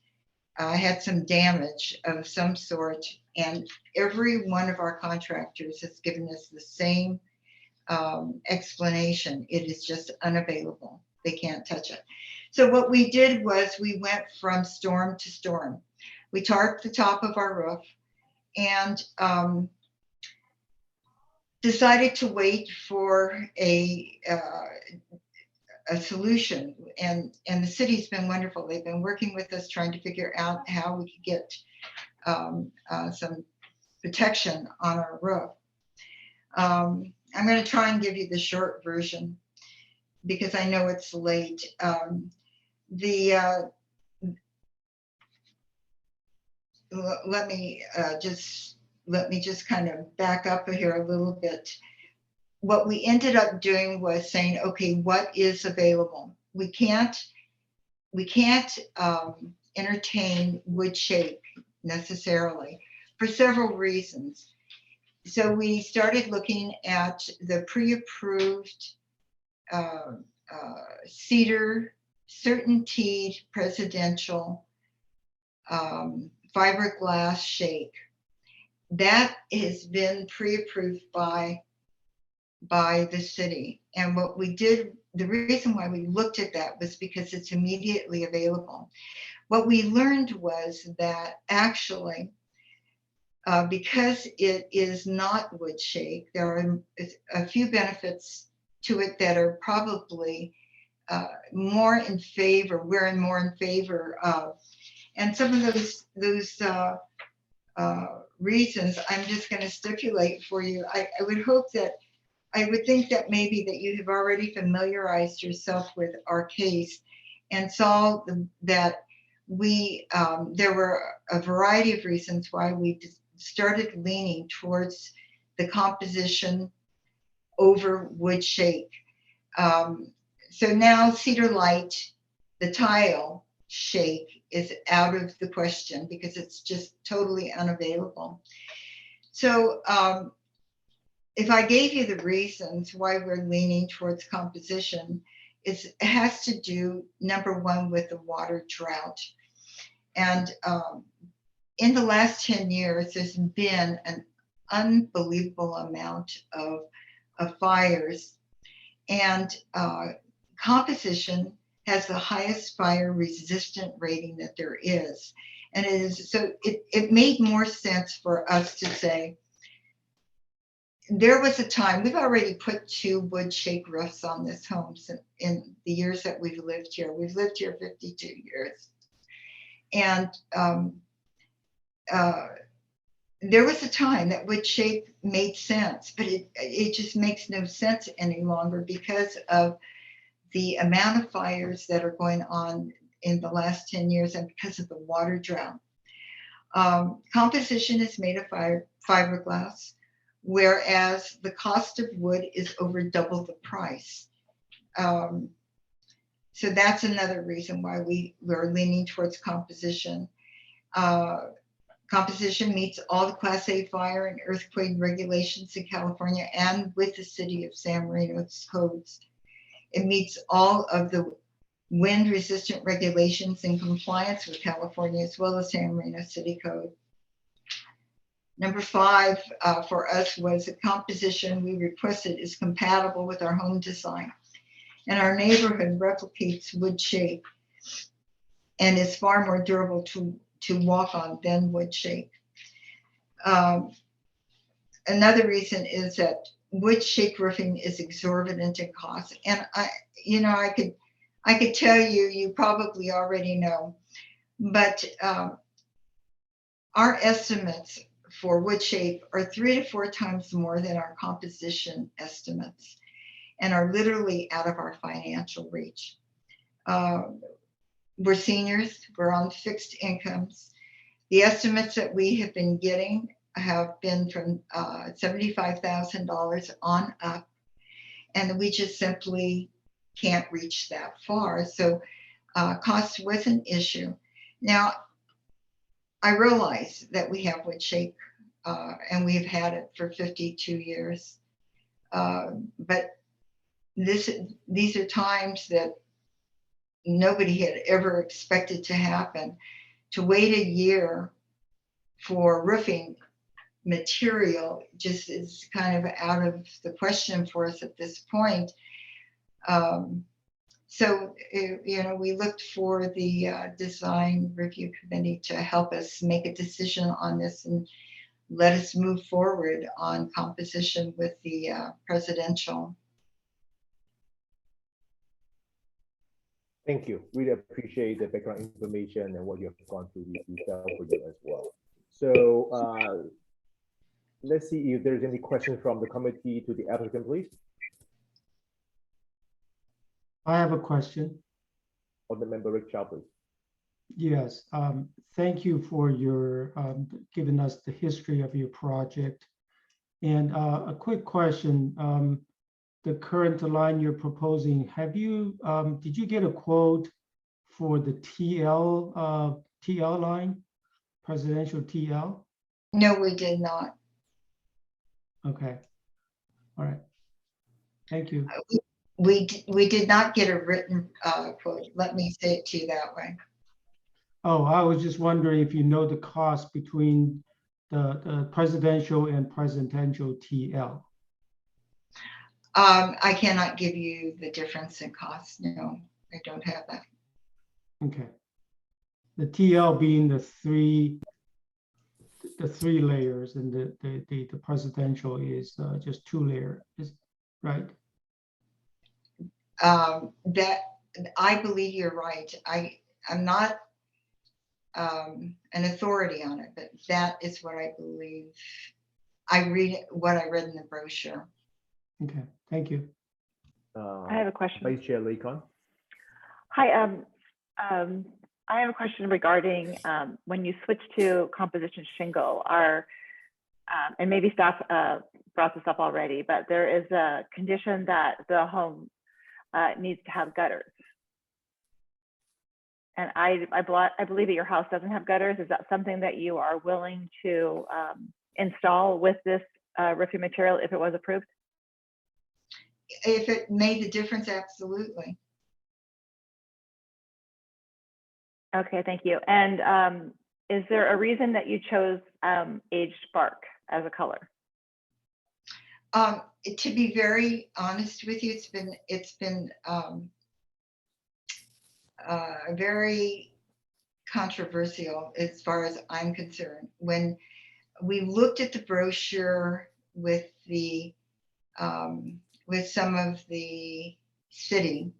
Speaker 18: had some damage of some sort, and every one of our contractors has given us the same explanation. It is just unavailable. They can't touch it. So what we did was we went from storm to storm. We tarped the top of our roof and decided to wait for a solution. And the city's been wonderful. They've been working with us, trying to figure out how we could get some protection on our roof. I'm going to try and give you the short version because I know it's late. Let me just kind of back up here a little bit. What we ended up doing was saying, okay, what is available? We can't entertain wood shake necessarily for several reasons. So we started looking at the pre-approved cedar, certainteed presidential fiberglass shake. That has been pre-approved by the city. And what we did, the reason why we looked at that was because it's immediately available. What we learned was that actually, because it is not wood shake, there are a few benefits to it that are probably more in favor, we're more in favor of. And some of those reasons I'm just going to stipulate for you. I would think that maybe that you have already familiarized yourself with our case and saw that there were a variety of reasons why we started leaning towards the composition over wood shake. So now Cedar Light, the tile shake, is out of the question because it's just totally unavailable. So if I gave you the reasons why we're leaning towards composition, it has to do, number one, with the water drought. And in the last 10 years, there's been an unbelievable amount of fires. And composition has the highest fire resistant rating that there is. And it made more sense for us to say, there was a time, we've already put 2 wood shake roofs on this home in the years that we've lived here. We've lived here 52 years. And there was a time that wood shake made sense, but it just makes no sense any longer because of the amount of fires that are going on in the last 10 years and because of the water drought. Composition is made of fiberglass, whereas the cost of wood is over double the price. So that's another reason why we're leaning towards composition. Composition meets all the Class A fire and earthquake regulations in California and with the city of San Marino's codes. It meets all of the wind resistant regulations in compliance with California as well as San Marino City Code. Number 5 for us was the composition we requested is compatible with our home design. And our neighborhood replicates wood shake and is far more durable to walk on than wood shake. Another reason is that wood shake roofing is exorbitant in cost. And I could tell you, you probably already know, but our estimates for wood shake are 3 to 4 times more than our composition estimates and are literally out of our financial reach. We're seniors, we're on fixed incomes. The estimates that we have been getting have been from $75,000 on up, and we just simply can't reach that far. So cost was an issue. Now, I realize that we have wood shake and we've had it for 52 years. But these are times that nobody had ever expected to happen. To wait a year for roofing material just is kind of out of the question for us at this point. So, we looked for the design review committee to help us make a decision on this and let us move forward on composition with the presidential.
Speaker 2: Thank you. Really appreciate the background information and what you have gone through these details for you as well. So let's see if there's any questions from the committee to the applicant, please.
Speaker 6: I have a question.
Speaker 2: Or the member Rick Chow, please.
Speaker 6: Yes, thank you for your giving us the history of your project. And a quick question, the current line you're proposing, did you get a quote for the TL line, presidential TL?
Speaker 18: No, we did not.
Speaker 6: Okay, all right, thank you.
Speaker 18: We did not get a written quote. Let me say it to you that way.
Speaker 6: Oh, I was just wondering if you know the cost between the presidential and presidential TL.
Speaker 18: I cannot give you the difference in cost. No, I don't have that.
Speaker 6: Okay. The TL being the three layers, and the presidential is just 2 layers, right?
Speaker 18: That I believe you're right. I'm not an authority on it, but that is what I believe. I read what I read in the brochure.
Speaker 6: Okay, thank you.
Speaker 1: I have a question.
Speaker 2: Vice Chair Lakon.
Speaker 1: Hi, I have a question regarding when you switch to composition shingle, and maybe staff brought this up already, but there is a condition that the home needs to have gutters. And I believe that your house doesn't have gutters. Is that something that you are willing to install with this roofing material if it was approved?
Speaker 18: If it made the difference, absolutely.
Speaker 1: Okay, thank you. And is there a reason that you chose aged bark as a color?
Speaker 18: To be very honest with you, it's been very controversial as far as I'm concerned. When we looked at the brochure with the with some of the city,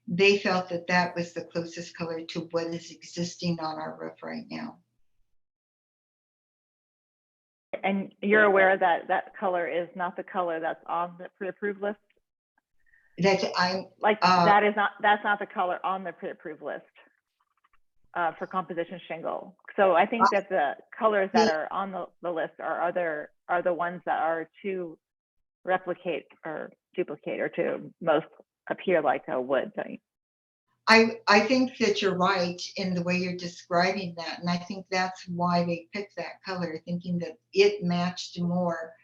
Speaker 18: they felt that that was the closest color to what is existing on our roof right now.
Speaker 1: And you're aware that that color is not the color that's on the pre-approved list?
Speaker 18: That's
Speaker 1: that's not the color on the pre-approved list for composition shingle. So I think that the colors that are on the list are the ones that are to replicate or duplicate or to most appear like a wood thing.
Speaker 18: I think that you're right in the way you're describing that, and I think that's why they picked that color, thinking that it matched more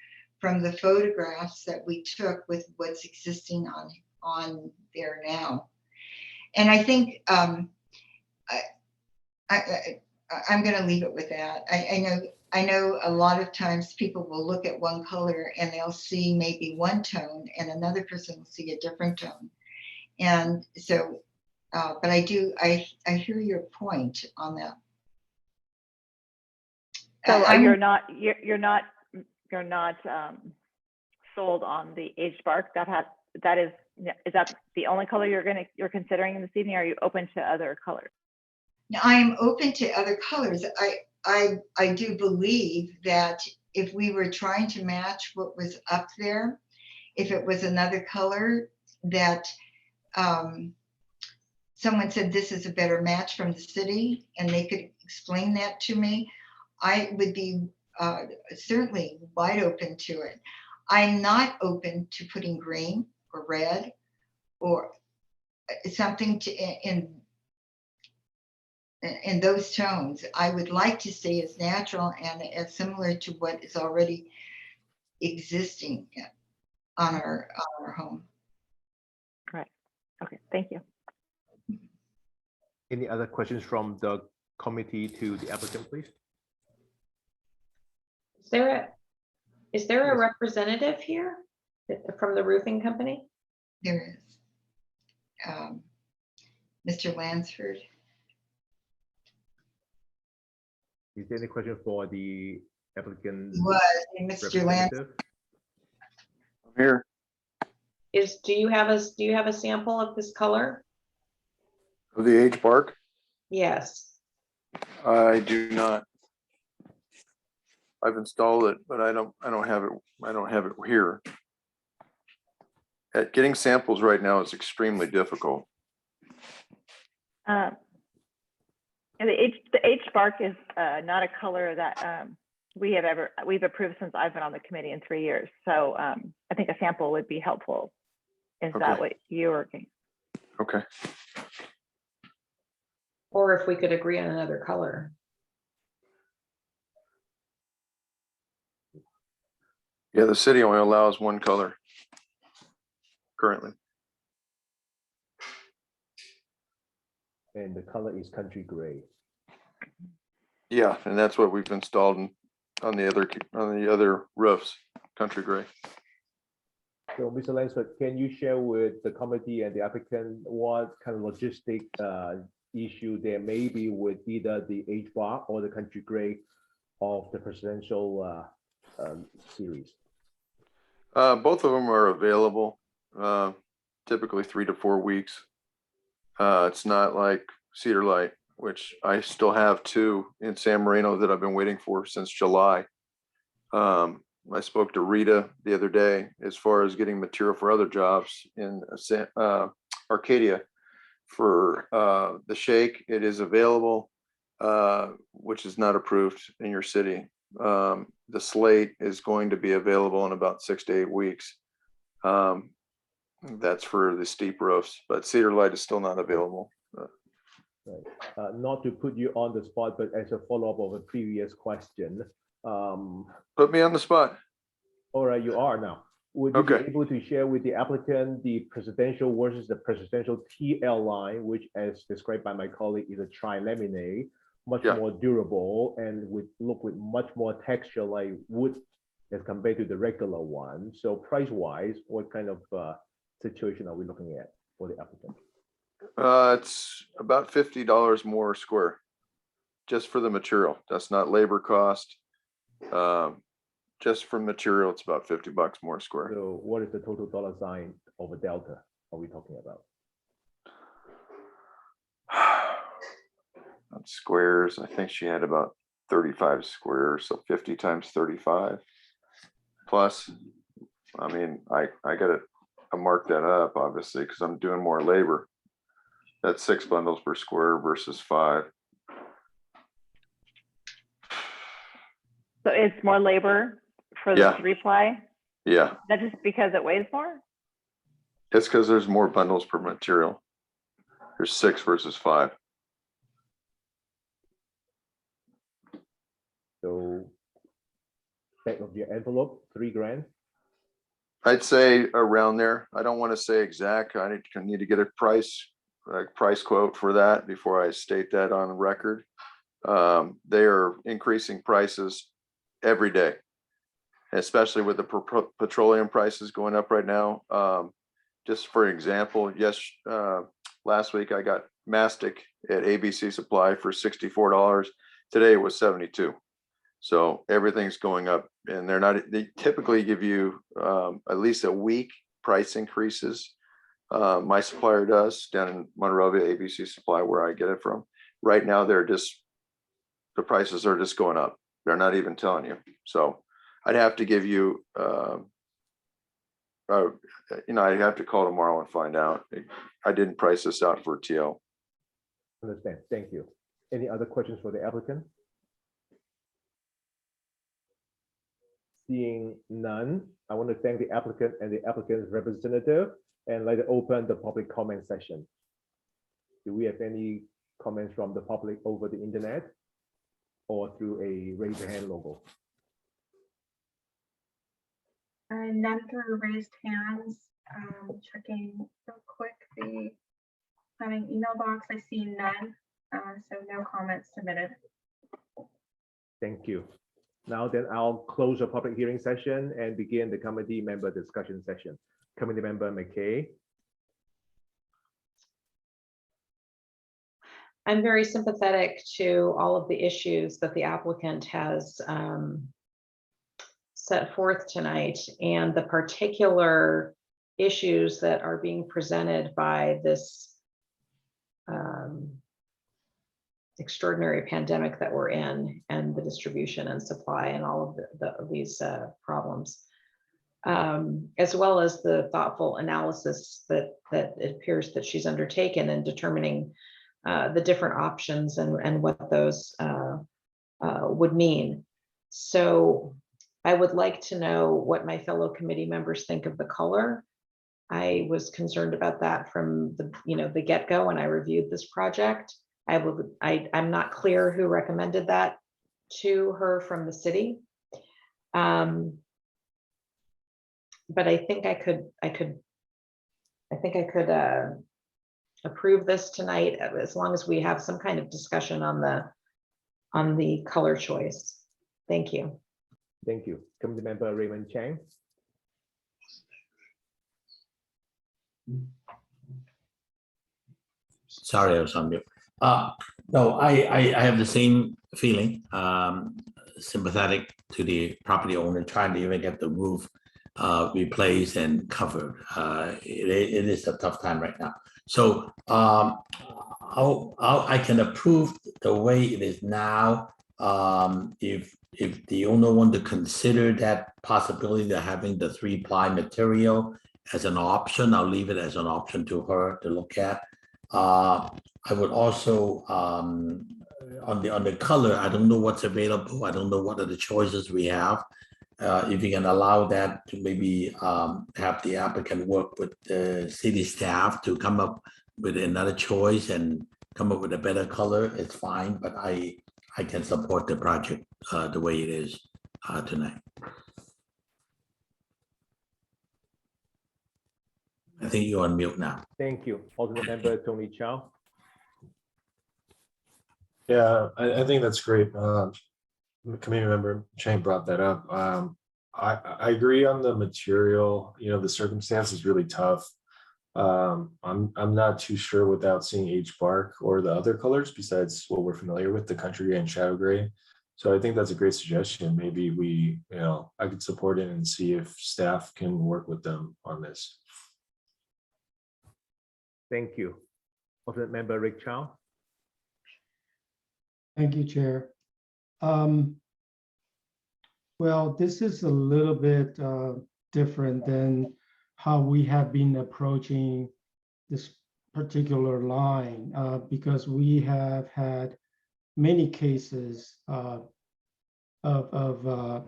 Speaker 18: from the photographs that we took with what's existing on there now. And I think I'm going to leave it with that. I know a lot of times people will look at one color and they'll see maybe one tone, and another person will see a different tone. And so, but I hear your point on that.
Speaker 1: So you're not sold on the aged bark is that the only color you're considering this evening? Or are you open to other colors?
Speaker 18: Now, I am open to other colors. I do believe that if we were trying to match what was up there, if it was another color that someone said this is a better match from the city and they could explain that to me, I would be certainly wide open to it. I'm not open to putting green or red or something in those tones. I would like to stay as natural and as similar to what is already existing. on our home.
Speaker 1: Right. Okay, thank you.
Speaker 2: Any other questions from the committee to the applicant, please?
Speaker 3: Is there a representative here from the roofing company?
Speaker 18: There is. Mr. Lansford.
Speaker 2: Is there any question for the applicant?
Speaker 18: Was Mr. Lansford.
Speaker 19: I'm here.
Speaker 3: Do you have a sample of this color?
Speaker 19: Of the H bark?
Speaker 3: Yes.
Speaker 19: I do not. I've installed it, but I don't have it here. Getting samples right now is extremely difficult.
Speaker 1: And the H bark is not a color that we've approved since I've been on the committee in 3 years. So I think a sample would be helpful. Is that what you're working?
Speaker 19: Okay.
Speaker 3: Or if we could agree on another color.
Speaker 19: Yeah, the city only allows one color currently.
Speaker 2: And the color is country gray.
Speaker 19: Yeah, and that's what we've installed on the other roofs, country gray.
Speaker 2: So, Mr. Lansford, can you share with the committee and the applicant what kind of logistic issue there may be with either the H bar or the country gray of the presidential series?
Speaker 19: Both of them are available, typically 3 to 4 weeks. It's not like Cedar Light, which I still have 2 in San Marino that I've been waiting for since July. I spoke to Rita the other day as far as getting material for other jobs in Arcadia for the shake. It is available, which is not approved in your city. The slate is going to be available in about 6 to 8 weeks. That's for the steep roofs, but Cedar Light is still not available.
Speaker 2: Right. Not to put you on the spot, but as a follow-up of a previous question.
Speaker 19: Put me on the spot.
Speaker 2: All right, you are now. Would you be able to share with the applicant the presidential versus the presidential TL line, which, as described by my colleague, is a tri-laminate, much more durable and would look with much more texture like wood as compared to the regular one. So price-wise, what kind of situation are we looking at for the applicant?
Speaker 19: It's about $50 more square, just for the material. That's not labor cost. Just for material, it's about $50 more square.
Speaker 2: So what is the total dollar sign of a delta are we talking about?
Speaker 19: On squares, I think she had about 35 squares, so 50 times 35. Plus, I mean, I gotta mark that up obviously because I'm doing more labor. That's 6 bundles per square versus 5.
Speaker 1: So it's more labor for the 3-ply?
Speaker 19: Yeah.
Speaker 1: That's just because it weighs more?
Speaker 19: It's because there's more bundles per material. There's 6 versus 5.
Speaker 2: So back of your envelope, $3,000.
Speaker 19: I'd say around there. I don't want to say exact. I need to get a price quote for that before I state that on record. They are increasing prices every day, especially with the petroleum prices going up right now. Just for example, last week I got mastic at ABC Supply for $64. Today it was $72. So everything's going up, and they typically give you at least a week price increases. My supplier does down in Monrovia, ABC Supply, where I get it from. Right now, the prices are just going up. They're not even telling you. So I'd have to give you, I'd have to call tomorrow and find out. I didn't price this out for TL.
Speaker 2: Understand. Thank you. Any other questions for the applicant? Seeing none, I want to thank the applicant and the applicant's representative and let it open the public comment session. Do we have any comments from the public over the internet or through a raise your hand logo?
Speaker 5: None through raised hands. Checking real quick the planning email box. I see none, so no comments submitted.
Speaker 2: Thank you. Now then, I'll close the public hearing session and begin the committee member discussion session. Committee member McKay.
Speaker 3: I'm very sympathetic to all of the issues that the applicant has set forth tonight, and the particular issues that are being presented by this extraordinary pandemic that we're in, and the distribution and supply and all of these problems, as well as the thoughtful analysis that it appears that she's undertaken in determining the different options and what those would mean. So I would like to know what my fellow committee members think of the color. I was concerned about that from the get-go when I reviewed this project. I'm not clear who recommended that to her from the city. But I think I could approve this tonight, as long as we have some kind of discussion on the color choice. Thank you.
Speaker 2: Thank you. Committee member Raymond Chang.
Speaker 8: Sorry, I was on mute. No, I have the same feeling, sympathetic to the property owner trying to even get the roof replaced and covered. It is a tough time right now. So I can approve the way it is now. If the owner want to consider that possibility of having the 3-ply material as an option, I'll leave it as an option to her to look at. I would also on the color, I don't know what's available. I don't know what are the choices we have. If you can allow that to maybe have the applicant work with the city staff to come up with another choice and come up with a better color, it's fine. But I can support the project the way it is tonight. I think you're on mute now.
Speaker 2: Thank you. Alternate member Tony Chow.
Speaker 4: Yeah, I think that's great. Committee member Chang brought that up. I agree on the material. The circumstance is really tough. I'm not too sure without seeing H bark or the other colors besides what we're familiar with, the country gray and shadow gray. So I think that's a great suggestion. Maybe I could support it and see if staff can work with them on this.
Speaker 2: Thank you. Alternate member Rick Chow.
Speaker 6: Thank you, Chair. Well, this is a little bit different than how we have been approaching this particular line because we have had many cases of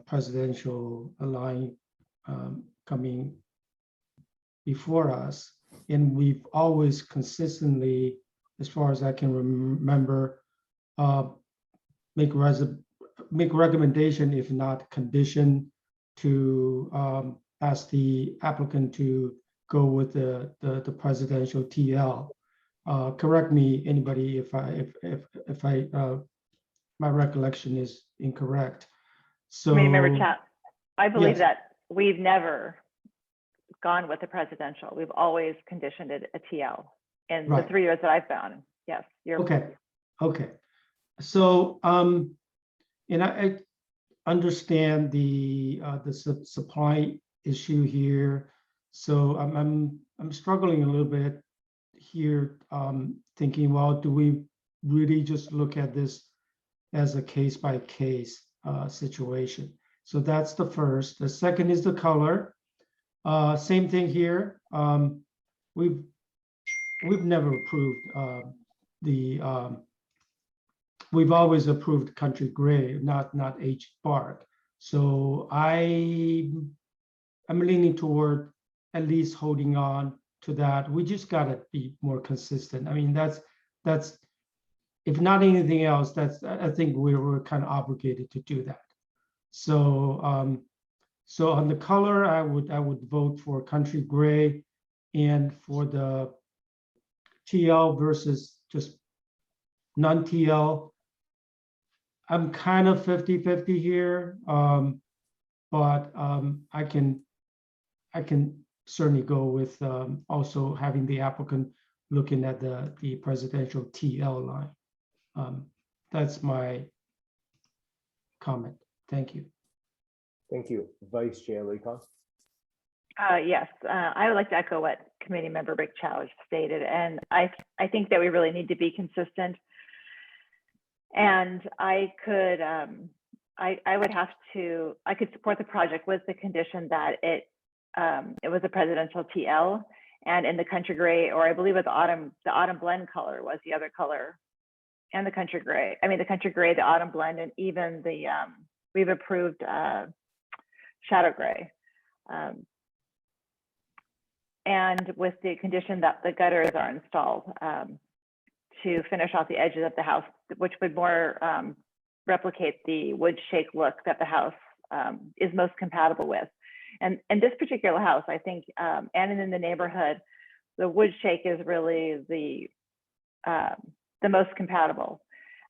Speaker 6: presidential line coming before us. And we've always consistently, as far as I can remember, make recommendation, if not condition, to ask the applicant to go with the presidential TL. Correct me, anybody, if I my recollection is incorrect. So,
Speaker 1: Member Chat, I believe
Speaker 6: yes.
Speaker 1: that we've never gone with the presidential. We've always conditioned it a TL in
Speaker 6: Right.
Speaker 1: the 3 years that I've found. Yes, you're
Speaker 6: Okay. So, and I understand the supply issue here. So I'm struggling a little bit here, thinking, well, do we really just look at this as a case by case situation? So that's the first. The second is the color. Same thing here. We've never approved we've always approved country gray, not H bark. So I'm leaning toward at least holding on to that. We just gotta be more consistent. I mean, that's if not anything else, I think we're kind of obligated to do that. So So on the color, I would vote for country gray, and for the TL versus just non-TL, I'm kind of 50-50 here, but I can certainly go with also having the applicant looking at the presidential TL line. That's my comment. Thank you.
Speaker 2: Thank you. Vice Chair Lee-Con.
Speaker 1: Yes, I would like to echo what Committee Member Rick Chow stated, and I think that we really need to be consistent. And I could support the project with the condition that it was a presidential TL, and in the country gray, or I believe the autumn blend color was the other color, and the country gray. I mean the country gray, the autumn blend, and even the we've approved shadow gray. And with the condition that the gutters are installed to finish off the edges of the house, which would more replicate the wood shake look that the house is most compatible with. And this particular house, I think, and in the neighborhood, the wood shake is really the most compatible.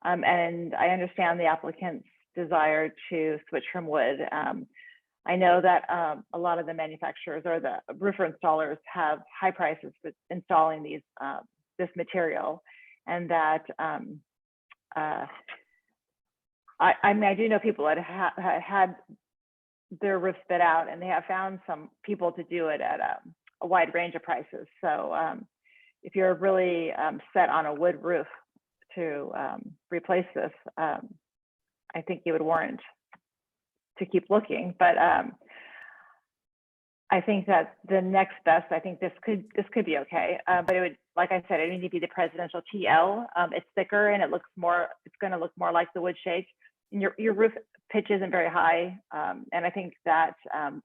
Speaker 1: And I understand the applicant's desire to switch from wood. I know that a lot of the manufacturers or the roofer installers have high prices for installing this material, and that I mean, I do know people that had their roofs bid out, and they have found some people to do it at a wide range of prices. So if you're really set on a wood roof to replace this, I think you would warrant to keep looking. But I think that the next best, I think this could be okay. But it would, like I said, it would need to be the presidential TL. It's thicker and it's going to look more like the wood shake. And your roof pitch isn't very high, and I think that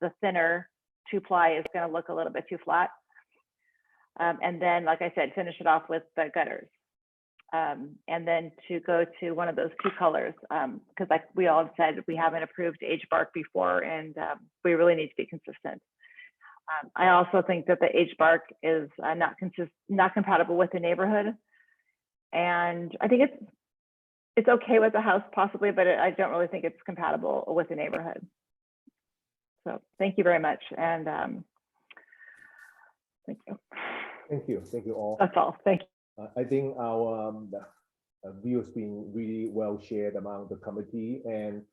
Speaker 1: the thinner 2-ply is going to look a little bit too flat. And then, like I said, finish it off with the gutters. And then to go to one of those 2 colors, because like we all have said, we haven't approved aged bark before, and we really need to be consistent. I also think that the aged bark is not compatible with the neighborhood, and I think it's okay with the house possibly, but I don't really think it's compatible with the neighborhood. So thank you very much, and thank you.
Speaker 2: Thank you all.
Speaker 1: That's all. Thank you.
Speaker 2: I think our view has been really well shared among the committee, and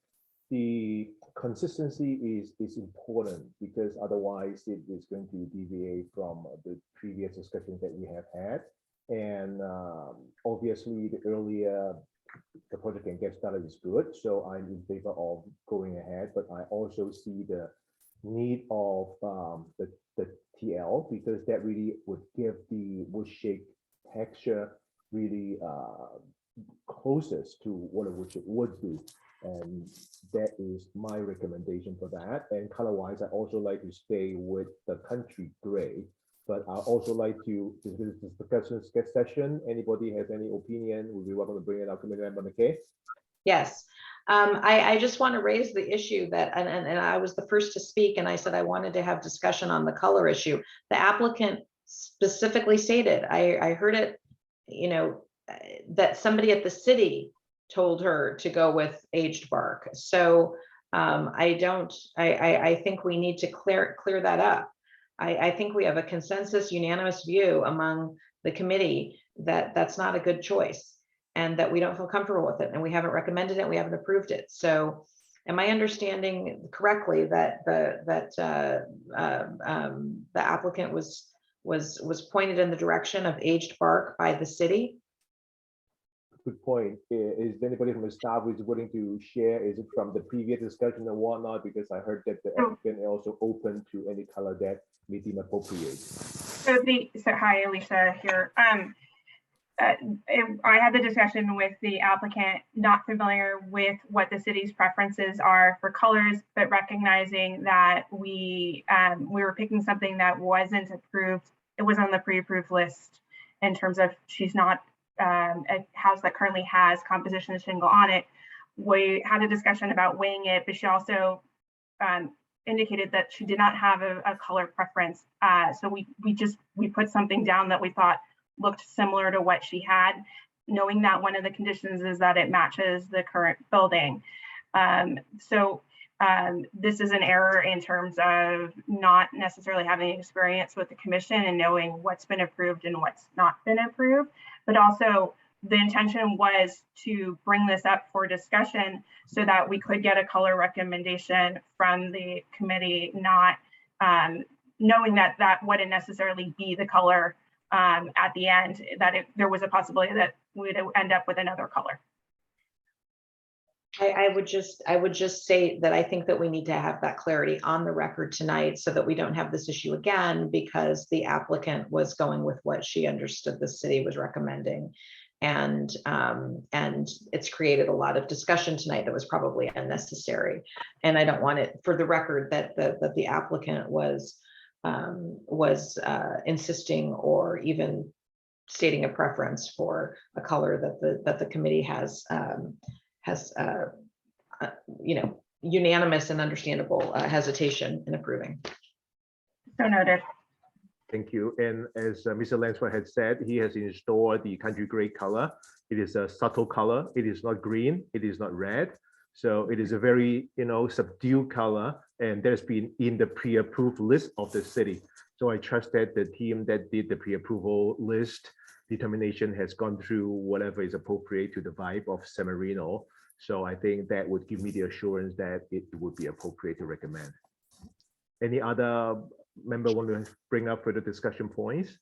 Speaker 2: the consistency is important, because otherwise it is going to deviate from the previous discussions that we have had. And obviously, the earlier the project can get started is good. So I'm in favor of going ahead, but I also see the need of the TL, because that really would give the wood shake texture really closest to what a wood shake would do. And that is my recommendation for that. And color-wise, I also like to stay with the country gray, but I also like to, this is the discussion session. Anybody has any opinion, would be welcome to bring it up. Committee Member McKay.
Speaker 3: Yes, I just want to raise the issue that, and I was the first to speak, and I said I wanted to have discussion on the color issue. The applicant specifically stated, I heard it, you know, that somebody at the city told her to go with aged bark. So I think we need to clear that up. I think we have a consensus, unanimous view among the committee that that's not a good choice, and that we don't feel comfortable with it, and we haven't recommended it, we haven't approved it. So am I understanding correctly that the applicant was pointed in the direction of aged bark by the city?
Speaker 2: Good point. Is anybody from the staff who is willing to share? Is it from the previous discussion and whatnot? Because I heard that the applicant is also open to any color that may deem appropriate.
Speaker 5: So hi, Alicia here. I had the discussion with the applicant, not familiar with what the city's preferences are for colors, but recognizing that we were picking something that wasn't approved. It was on the pre-approved list in terms of she's not a house that currently has composition shingle on it. We had a discussion about weighing it, but she also indicated that she did not have a color preference. So we put something down that we thought looked similar to what she had, knowing that one of the conditions is that it matches the current building. This is an error in terms of not necessarily having experience with the commission and knowing what's been approved and what's not been approved, but also the intention was to bring this up for discussion so that we could get a color recommendation from the committee, not knowing that that wouldn't necessarily be the color at the end, that there was a possibility that we'd end up with another color.
Speaker 3: I would just say that I think that we need to have that clarity on the record tonight so that we don't have this issue again, because the applicant was going with what she understood the city was recommending. And it's created a lot of discussion tonight that was probably unnecessary. And I don't want it, for the record, that the applicant was insisting or even stating a preference for a color that the committee has unanimous and understandable hesitation in approving.
Speaker 5: So noted.
Speaker 2: Thank you. And as Mr. Lansford had said, he has installed the country gray color. It is a subtle color. It is not green. It is not red. So it is a very, subdued color, and there's been in the pre-approved list of the city. So I trust that the team that did the pre-approval list determination has gone through whatever is appropriate to the vibe of San Marino. So I think that would give me the assurance that it would be appropriate to recommend. Any other member want to bring up further discussion points?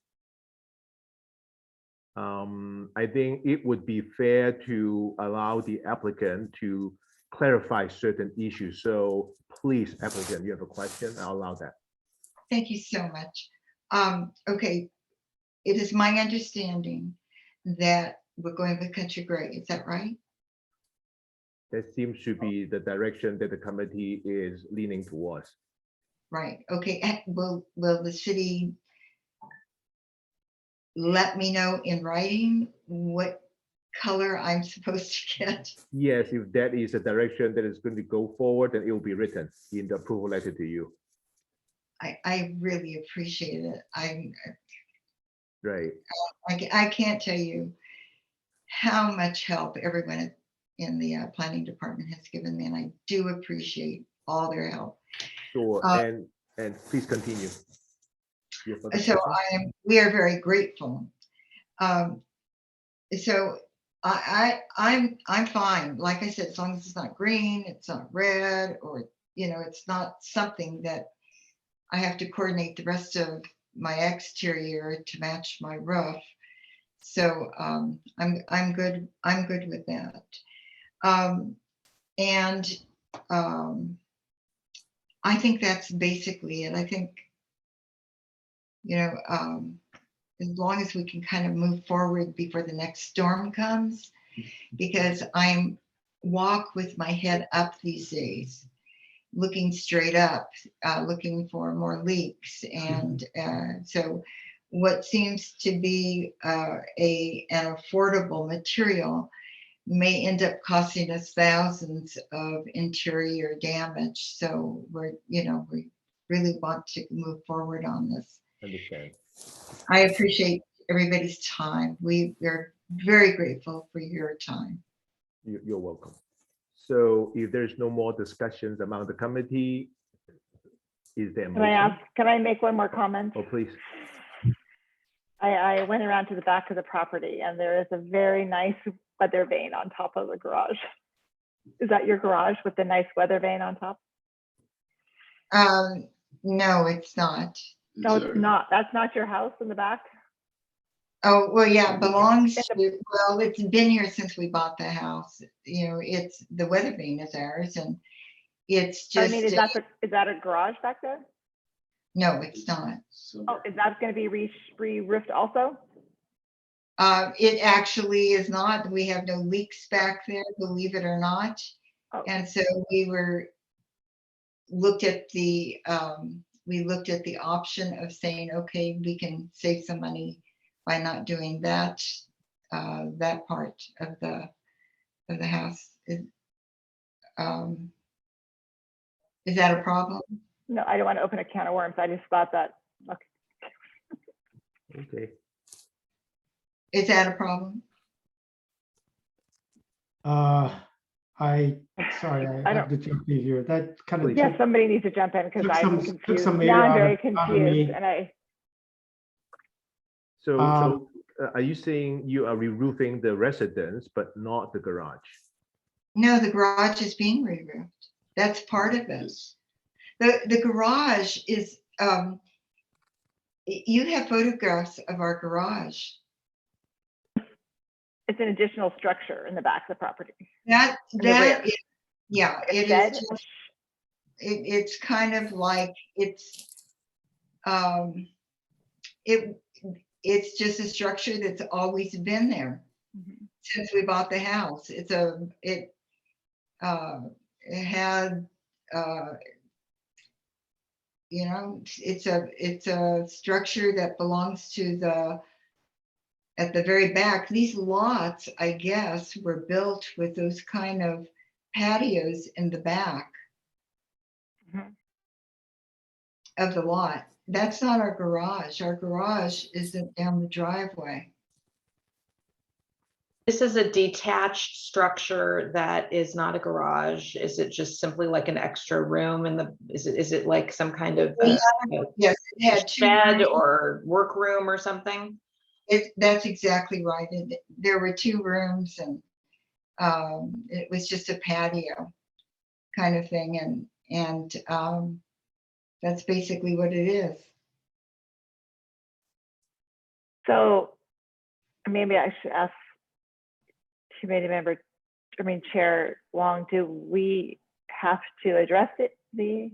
Speaker 2: I think it would be fair to allow the applicant to clarify certain issues. So please, applicant, you have a question, I'll allow that.
Speaker 18: Thank you so much. Okay, it is my understanding that we're going with country gray, is that right?
Speaker 2: That seems to be the direction that the committee is leaning towards.
Speaker 18: Right, okay, will the city let me know in writing what color I'm supposed to get?
Speaker 2: Yes, if that is the direction that is going to go forward, then it will be written in the approval letter to you.
Speaker 18: I really appreciate it.
Speaker 2: Right.
Speaker 18: I can't tell you how much help everyone in the planning department has given me, and I do appreciate all their help.
Speaker 2: Sure, and please continue.
Speaker 18: So we are very grateful. So I'm fine. Like I said, as long as it's not green, it's not red, or it's not something that I have to coordinate the rest of my exterior to match my roof. So I'm good. I'm good with that. I think that's basically it. I think, as long as we can kind of move forward before the next storm comes, because I'm walk with my head up these days, looking straight up, looking for more leaks. And so what seems to be an affordable material may end up costing us thousands of interior damage. So we really want to move forward on this.
Speaker 2: Understand.
Speaker 18: I appreciate everybody's time. We are very grateful for your time.
Speaker 2: You're welcome. So if there's no more discussions among the committee, is there a motion?
Speaker 1: Can I make one more comment?
Speaker 2: Oh, please.
Speaker 1: I went around to the back of the property and there is a very nice weather vane on top of the garage. Is that your garage with the nice weather vane on top?
Speaker 18: No, it's not.
Speaker 1: No, it's not. That's not your house in the back?
Speaker 18: Oh, well, yeah, it belongs to, well, it's been here since we bought the house. It's the weather vane is ours, and it's just.
Speaker 1: I mean, is that a garage back there?
Speaker 18: No, it's not.
Speaker 1: Oh, is that going to be re-roofed also?
Speaker 18: It actually is not. We have no leaks back there, believe it or not.
Speaker 1: Oh.
Speaker 18: And so we looked at the option of saying, okay, we can save some money by not doing that part of the house. Is that a problem?
Speaker 1: No, I don't want to open a can of worms. I just thought that, okay.
Speaker 2: Okay.
Speaker 18: Is that a problem?
Speaker 6: Sorry, I
Speaker 1: I
Speaker 6: have to jump in here. That kind of
Speaker 1: Yeah, somebody needs to jump in because
Speaker 6: took
Speaker 1: I'm
Speaker 6: took
Speaker 1: confused.
Speaker 6: some
Speaker 1: Now
Speaker 6: air
Speaker 1: I'm
Speaker 6: out
Speaker 1: very
Speaker 6: of me.
Speaker 1: confused and
Speaker 2: So,
Speaker 6: Um,
Speaker 2: are you saying you are re-roofing the residence, but not the garage?
Speaker 18: No, the garage is being re-roofed. That's part of this. The garage is, you have photographs of our garage.
Speaker 1: it's an additional structure in the back of the property.
Speaker 18: That
Speaker 1: rear.
Speaker 18: is, yeah, it
Speaker 1: shed?
Speaker 18: is just, it's kind of like it's just a structure that's always been there since we bought the house. It had you know, it's a structure that belongs to at the very back. These lots, I guess, were built with those kind of patios in the back of the lot. That's not our garage. Our garage isn't down the driveway.
Speaker 3: This is a detached structure that is not a garage. Is it just simply like an extra room in the, is it like some kind of
Speaker 18: yes, it had two
Speaker 3: shed
Speaker 18: rooms.
Speaker 3: or workroom or something?
Speaker 18: That's exactly right. There were two rooms and it was just a patio kind of thing. And that's basically what it is.
Speaker 1: So maybe I should ask committee member, Chair Wong, do we have to address the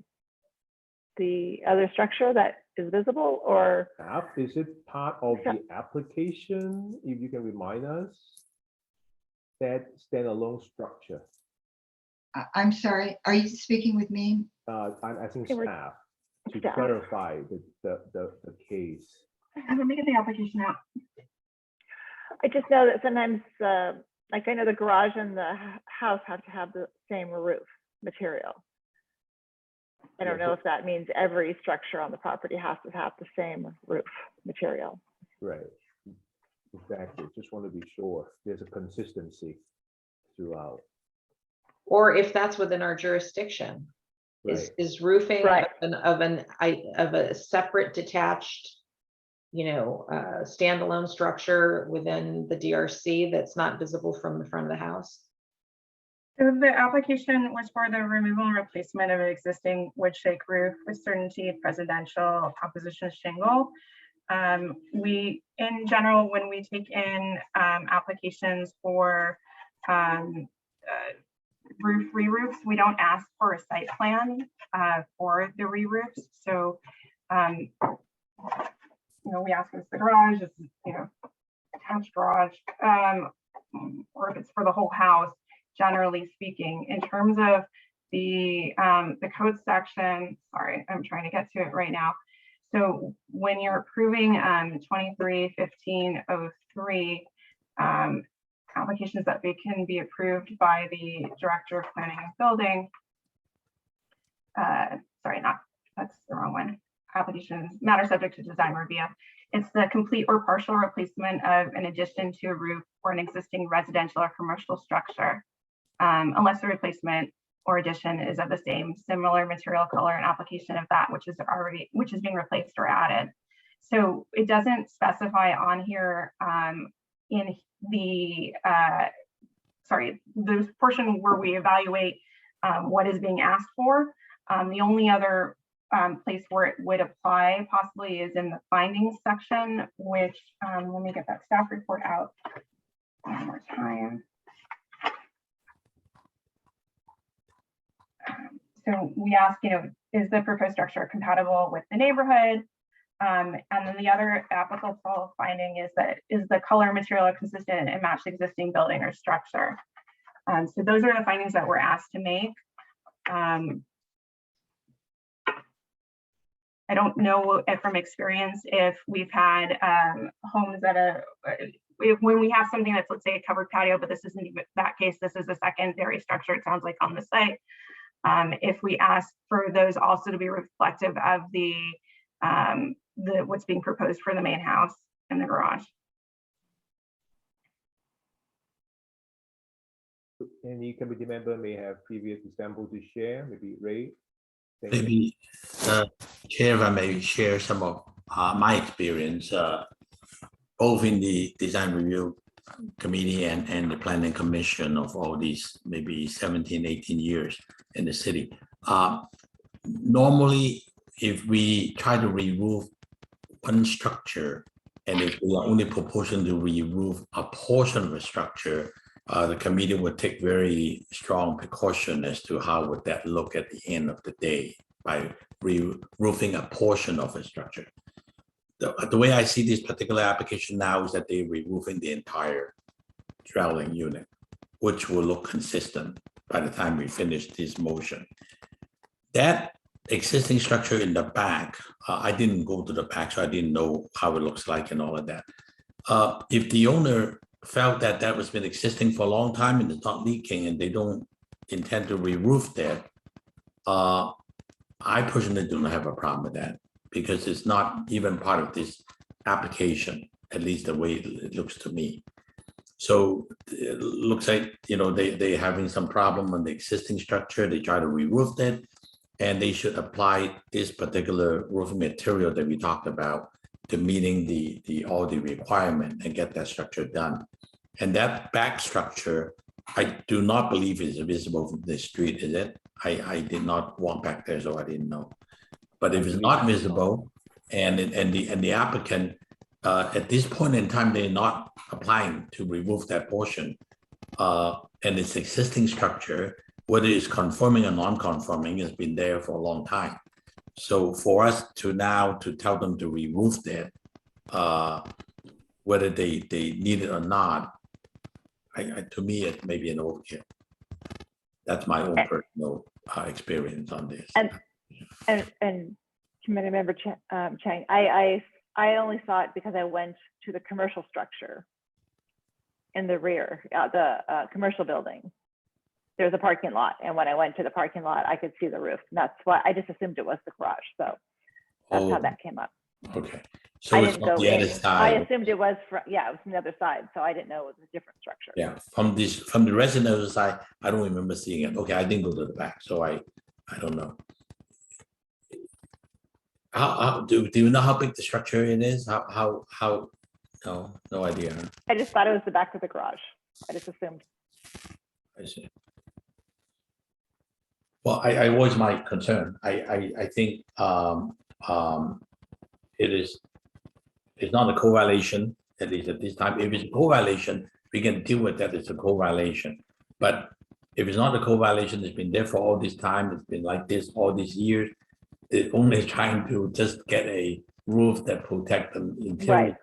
Speaker 1: other structure that is visible, or?
Speaker 2: Is it part of the application? If you can remind us, that standalone structure.
Speaker 18: I'm sorry, are you speaking with me?
Speaker 2: I'm asking staff to clarify the case.
Speaker 5: Let me get the application out.
Speaker 1: I just know that sometimes, like I know the garage and the house have to have the same roof material. I don't know if that means every structure on the property has to have the same roof material.
Speaker 2: Right, exactly. Just want to be sure there's a consistency throughout.
Speaker 3: Or if that's within our jurisdiction,
Speaker 2: Right.
Speaker 3: is roofing
Speaker 1: Right.
Speaker 3: of a separate detached, standalone structure within the DRC that's not visible from the front of the house?
Speaker 5: So the application was for the removal and replacement of an existing wood shake roof with certainty residential composition shingle. We, in general, when we take in applications for roof re-roofs, we don't ask for a site plan for the re-roofs. So, we ask if it's the garage, it's, attached garage, or if it's for the whole house, generally speaking. In terms of the code section, sorry, I'm trying to get to it right now. So when you're approving 23-1503, applications that they can be approved by the Director of Planning and Building. That's the wrong one. Applications, matter subject to design review. It's the complete or partial replacement of an addition to a roof or an existing residential or commercial structure, unless the replacement or addition is of the same similar material, color, and application of that which is being replaced or added. So it doesn't specify on here in the the portion where we evaluate what is being asked for. The only other place where it would apply possibly is in the findings section, which let me get that staff report out one more time. So we ask, is the proposed structure compatible with the neighborhood? And then the other applicable finding is the color material consistent and match the existing building or structure. So those are the findings that we're asked to make. I don't know if from experience if we've had homes that when we have something that's, let's say, a covered patio, but this isn't even that case, this is a secondary structure, it sounds like, on the site. If we ask for those also to be reflective of the what's being proposed for the main house and the garage.
Speaker 2: Any committee member may have previous example to share, maybe Ray?
Speaker 8: Maybe, Chair, if I may share some of my experience, both in the design review committee and the planning commission of all these maybe 17, 18 years in the city. Normally, if we try to remove one structure, and if we are only proposing to remove a portion of the structure, the committee would take very strong precaution as to how would that look at the end of the day by re-roofing a portion of a structure. The way I see this particular application now is that they're removing the entire dwelling unit, which will look consistent by the time we finish this motion. That existing structure in the back, I didn't go to the back, so I didn't know how it looks like and all of that. If the owner felt that that was been existing for a long time and it's not leaking and they don't intend to re-roof that, I personally do not have a problem with that because it's not even part of this application, at least the way it looks to me. So it looks like, you know, they're having some problem on the existing structure. They try to re-roof it, and they should apply this particular roofing material that we talked about to meeting all the requirement and get that structure done. And that back structure, I do not believe is visible from the street, is it? I did not walk back there, so I didn't know. But if it's not visible, and the applicant at this point in time, they're not applying to remove that portion, and its existing structure, whether it's conforming or non-conforming, has been there for a long time. So for us to now to tell them to remove that, whether they need it or not, to me it may be an overkill. That's my own personal experience on this.
Speaker 1: And Committee Member Chang, I only saw it because I went to the commercial structure in the rear, the commercial building. There's a parking lot, and when I went to the parking lot, I could see the roof. And that's why I just assumed it was the garage. So that's how that came up.
Speaker 8: Okay. So
Speaker 1: I
Speaker 8: it's
Speaker 1: didn't
Speaker 8: on
Speaker 1: go
Speaker 8: the
Speaker 1: in.
Speaker 8: other side.
Speaker 1: I assumed it was from, yeah, it was from the other side. So I didn't know it was a different structure.
Speaker 8: Yeah, from the residential side, I don't remember seeing it. Okay, I didn't go to the back, so I don't know. How do you know how big the structure it is? How no idea.
Speaker 1: I just thought it was the back of the garage. I just assumed.
Speaker 8: I see. Well, I was my concern. I think it's not a co-violation, at least at this time. If it's a co-violation, we can deal with that. It's a co-violation. But if it's not a co-violation, it's been there for all this time. It's been like this all these years. They're only trying to just get a roof that protect them interior, right,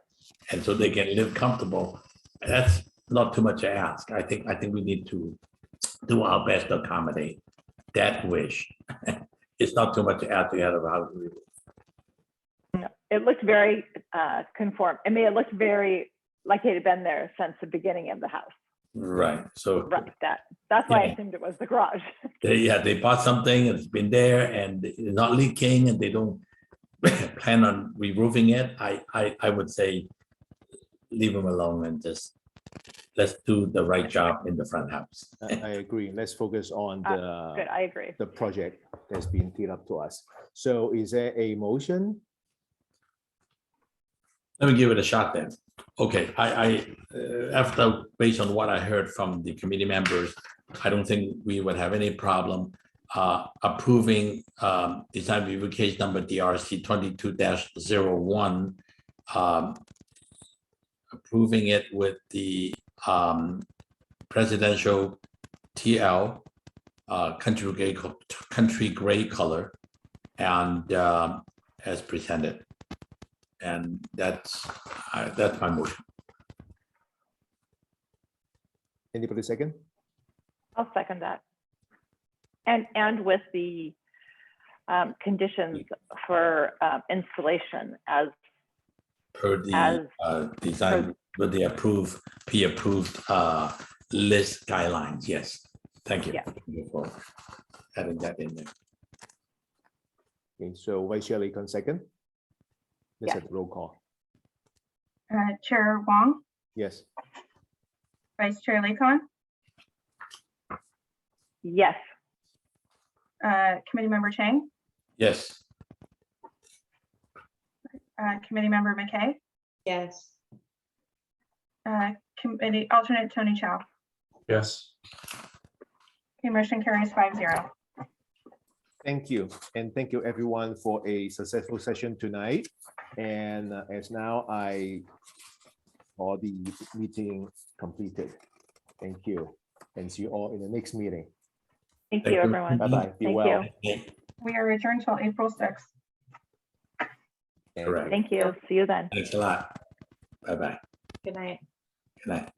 Speaker 8: and so they can live comfortable. That's not too much to ask. I think we need to do our best to accommodate that wish. It's not too much to ask to have a house roof.
Speaker 1: It looked very conform. I mean, it looked very like it had been there since the beginning of the house.
Speaker 8: Right. So
Speaker 1: right, that's why I assumed it was the garage.
Speaker 8: They bought something and it's been there and it's not leaking and they don't plan on re-roofing it. I would say leave them alone and just let's do the right job in the front house.
Speaker 2: I agree. Let's focus on the
Speaker 1: good. I agree.
Speaker 2: The project that's been teed up to us. So is there a motion?
Speaker 8: Let me give it a shot then. Okay, after based on what I heard from the committee members, I don't think we would have any problem approving design review case number DRC 22-01, approving it with the presidential TL country gray color and as presented. And that's my motion.
Speaker 2: Anybody second?
Speaker 1: I'll second that. And with the conditions for installation as
Speaker 8: per the design with the pre-approved list guidelines. Yes, thank you.
Speaker 1: Yeah.
Speaker 8: adding that in there.
Speaker 2: Okay, so Vice Chair Lee-Kun second. Let's
Speaker 1: Yes.
Speaker 2: have roll call.
Speaker 5: Chair Wong,
Speaker 2: Yes.
Speaker 5: Vice Chair Lee-Kun,
Speaker 1: Yes.
Speaker 5: Committee Member Chang,
Speaker 8: Yes.
Speaker 5: Committee Member McKay,
Speaker 3: Yes.
Speaker 5: Committee Alternate Tony Chow.
Speaker 4: Yes.
Speaker 5: Okay, motion carries 5-0.
Speaker 2: Thank you. And thank you everyone for a successful session tonight. And as now I call the meeting completed. Thank you. And see you all in the next meeting.
Speaker 1: Thank you, everyone.
Speaker 2: Bye-bye. Be
Speaker 1: Thank
Speaker 2: well.
Speaker 1: you.
Speaker 5: We are adjourned till April 6th.
Speaker 8: Correct.
Speaker 1: Thank you. See you then.
Speaker 8: Thanks a lot. Bye-bye.
Speaker 3: Good night.
Speaker 8: Good night.